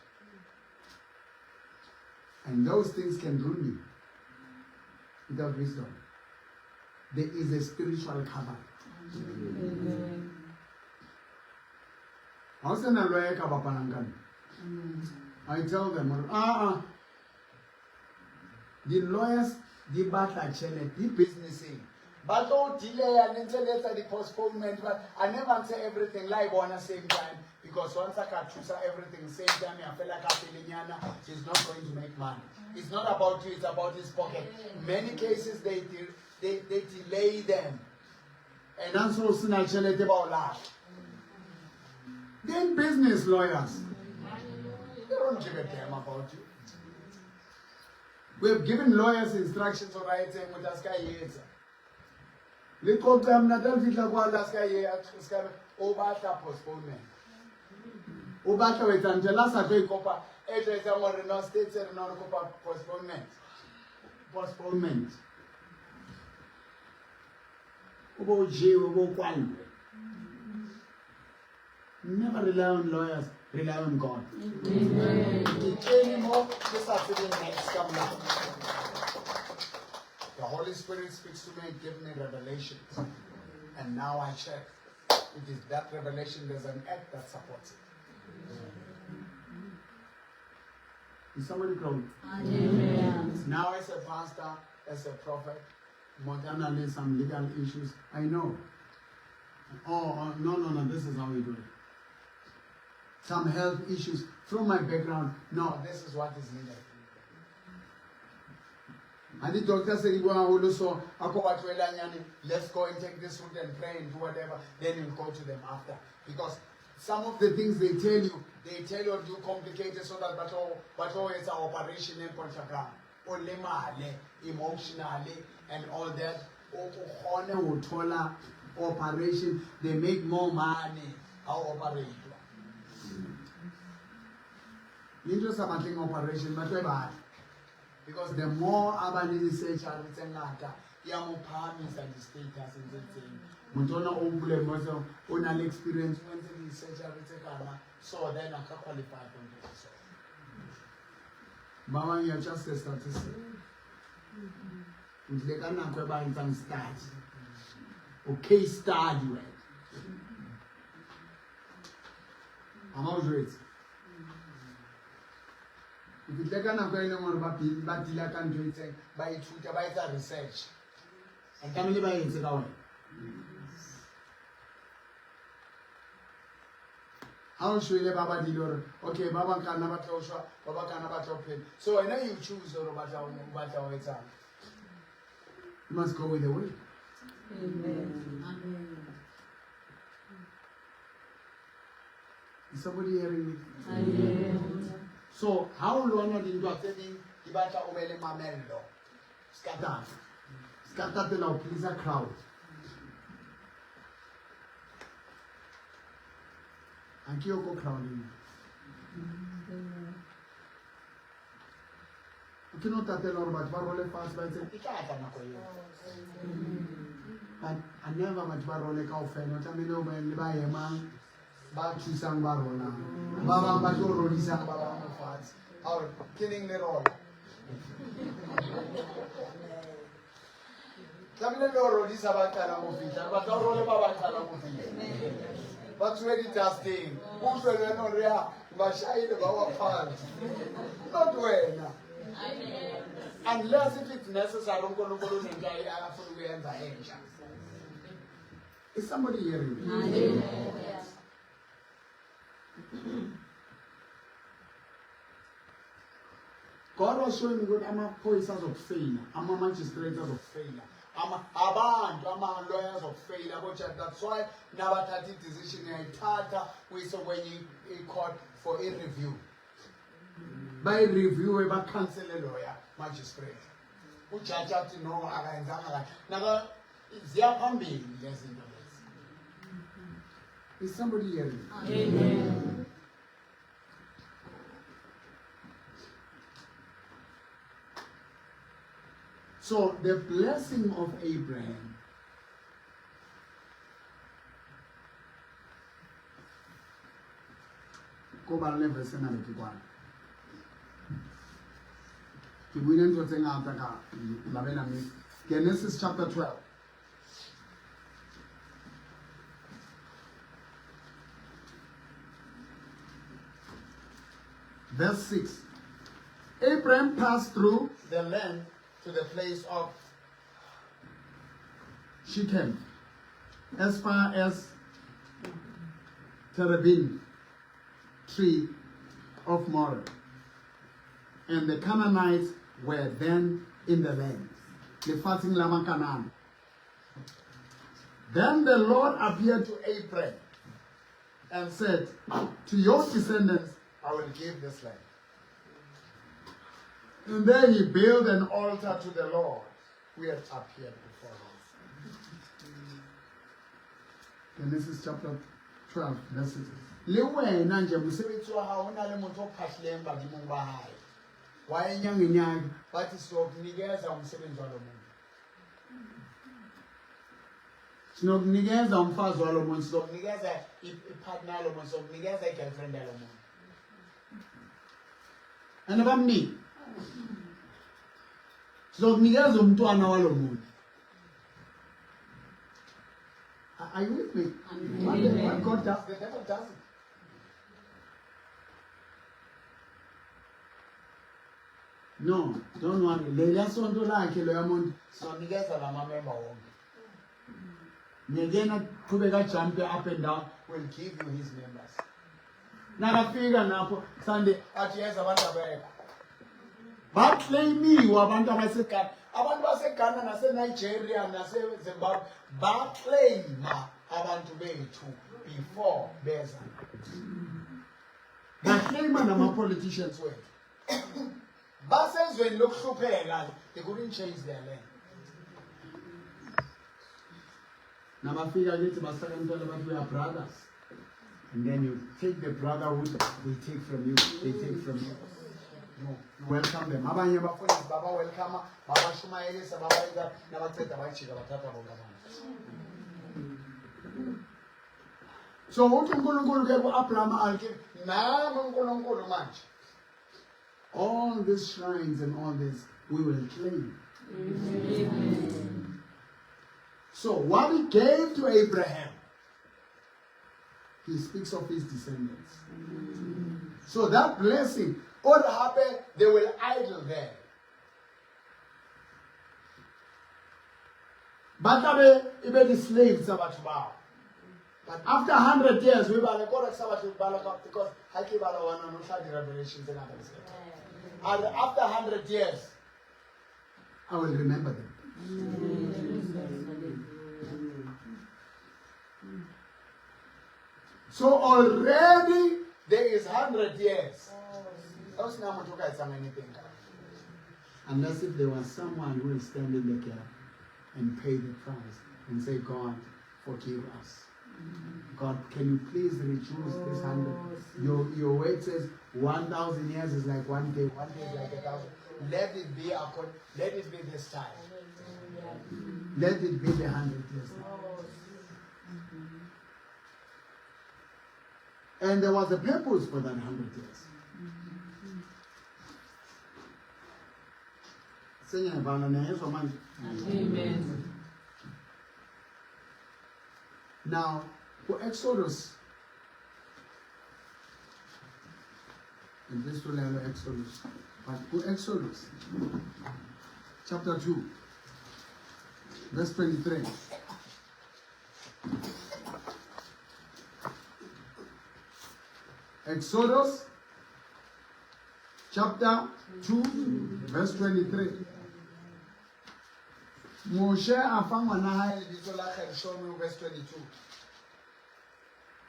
And those things can ruin you without wisdom. There is a spiritual cover. Amen. I tell them, the lawyers, the battle channel, the businessing. But all delay and until later the postponement, but I never answer everything live on the same time. Because once I can choose everything same time, I feel like he's not going to make money. It's not about you, it's about his pocket. Many cases they delay them. And also then business lawyers, they don't give a damn about you. We have given lawyers instructions on right saying with us guy years. We call them Nadal Villa last guy over postponement. Ubaka with Angela Sato Copa, address our no states and non Copa postponement. Postponement. Ubo J, Ubo Kwan. Never rely on lawyers, rely on God. Anymore, this afternoon next come now. The Holy Spirit speaks to me and gives me revelations. And now I check. It is that revelation, there's an act that supports it. Is somebody growing? Amen. Now as a pastor, as a prophet, Montana needs some legal issues. I know. No, this is how we do it. Some health issues from my background. No, this is what is needed. And the doctor said, let's go and take this route and pray and do whatever. Then you go to them after. Because some of the things they tell you do complicated so that but it's an operation in Ponchaka. Or emotionally and all that. operation, they make more money. How operate? Interest about thing operation, but bad. Because the more abantu research ngata iyamuphamisa the status and the thing. Mutona obule mozo onal experience when the research kana so then I can qualify for this. Mama, you're just a statistic. They can not go by some stats. Okay, study well. I'm all great. If you take an appointment about Badilla can do it by Twitter, by the research. And can only buy it away. How should you Baba Dilor? Okay, Baba can never tell you, Baba can never tell you. So I know you choose or about it. You must go with the way. Amen. Is somebody hearing me? Amen. So, how long are you attending Ibata Omele Mamelo? Scatter. Scatter now, please, a crowd. And Kyoko crowding. You cannot tell all about Barole fast by saying, but I never much Barole Kaufen, not a minute when you buy a man. Back to Sang Barona. Baba Bajoro Sang Baba Fats. Or killing the roll. Camille Loro is about Kalamovita, but don't roll about Kalamovita. But where it has stayed. Who's the Renoria? Bashai the Baba Fats. Not well. Unless if it's necessary, I'm going to go and die after we enter Asia. Is somebody hearing me? God was showing me good. I'm a police of failure. I'm a magistrate of failure. I'm a lawyers of failure. That's why never take a decision in Tata with when you court for a review. By review, we cancel a lawyer, magistrate. Who charge out to know now, it's your family. Is somebody hearing? Amen. So the blessing of Abraham Genesis chapter 12. Verse 6. Abraham passed through the land to the place of Shechem, as far as Terebinth tree of Mboro, and the Canaanites were then in the land. Then the Lord appeared to Abraham and said, to your descendants I will give this land. And there he built an altar to the Lord, who had appeared before him. Genesis chapter 12, verses. Lewe nanje musebetsi wa hao na le motho phahleng badimong ba hae. Wa enyangenyang bathi sokunikeza umsebenzi walo muntu. Sinokunikeza umfazi walo muntu, sokunikeza ipartner walo muntu, sokunikeza igirlfriend walo muntu. Anabamni sokunikeza umntwana walo muntu. Are you with me? What God does, the devil does it. No, don't worry. Leila sonto lakhe lo yamuntu sonikeza lama member wonke. Ngekena qhubeka jump up and down, will give you his members. Nakafika napho Sunday athi yes abantu abekho. Baclaimiwe abantu abaseGhana. Abantu baseGhana naseNigeria naseZimbabwe baclaima abantu bethu before beza. Baclaima nama-politicians wethu. Basezweni lokuhlupheka, they couldn't change their land. Namafika kithi basakantwana bathi we are brothers. And then you take the brotherhood, they take from you, they take from you. No, you welcome them. Abanye bafundisi baba welcome, baba shumayelisa, baba yenza nabaceda bayijika bathatha bonke abantu. So uthi uNkulunkulu ke ku-Abraham alike nami uNkulunkulu manje. All these shrines and all this we will claim. Amen. So what he gave to Abraham, he speaks of his descendants. So that blessing, what happened, they will idle there. But even the slaves about bow. But after 100 years, we will because I keep the revelations and others. And after 100 years, I will remember them. So already there is 100 years. Unless if there was someone who will stand in the gap and pay the price and say, God, forgive us. God, can you please reduce this 100? Your word says 1,000 years is like 1 day. 1 day is like 1,000. Let it be let it be this time. Let it be the 100 years now. And there was a purpose for that 100 years. Amen. Now, for Exodus, and this will have Exodus, but for Exodus, chapter 2, verse 23. Exodus, chapter 2, verse 23. Moshe afangwa na haya liso la Gershom verse 22.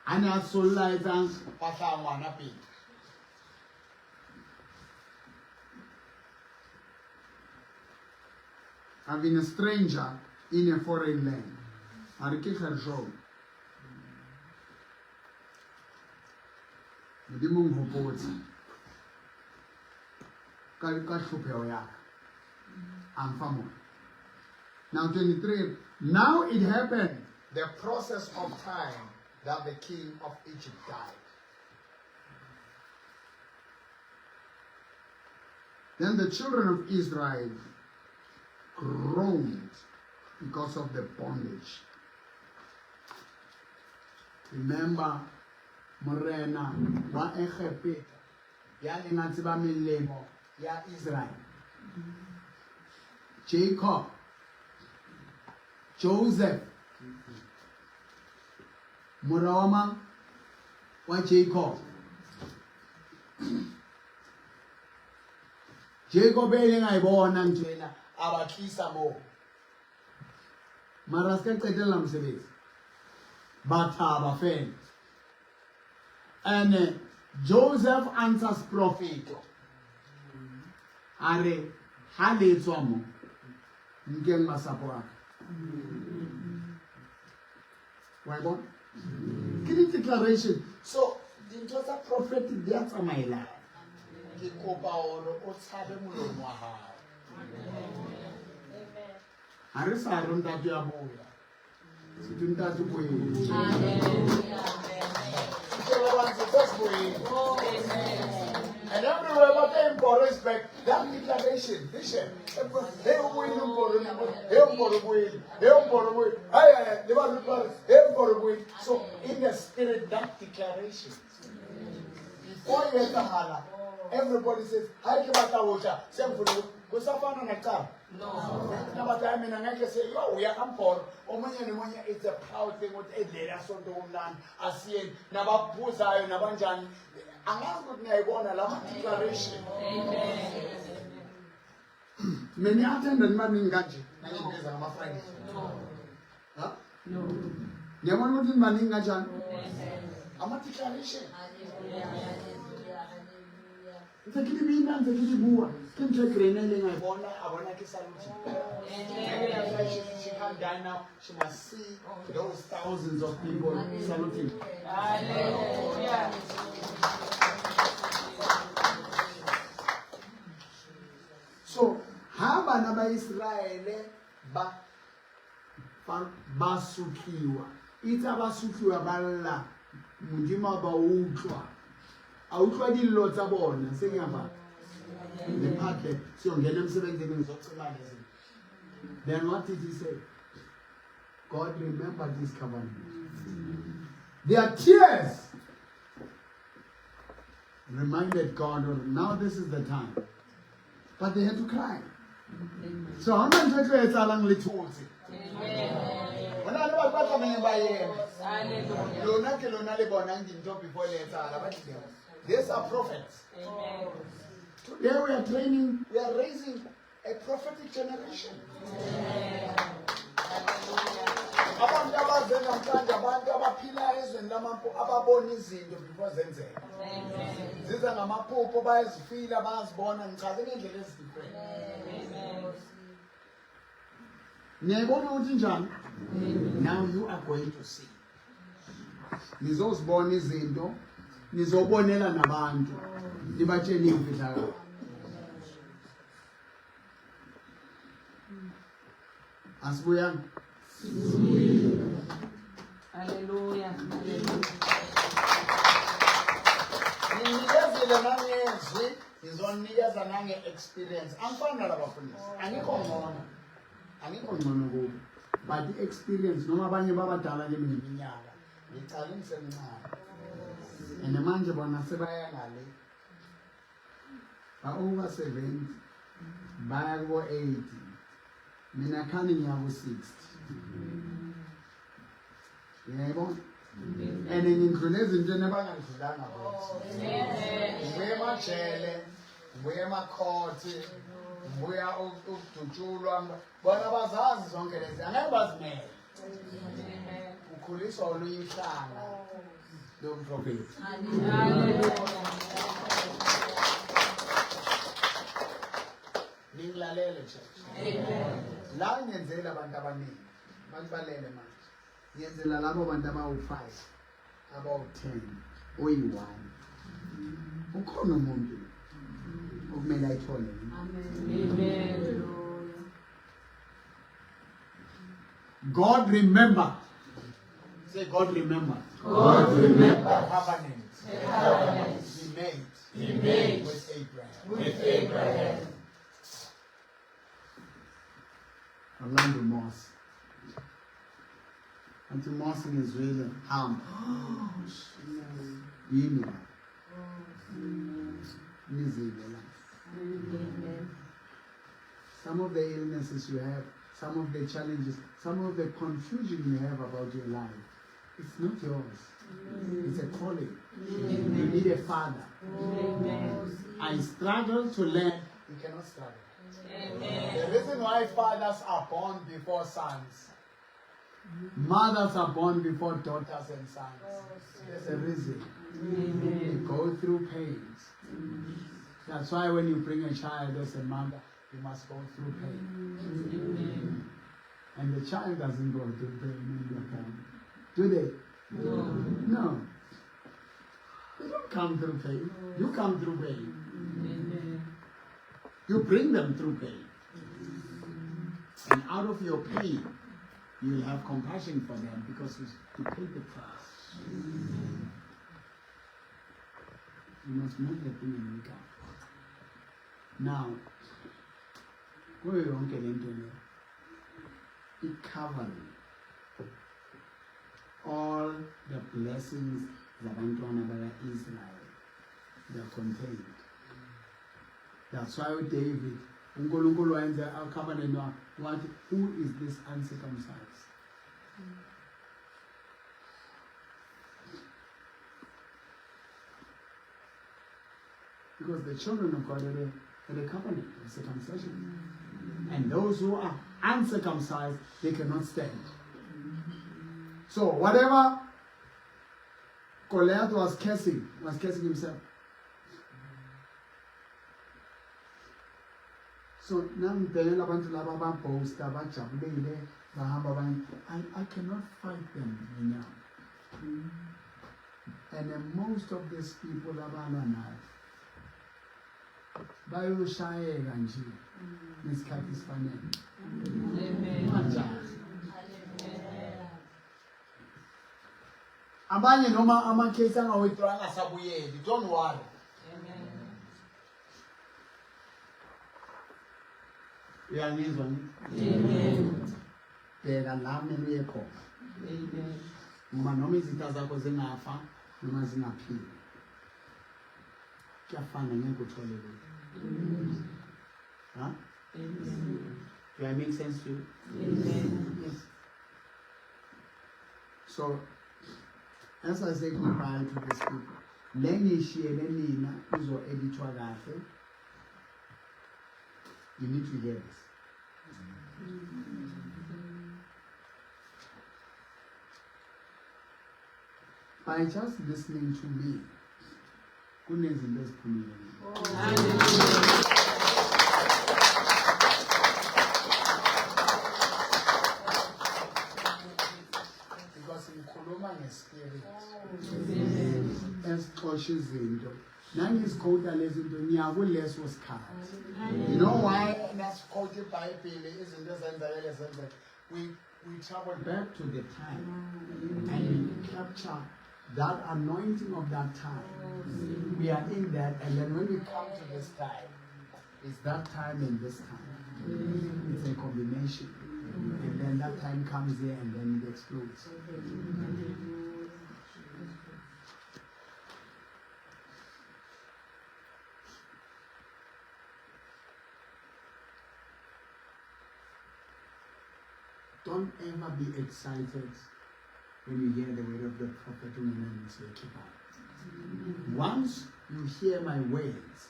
Ana sollaita pasangwa na pi. I've been a stranger in a foreign land. Arike Gershom. Medimong hopotsi. Ka hlupheho ya. I'm famous. Now 23, now it happened, the process of time, that the king of Egypt died. Then the children of Israel groaned because of the bondage. Remember, Morena, wa Egypt, ya lengatsi ba melemo ya Israel. Jacob, Joseph, Murama, wa Jacob. Jacob engayibona njena abakhisa mo. Mara ska qetella mosebetsi. Bathaba fela. And Joseph answers prophet. Are ha le tswa mo. Nkeng masapo aka. Why God? Give it declaration. So the Joseph prophetic they are tsamaela. Ke kopa hore o tshabe molomo wa hao. Are sa ronta ya boya. Situnta tsupoe. And everywhere what they Mboro respect, that declaration, vision. So in the spirit, that declaration. Before you enter Hala, everybody says, "Hi, Kibata Water." Simply, go safana na car. No. Now, I mean, I can say, "Yo, we are Mboro." It's a proud thing with a lady son to land. I see it. Naba Puza, Nabanjan. I'm not going to go on a declaration. Many attend and man in Gaji. I'm afraid. No. No. Never know in Maningajan. I'm a declaration. Ntse ke di bina, ntse ke di bua. Ke ntho e greneleng I bona ke saluting. She can't die now. She must see those thousands of people saluting. Hallelujah. So, ha bana ba Israele ba sutliwa. Itse ba sutliwa ba lla modimo ba utlwa. A utlwa dillo tsa bona se ke ba. Lephathe siyongena emsebenzini ngizocima lezi. Then what did he say? God remembered his covenant. Their tears reminded God of now this is the time. But they had to cry. So how much did you tell them little? When I know what I'm by these are prophets. Today we are training, we are raising a prophetic generation. Abantu abazenza mhlanje abantu abaphila ezweni lamampo ababona izinto before zenzeka. Ziza ngamaphupho bayazifila bayazibona ngichaze ngendlela ezidifferent. Niyabona ukuthi njani? Now you are going to see. Nizozibona izinto, nizobonela nabantu. Nibatshele imfihlakalo. Asibuya. Hallelujah. Ninikezile nangezwi, ngizonikeza nange-experience. Angifani nalabafundisi. Angikho ngcono kubo. But the-experience, noma abanye babadala nje neminyaka, ngicale ngisemncane. And manje bona sebaya ngale. Ba-over 70, baya kubo-80. Mina khani ngiyabo 60. Yebo. And ngidlule ezintweni abangangidlulanga bona. Ngibuye emajele, ngibuye emakhoti, ngibuya ukudutshulwa. Bona bazazi zonke lezi, angeke bazimele. Ukhuliswa olunye ihlanga lomprofeti. Ningilalele church. La ngiyenzela abantu abaningi. Balibalele manje. Ngiyenzela labo bantu abawu5, abawu10, oyi1. Ukhona umuntu okumele ayithole. Amen. God remember. Say God remember. God remember. Covenant. He made with Abraham. Orlando Moss. Until Moss in Israel, Ham. Some of the illnesses you have, some of the challenges, some of the confusion you have about your life, it's not yours. It's a calling. You need a father. I struggle to learn. You cannot struggle. The reason why fathers are born before sons, mothers are born before daughters and sons. There's a reason. You go through pains. That's why when you bring a child as a mother, you must go through pain. And the child doesn't go through pain when they're born. Do they? No. They don't come through pain. You come through pain. You bring them through pain. And out of your pain, you will have compassion for them because you paid the price. You must make the thing in God. Now, where you don't get into it, it covers all the blessings that Israel, they are contained. That's why with David, who is this uncircumcised? Because the children of God are the covenant of circumcision. And those who are uncircumcised, they cannot stand. So whatever Goliath was cursing himself. So nangibhekela abantu laba abaphosta abajabulile bahamba abanye, I cannot fight them now. And most of these people abalwa nayo bayoshayeka nje nesikhathi esifanele. Abanye noma amakhesi angawithdraw angasabuyeli, don't worry. Uyangizwa ni? Bheka lami uye khona. Uma noma izitha zakho zingafa noma zingaphili. Kuyafana ngeke uthole lutho. Huh? Do I make sense to you? Yes. So, as I say goodbye to these people, lengishiyele nina izo edithwa kahle. You need to hear this. By just listening to me, kunezinto eziphumile. Because ngikhuluma ngespirit. Esixosha izinto. Nangizikhowuta lezi zinto ngiyakuleso sikhathi. You know why nasikhowuta iBhayibheli izinto ezenzakele zenzeka? We travel back to the time and we capture that anointing of that time. We are in that, and then when we come to this time, it's that time and this time. It's a combination. And then that time comes here and then it explodes. Don't ever be excited when you hear the word of the prophet and say, keep up. Once you hear my words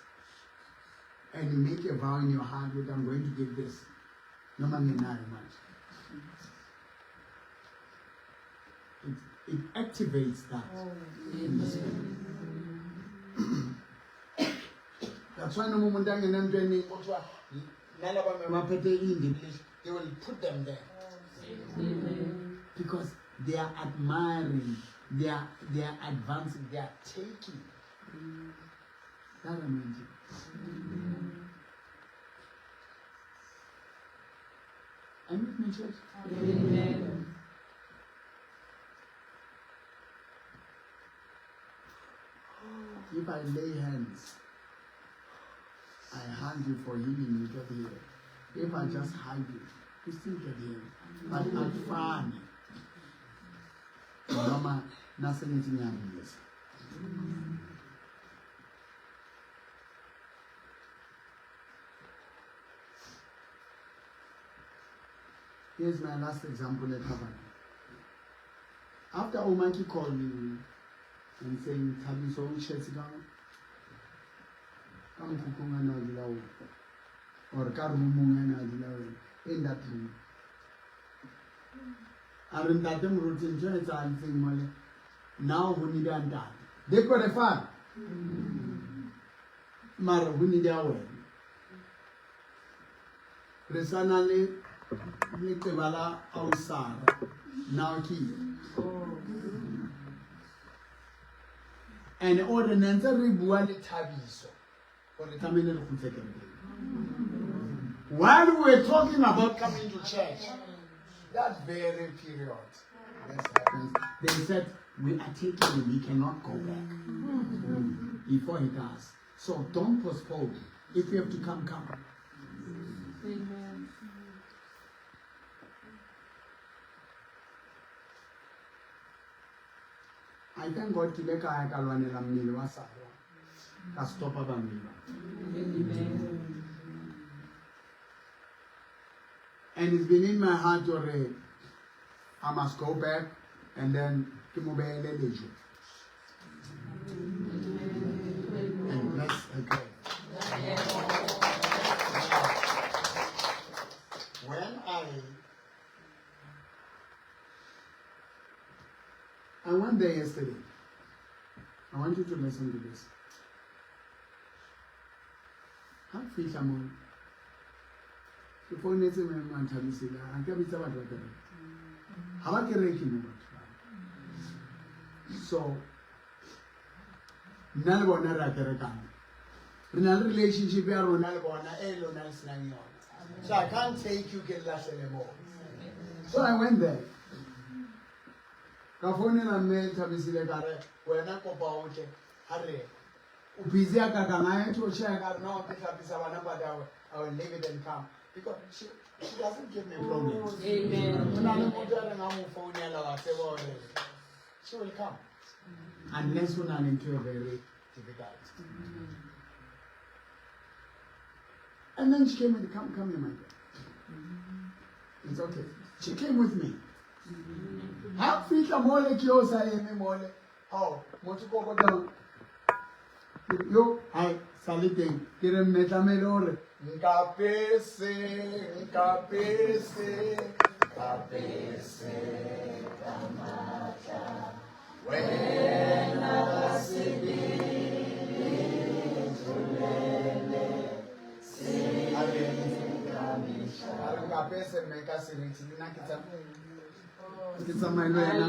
and you make a vow in your heart that I'm going to give this, no man can marry much. It activates that in the spirit. That's why no moment I'm training, they will put them there. Because they are admiring, they are advancing, they are taking that anointing. Are you with me, church? Amen. If I lay hands, I hug you for healing, you get healed. If I just hug you, you still get healed. But not fun. Mama, nothing is in this. Here's my last example at Havana. After Omaki called me and saying, Tabi so Chetsigang, come Kukunga Nadilaw, or Karumunga Nadilaw, in that room. I don't know them routine joints and thing now who need and that. They got a fan. Mara who need their way. Resanale Nitebala Ausar now key. And ordinance rebuali tabiso for the terminal while we were talking about coming to church, that very period, they said, we are taking him, he cannot go back before he does. So don't postpone. If you have to come, come. Amen. I thank God to make a kalwanela mnili wa sarwa. Ka stop abamila. Amen. And it's been in my heart already. I must go back and then Kimubele Leju. And bless again. When I went there yesterday. I want you to listen to this. How free someone? ke founetse me Manthabisile a ke bitsa batho ba kereke ha ba kereke mo batho so nna le bona ra kerekana re na le relationship ya rona le bona lona le senang yona so I can't take you ke lahlele mo so I went there ka founela mme Thabisile ka re wena kopa o tle ha re o busy ka kana to check ka no ke tlapisa bana but I will leave it and come because she doesn't give me problems. Amen. She will come unless we're not into a very difficult. And then she came and come here, my dear. It's okay. She came with me. Afrika mole kiosa yeme mole. Oh, motuko kodo. Yo, I saliting. Kire metamelore. Nkapese, kamata. Wena basibi, tulele, sikamisha. Nkapese meka siriti, nakita. Kita mailwena.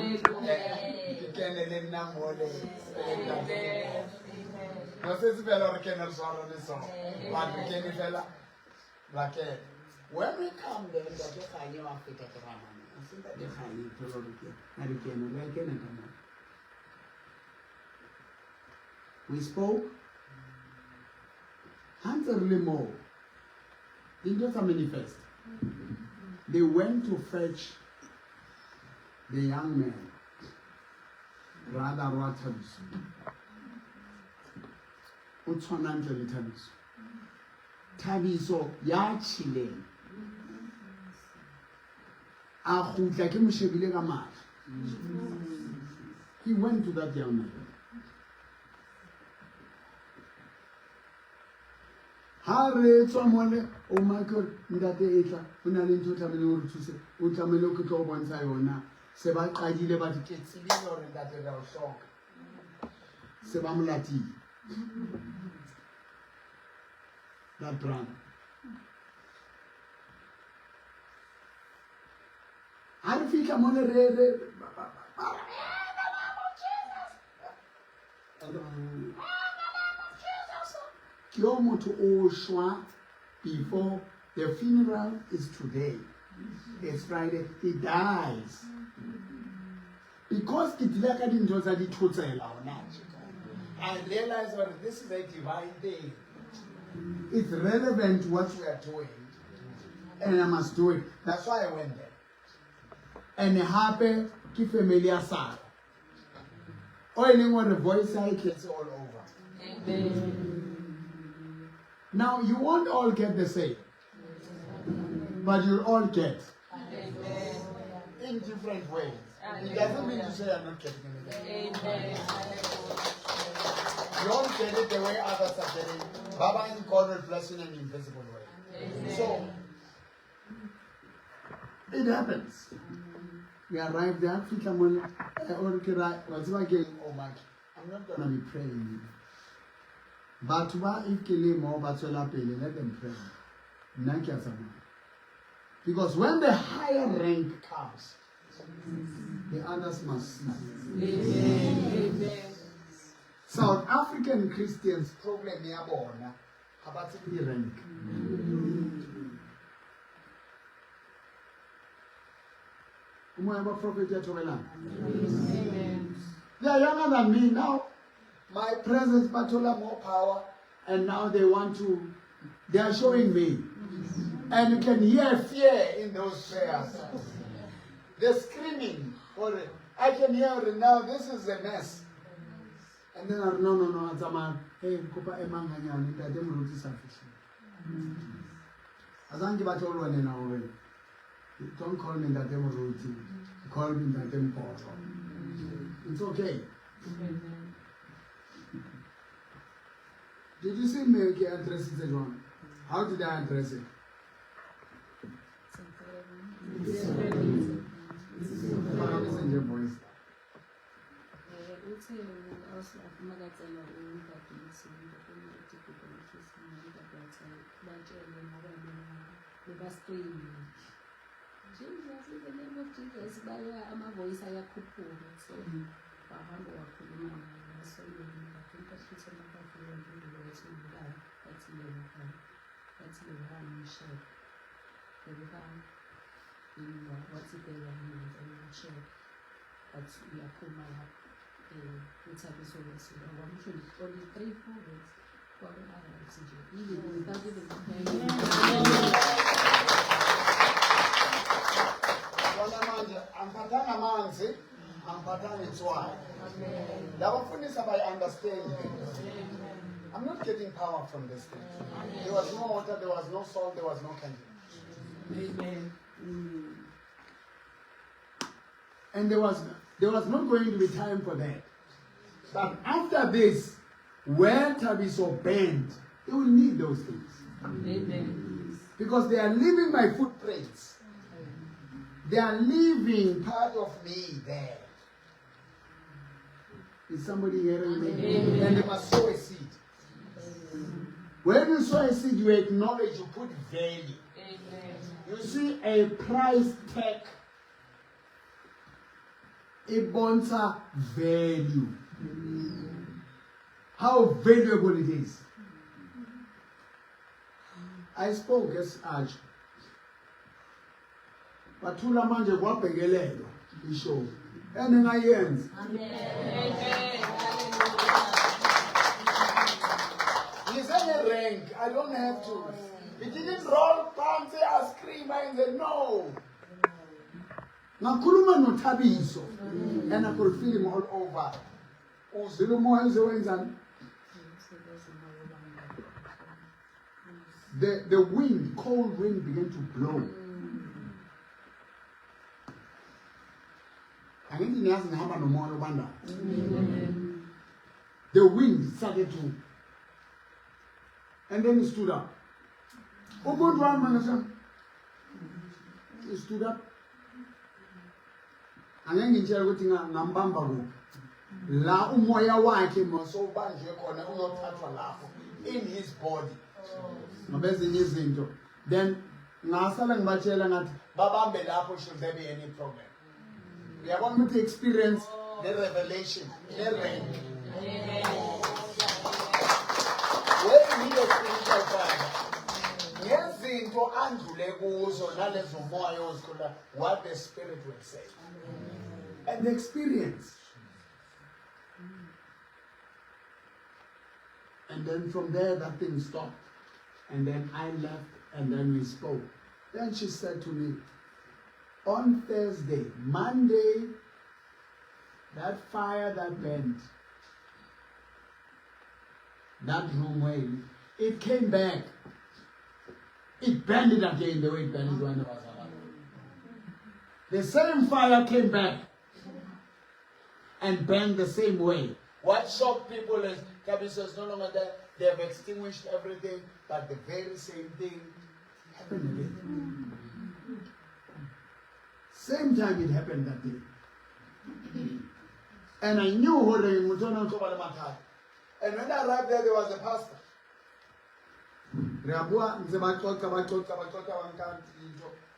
Kikenele namole. No sé si velo rekena swaro ni so. But we can fella. Like when we come there, the Khani Africa drama. I think that the Khani Tolorike. And we can come. We spoke. Hunter Limo. Didn't just manifest. They went to fetch the young man. Rather Waters. Utshwanantle le Thabiso. Thabiso ya chileng. A khutla ke mo shebile ka mara. He went to that young man. Ha re tswa mole o Michael ntate etla o na le ntho tlamele o re thuse o tlamele ke tlo bontsha yona se ba qadile ba diketsile hore ntate ra o hloka se ba molatile. That brother. I think I'm on a red. Kyomo to Oshwa before the funeral is today. It's Friday. He dies. Because I realize that this is a divine thing. It's relevant to what we are doing. And I must do it. That's why I went there. And happy ki familiar Sarah. Oiling on the voice I gets all over. Amen. Now you won't all get the same. But you'll all get. Amen. In different ways. It doesn't mean to say I'm not getting anything. Amen. You don't get it the way others are getting. Baba in God will bless in an invisible way. Amen. So, it happens. We arrived there, I'm not going to be praying. But if Kilimo, let them pray. Because when the higher rank comes, the others must see. Amen. South African Christians problem here born about the rank. They are younger than me now. My presence Patola more power, and now they are showing me. And you can hear fear in those prayers. They're screaming for it. I can hear it now. This is a mess. And then no, it's a man. Hey, Kupa Emang Hanyan, that them root is sufficient. As I give a told one in our way. Don't call me that them root. Call me that them Mboro. It's okay. Did you see me address it wrong? How did I address it? bascream. Jesus, in the name of Jesus, by my voice I akuphula. So bahamba wakhuluma naye esonweni bathemba futhi amafafile ngendlela ethembekayo bathi lehani share. Lehani what's it there means and share. But we are poor it's a so I'm sure only 3-4 words for our oxygen. Even without even Ampatana manzi, ampatana itswayi. Labafundisa by understanding. I'm not getting power from this thing. There was no water, there was no salt, there was no candle. Amen. And there was not going to be time for that. But after this, where Tabiso bent, they will need those things. Amen. Because they are leaving my footprints. They are leaving part of me there. Is somebody hearing me? Amen. And they must sow a seed. When you sow a seed, you acknowledge, you put value. Amen. You see a price tag. A bonta value. How valuable it is. I spoke as Arch. Bathula manje kwabhekelelwa ishow. Enengayenza. He's in a rank. I don't have to. He didn't roll palms, I scream, I said no. Ngakhuluma noThabiso. And I could feel him all over. The wind, cold wind began to blow. The wind started to, and then he stood up. He stood up. And then he said, La umoya wakhe mosobanje khona uyothathwa lapho in his body. Ngabezinye izinto. Then ngasala ngibatshela ngathi babambe lapho should there be any problem. We are going to experience the revelation, the rank. Where we need a spiritual father. Ngezinto andlule kuzo nalezo moya ozikhola what the Spirit will say. And the experience. And then from there, that thing stopped. And then I left, and then we spoke. Then she said to me, on Thursday, Monday, that fire that burned, that room way, it came back. It burned it again the way it burned when it was alive. The same fire came back and burned the same way. What shocked people is Tabiso is no longer there. They have extinguished everything, but the very same thing happened again. Same time it happened that day. And I knew who they were. And when I arrived there was a pastor.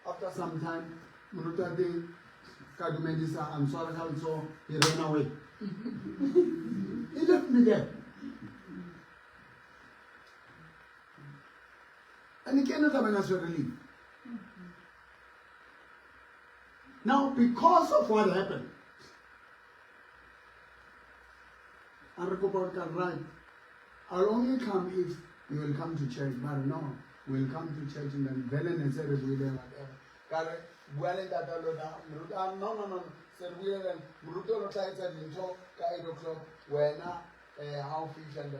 After some time, I'm sorry, so he ran away. He left me there. And he cannot have an answer relief. Now, because of what happened, I'll only come if you will come to church. But no, we'll come to church and then Velen and said it will whatever. No. Said we and Muruto tight at the talk 8 o'clock when how fish and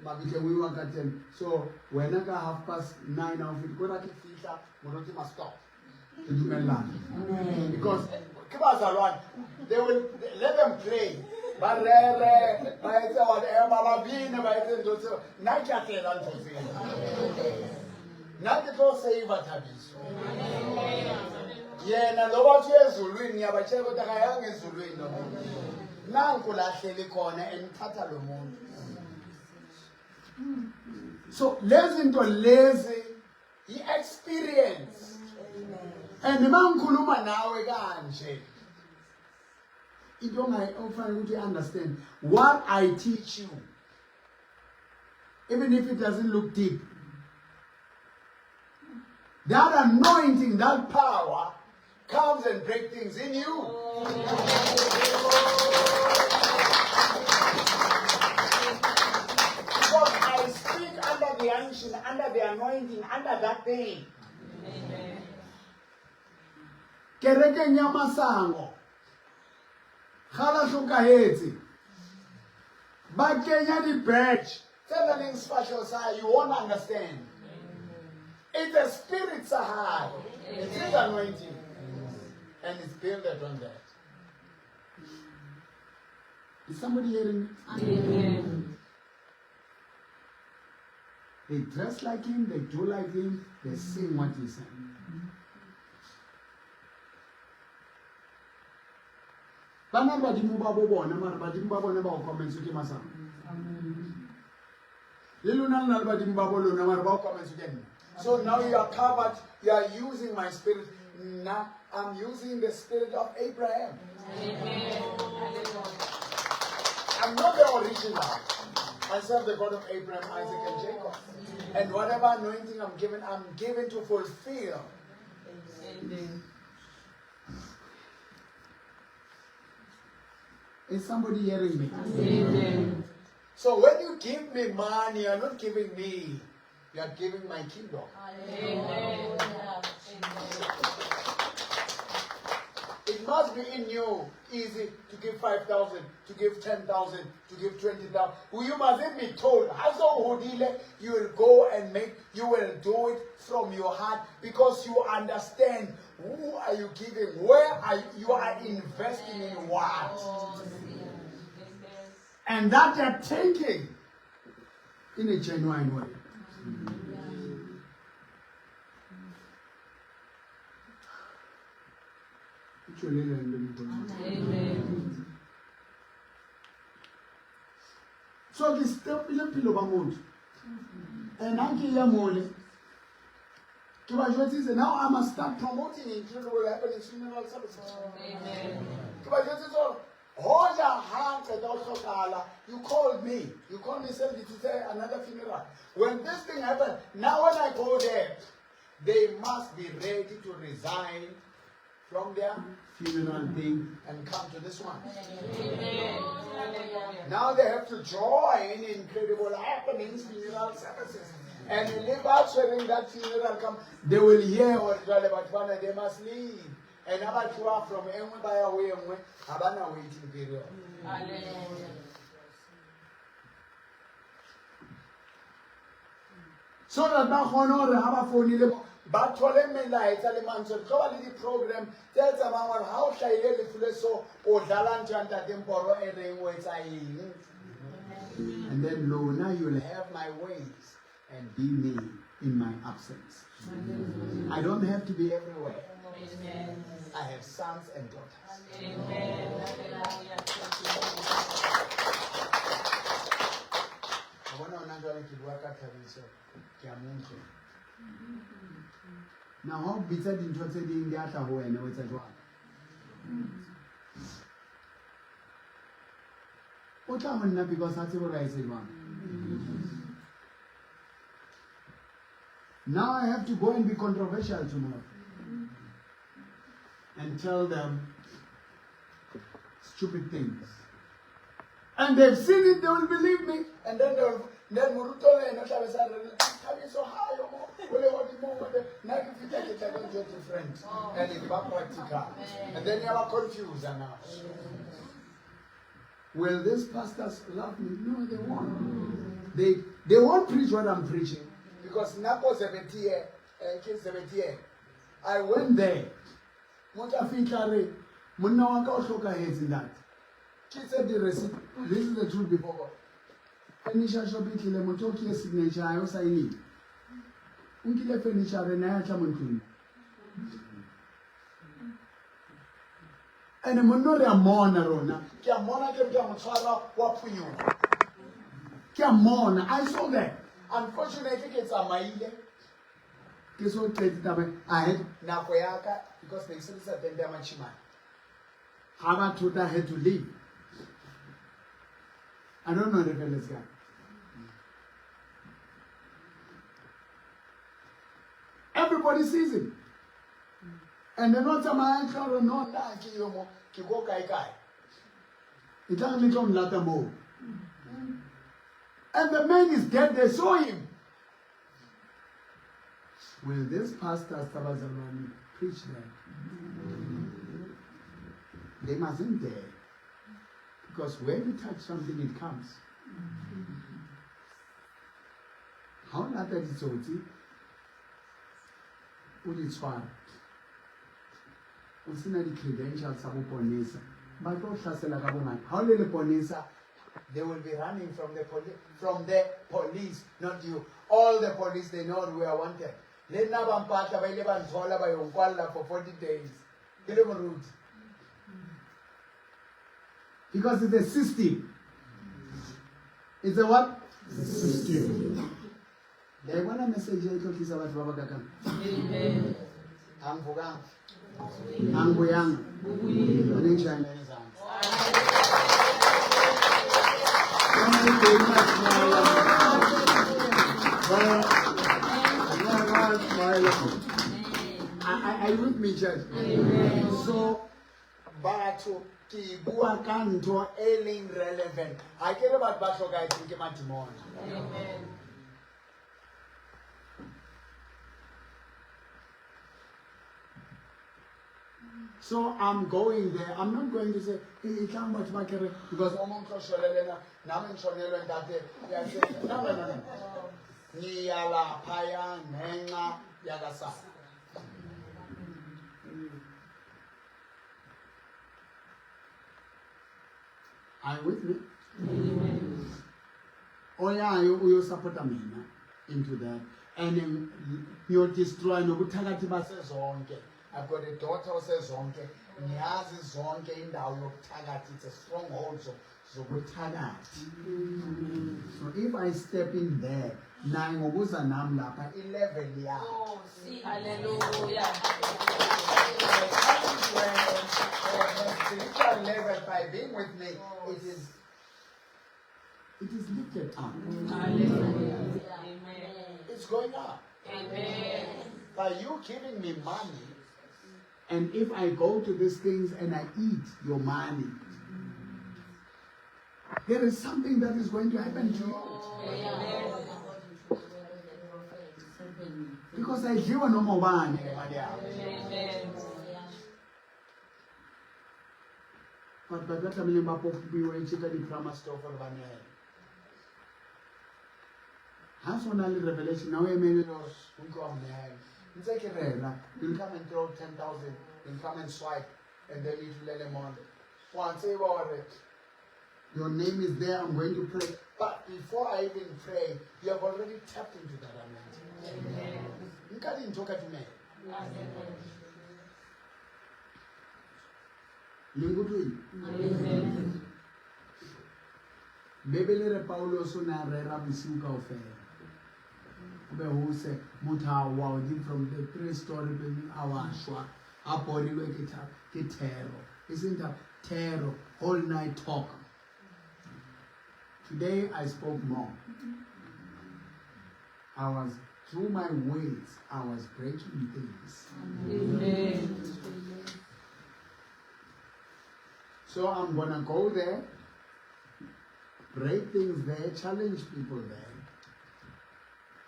Mabike we want at 10. So when I 9:30 now we go to fish up, Muruto must stop to do land. Because keep us around, they will let them pray. But whatever not the close say what happens. Yeah, na loba ezulwini yabachela kodwa kayanga ezulwini lo muntu. Nanku lahleli khona emthatha lo muntu. So lezi into lezi experience. And mangikhuluma nawe kanje. Into ofanele ukuthi understand what I teach you. Even if it doesn't look deep. That anointing, that power comes and breaks things in you. Because I speak under the unction, under the anointing, under that thing. Kereke nyamasango. Khala hlokahetse. Ba kenya di badge. Tell the special side, you won't understand. It's a spirit sahai. It's his anointing. And it's built on that. Is somebody hearing me? Amen. They dress like him, they do like him, they sing what he sang. Bana badimo ba bo bona mara badimo ba bona ba o comments ke masang. Le lona le badimo ba bo lona mara ba o comments ke nna. So now you are covered, you are using my spirit. Now I'm using the spirit of Abraham. Amen. I'm not the original. I serve the God of Abraham, Isaac, and Jacob. And whatever anointing I'm given to fulfill. Amen. Is somebody hearing me? Amen. So when you give me money, you're not giving me. You are giving my kingdom. Amen. It must be in you easy to give 5,000, to give 10,000, to give 20,000. You mustn't be told. You will go and you will do it from your heart because you understand who are you giving, where you are investing in what. And that you're taking in a genuine way. Amen. So this step is a pillow of and I give you money. Now I must start promoting incredible happenings funeral services. Amen. You called me. You called me to say another funeral. When this thing happened, now when I go there, they must be ready to resign from their funeral thing and come to this one. Amen. Now they have to join incredible happenings funeral services. And if they are sharing that funeral come, they will hear what about they must leave. And about you are from Enwe by away and Habana waiting period. So that now honor have a phone but for them like Taliman probably the program tells about how Shaile the Fuleso or Dalan Janta Mboro and and then lo now you will have my ways and be me in my absence. I don't have to be everywhere. Amen. I have sons and daughters. Amen. Now how bitter the interested in the other way and what's at one. What happened because that's what I said one. Now I have to go and be controversial tomorrow. And tell them stupid things. And they've seen it, they will believe me. And then Murutole and Oshaba so high, different. And it's back practical. And then you are confused now. Will these pastors love me? No, they won't. They won't preach what I'm preaching. Because Napo 70 I went there. Mutafikare, Munawaka Oshoka heads in that. She said the receipt, this is the truth before God. Furniture shopping kile mutoki signature ayo saini. Unkile furniture na ya chamun. And munore amona rona. Kia mona ke kia mutwala wapunyo. Kia mona, I saw that. Unfortunately, it's a maile. so I had Nakoyaka because they said that then Machima. Haba Tuta had to leave. I don't know the fella's guy. Everybody sees him. And they're not a man, no, Kiko Kai Kai. It doesn't come Latamo. And the man is dead, they saw him. Will this pastor Tabazalani preach that? They mustn't dare. Because when you touch something, it comes. How not that it's OT? Put it far. We see the credentials of Ponesa. But how little Ponesa? They will be running from the police, not you. All the police, they know we are wanted. For 40 days. Because it's a system. It's a what? It's a system. They want a message to kiss about Baba Gagan. Angfogang. Angboyang. I with me, church. So, Barato. Kibua kanto ailing relevant. I care about Basho guys in Kimatimon. Amen. So I'm going there. I'm not going to say, hey, come much my career because Omon Kosholena, Naman Shonelo and Tate. No. Niala, Paya, Nenga, Yagasa. Are you with me? Amen. Oh yeah, you support me into that. And then you're destroying zonke. I've got a daughter who says zonke. Nyazi zonke in the Tagati. It's a stronghold so Tagati. So if I step in there, 9 obuza namla 11 years. Oh, see, hallelujah. Spiritual level by being with me, it is lifted up. Amen. It's going up. Amen. By you giving me money, and if I go to these things and I eat your money, there is something that is going to happen to you. Amen. Because I hear no more one. Amen. But that time we were in the grammar store for one year. Has one only revelation now. You'll come and throw 10,000, you'll come and swipe, and then you let them on. Once your name is there, I'm going to pray. But before I even pray, you have already tapped into that anointing. You can't even talk to me. Maybe let Paulo sooner rera bisuka offer. Who say Muta from the 3-story building Awashwa, Aporiwe Kitero. Isn't that terror? All night talk. Today I spoke more. Through my words, I was breaking things. Amen. So I'm gonna go there, break things there, challenge people there,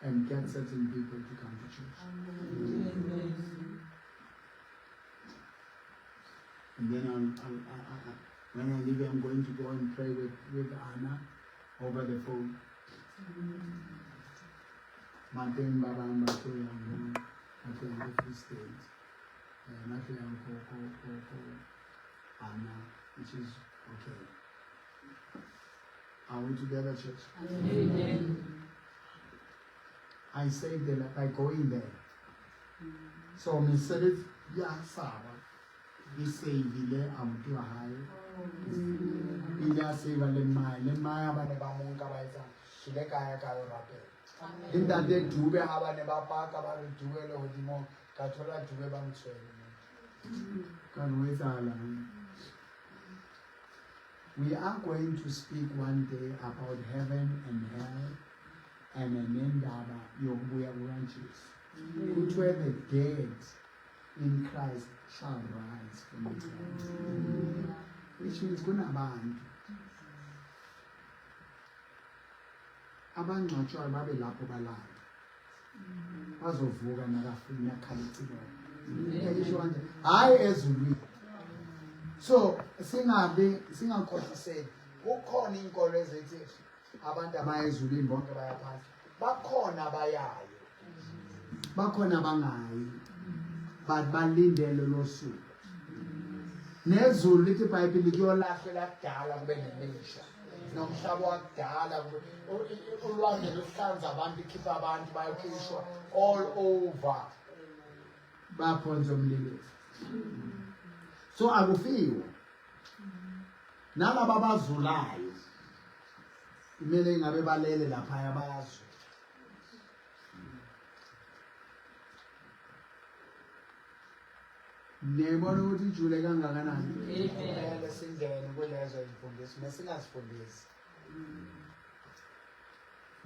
and get certain people to come to church. Amen. And then when I leave, I'm going to go and pray with Anna over the phone. Martin Baba Mboro, I can go free state. And I can go Anna, which is okay. Are we together, church? Amen. I saved the life by going there. So me said it, yeah, Sarah. We saved the I'm too high. We just save a lemma, but the Bamunka by some. Shilekaya Karape. Intate dube ha ba ne ba paka ba re duele hodimo ka thola dube ba mtshwele. Ka no etsahalang? We are going to speak one day about heaven and hell and an endaba yokubuya kukaJesu. Kuthiwe the dead in Christ shall rise from the dead. Which means kunabantu abangcwatshwayo babe lapho balala bazovuka nakafuna akhala icilongo hayi ezulwini. So singakhohliseli kukhona inkolo ezithi abantu abaya ezulwini bonke bayaphansi, bakhona abayayo bakhona abangayi but balindele lo suku. Nezulu lithi iBhayibheli kuyolahlela kudala kube nemisha nomhlaba wakudala ulwandle luhlanza abantu ikhipha abantu bayokhishwa all over baphonza umlilo. So akufiwa nalaba abazulayo kumele ngabe balele lapha bayazwa. Niyabona ukuthi ijule kangakanani? Amen. Singene kulezo imfundiso nesingazifundisi.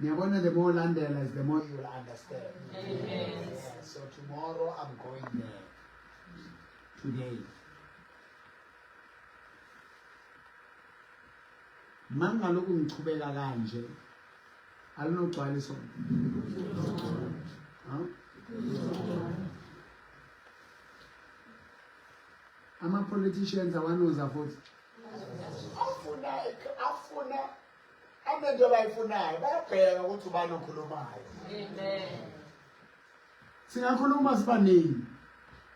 Niyabona, the more landela is the more you will understand. Amen. Yeah, so tomorrow I'm going there. Today. Mangaloku ngichubeka kanje alinogcwaliso. Ama-politicians awanoza futhi afuna anento abayifunayo bayabheka ukuthi ubani okhulumayo. Amen. Singakhuluma sibaningi.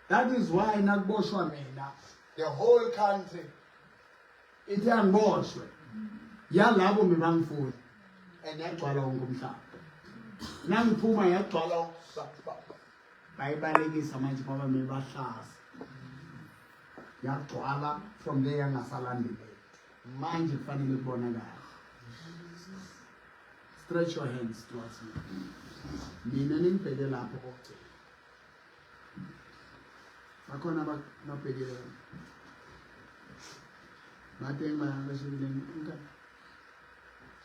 That is why nakuboshwa mina the whole country ithi angiboshwe yalabo mebangifuna and yagcwala wonke umhlaba. Nangiphuma yagcwala bayibalekisa manje ngoba mebahlaza. Yagcwala from there yangasalandeli. Manje kufanele kubonakala. Stretch your hands towards me. Mina ningibheke lapho kokugcina. Bakhona ababhekile.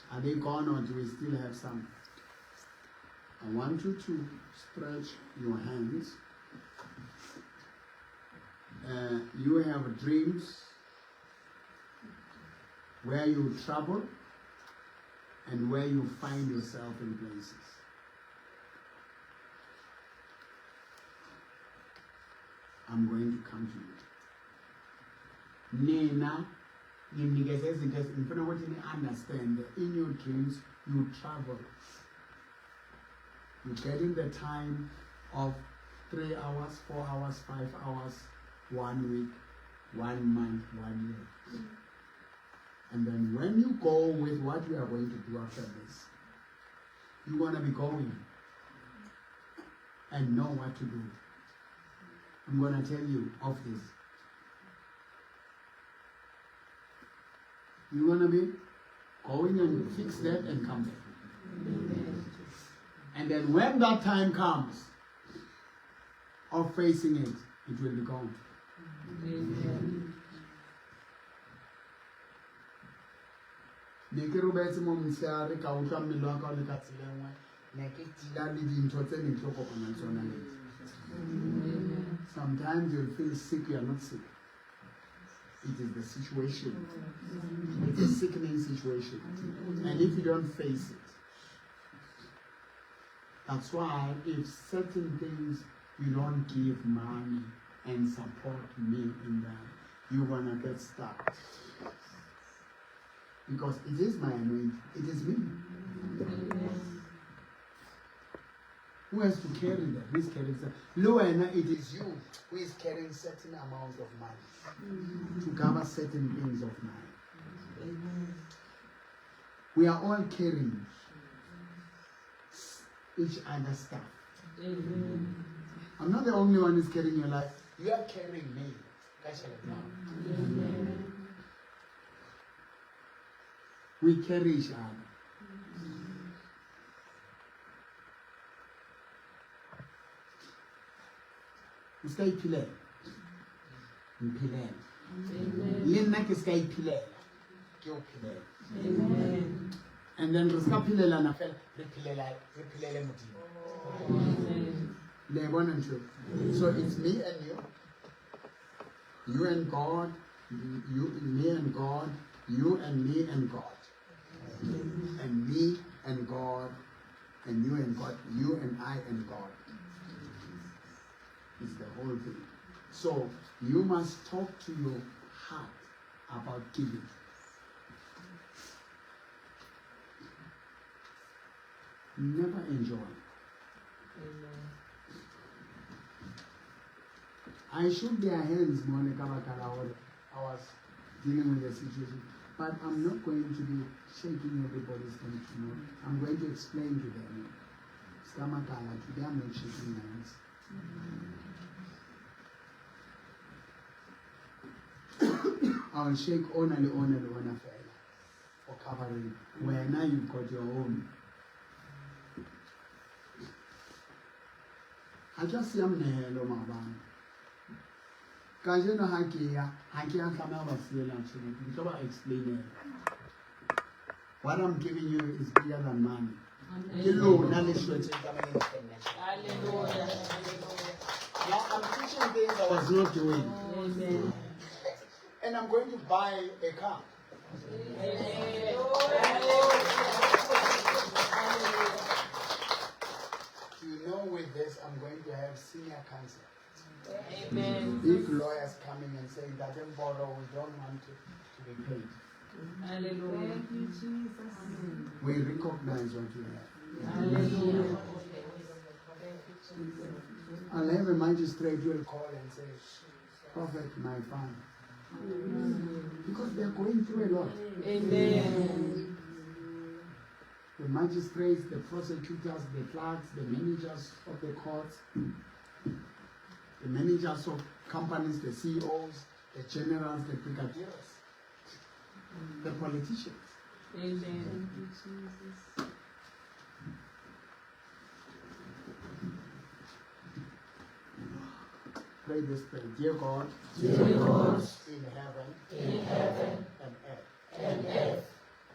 Are they gone or do we still have some? I want you to stretch your hands. You have dreams where you travel and where you find yourself in places. I'm going to come to you. Nina, understand that in your dreams you travel. You get in the time of 3 hours, 4 hours, 5 hours, 1 week, 1 month, 1 year. And then when you go with what we are going to do after this, you're going to be going and know what to do. I'm going to tell you of this. You're going to be going and fix that and come back. And then when that time comes of facing it, it will be gone. Sometimes you'll feel sick, you are not sick. It is the situation. It's a sickening situation. And if you don't face it, that's why if certain things you don't give money and support me in that, you're gonna get stuck. Because it is my anointing. It is me. Who has to carry that? Who is carrying that? Luena, it is you who is carrying certain amount of money to cover certain things of mine. We are all carrying each other's stuff. I'm not the only one who's carrying your life. You are carrying me. We carry each other. ska iphilela ngiphilela le nna ke ska iphilela ke o philela and then re ska philelana fela re philele modimo le bona ntho so it's me and you and God, me and God, you and me and God, and me and God, and you and God, you and I and God. It's the whole thing. So you must talk to your heart about giving. Never enjoy. I shook their hands, Monica Bakala. I was dealing with the situation. But I'm not going to be shaking everybody's hand tomorrow. I'm going to explain to them. Skamakala, today I'm not shaking hands. I'll shake only fella for covering. Where now you've got your own. I just see I'm hello, my man. Kajeno hakia kama wasile chini. Nitoba explain it. What I'm giving you is bigger than money. Hallelujah. Now I'm teaching things I was not doing. Amen. And I'm going to buy a car. You know, with this, I'm going to have senior counsel. Amen. Big lawyers coming and saying that Mboro, we don't want to be paid. Hallelujah. Thank you, Jesus. We recognize what you have. Hallelujah. I'll have a magistrate who will call and say, Prophet, my father. Because they're going through a lot. Amen. The magistrates, the prosecutors, the clerks, the managers of the courts, the managers of companies, the CEOs, the generals, the brigadiers, the politicians. Amen. Thank you, Jesus. Pray this prayer. Dear God, Dear God, in heaven in heaven and earth, and earth,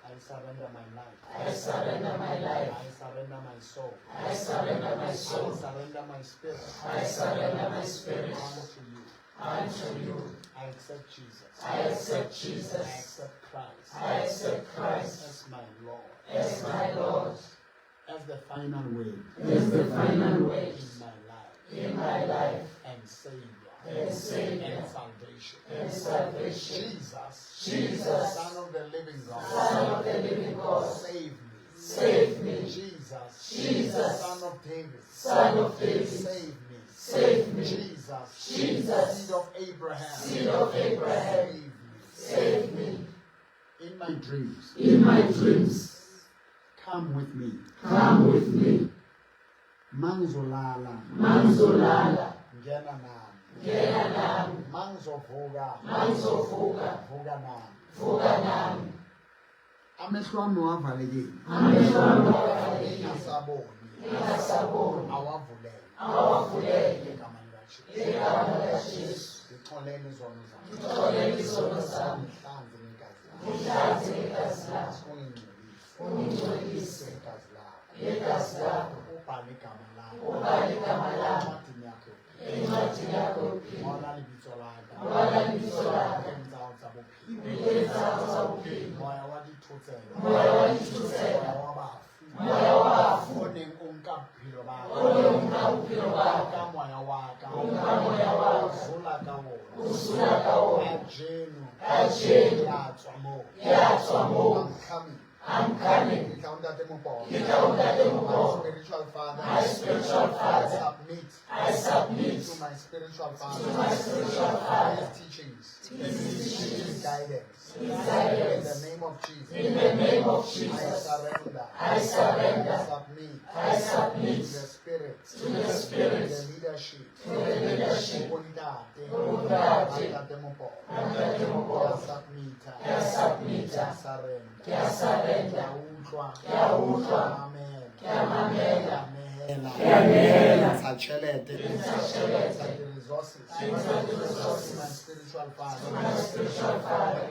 I surrender my life. I surrender my life. I surrender my soul. I surrender my I soul. surrender my spirit. I surrender my spirit Unto you. unto you. I accept Jesus. I accept I Jesus. accept Christ I accept Christ as my Lord. as my Lord, As the final way as the final way in my life in my life and Savior and Savior and salvation. and salvation. Jesus, Son of the living God, Son of the living God, save me. save me. Jesus, Son of David, Son of David, save me. save me. Jesus, Jesus, seed of Abraham, seed of Abraham, save me. save me. In my dreams, In my dreams, come with me. come with me. Manzolala, Manzolala, ngena nami. ngena nami. Manzovuka, Manzovuka, vuka nami. vuka nami. Amehlo ami wavalekile. Amehlo ami avalekile, Ngasaboni. ngingasaboni. Awavuleke. Awavuleke, Igama likaJesu. igama likaJesu. Ngixolele izono zami. Ngixolele izono zami. Ngihlanze negazi lakho. Ngihlanze igazi lakho. Ungingcolise. Ungingcolise Igazi lakho. ngegazi lakho. Ubhale igama lakho. Ubhale igama lakho Encwadini yakho. encwadini yakho yokuphila. Ngoba libitso lakho. Ngoba libitso lakho. Ngenzawo zabophila. Ngezawo zabophila. Moya wa dithotsela. Moya wa dithotsela. Moya wa bafu. Moya wa bafu. O neng o nka bophelo ba ka. O neng o nka bophelo ba ka. Ka moya wa ka. Nka moya wa ka. O zula ka wona. O zula ka wona. Kajeno. Kajeno. Ya tswa moo. Ya tswa moo. I'm coming. I'm coming. Ke tla o ntate Mboro. Ke tla o ntate Mboro. My spiritual father. My spiritual father. I submit I submit to my spiritual father. to my spiritual father. His teachings. His teachings. His guidance. His In guidance. the name of Jesus. In the name of I Jesus, surrender. I surrender. I submit. I submit To the spirit. to the Spirit, The leadership. to the leadership. Ubontate. Ubontate. Ntate Mboro. Ntate Mboro. Ke a submita. Ke a submita. Ke a surrender. Ke a surrender. Ke a utlwa. Ke a utlwa. Amen. Ke a mamela. Ke a nehela. Ke a nehela. Ntsha tjhelete. Ntsha tjhelete. Tsa resources. Give us the resources. My spiritual father. My spiritual father.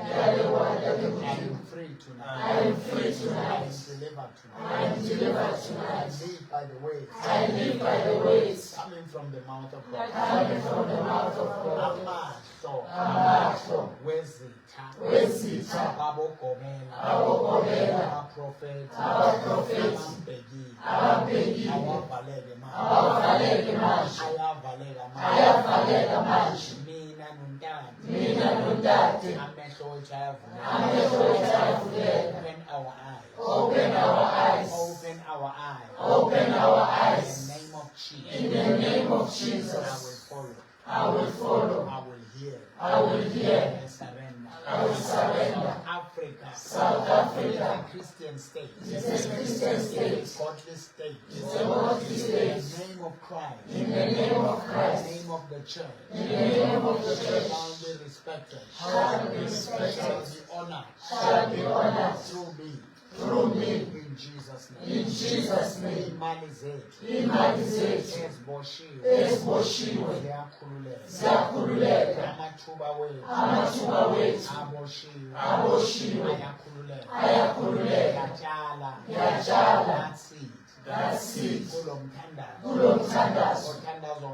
I am free tonight. I am free tonight. I am delivered tonight. I am delivered I tonight. live by the ways. I live by the ways Coming from the mouth of God. coming from the mouth of God. Amaso. Amaso. Wezitha. Wezitha. Abokobela. Abokobela. Abaprofeti. Abaprofeti. Abambeki. Abambeki. Awavaleke manje. Awavaleke manje. Ayavaleka manje. Ayavaleka manje. Mina nontati. Mina nontati. Amehlo wethu ayavuleka. Amehlo wethu ayavuleka. Open our eyes. Open our eyes. Open our eyes. Open our In eyes. the name of Jesus. In the name of I will Jesus. follow. I will follow. I will hear. I will hear. I surrender. I will surrender. Africa. South Africa. It's a Christian state. It's a Christian state. It's a godly state. It's a godly state. In the name of Christ. In the name of In the Christ. name of the church. In the name of the church. Shall be respected. Shall be respected. Shall be honored. Shall be honored. Through me. Through me. In Jesus' name. In Jesus' name. Imali zethu. Imali zethu Eziboshiwe. eziboshiwe Ziyakhululeka. ziyakhululeka. Amathuba wethu. Amathuba wethu Aboshiwe. aboshiwe Ayakhululeka. ayakhululeka. Yatshala. Yatshala. That seed. That seed Kulo mthandazo. kulo mthandazo Othandazo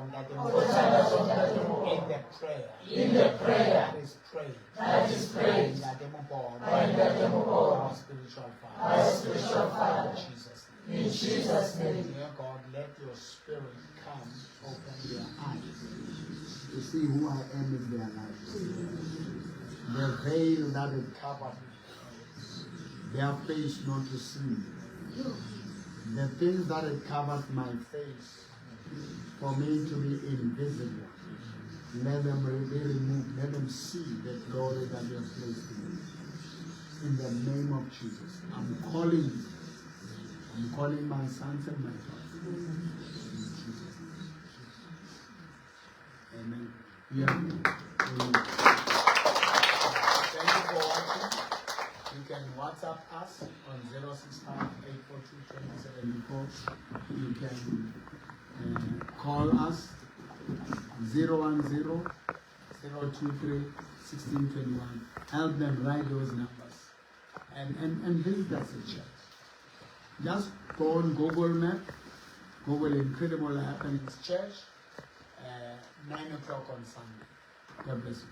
othandazo ntatemkhulu. in the prayer. In the prayer That is prayed. that is prayed Ntatemkhulu. by Ntatemkhulu, Our spiritual father. our spiritual father. In Jesus' name. In Jesus' name. Dear God, let your spirit come, open their eyes to see who I am in their lives. The veil that had covered their face not to see me. The things that had covered my face for me to be invisible. Let them be removed. Let them see the glory that you have placed in me. In the name of Jesus, I'm calling you. I'm calling my sons and my daughters. In Jesus' name. Amen. Yeah. Amen. Thank you for watching. You can WhatsApp us on 065-842-2074. You can call us 010-023-1621. Help them write those numbers. And visit us at church. Just go on Google Map, Google Incredible Happenings Church, 9 o'clock on Sunday. God bless you.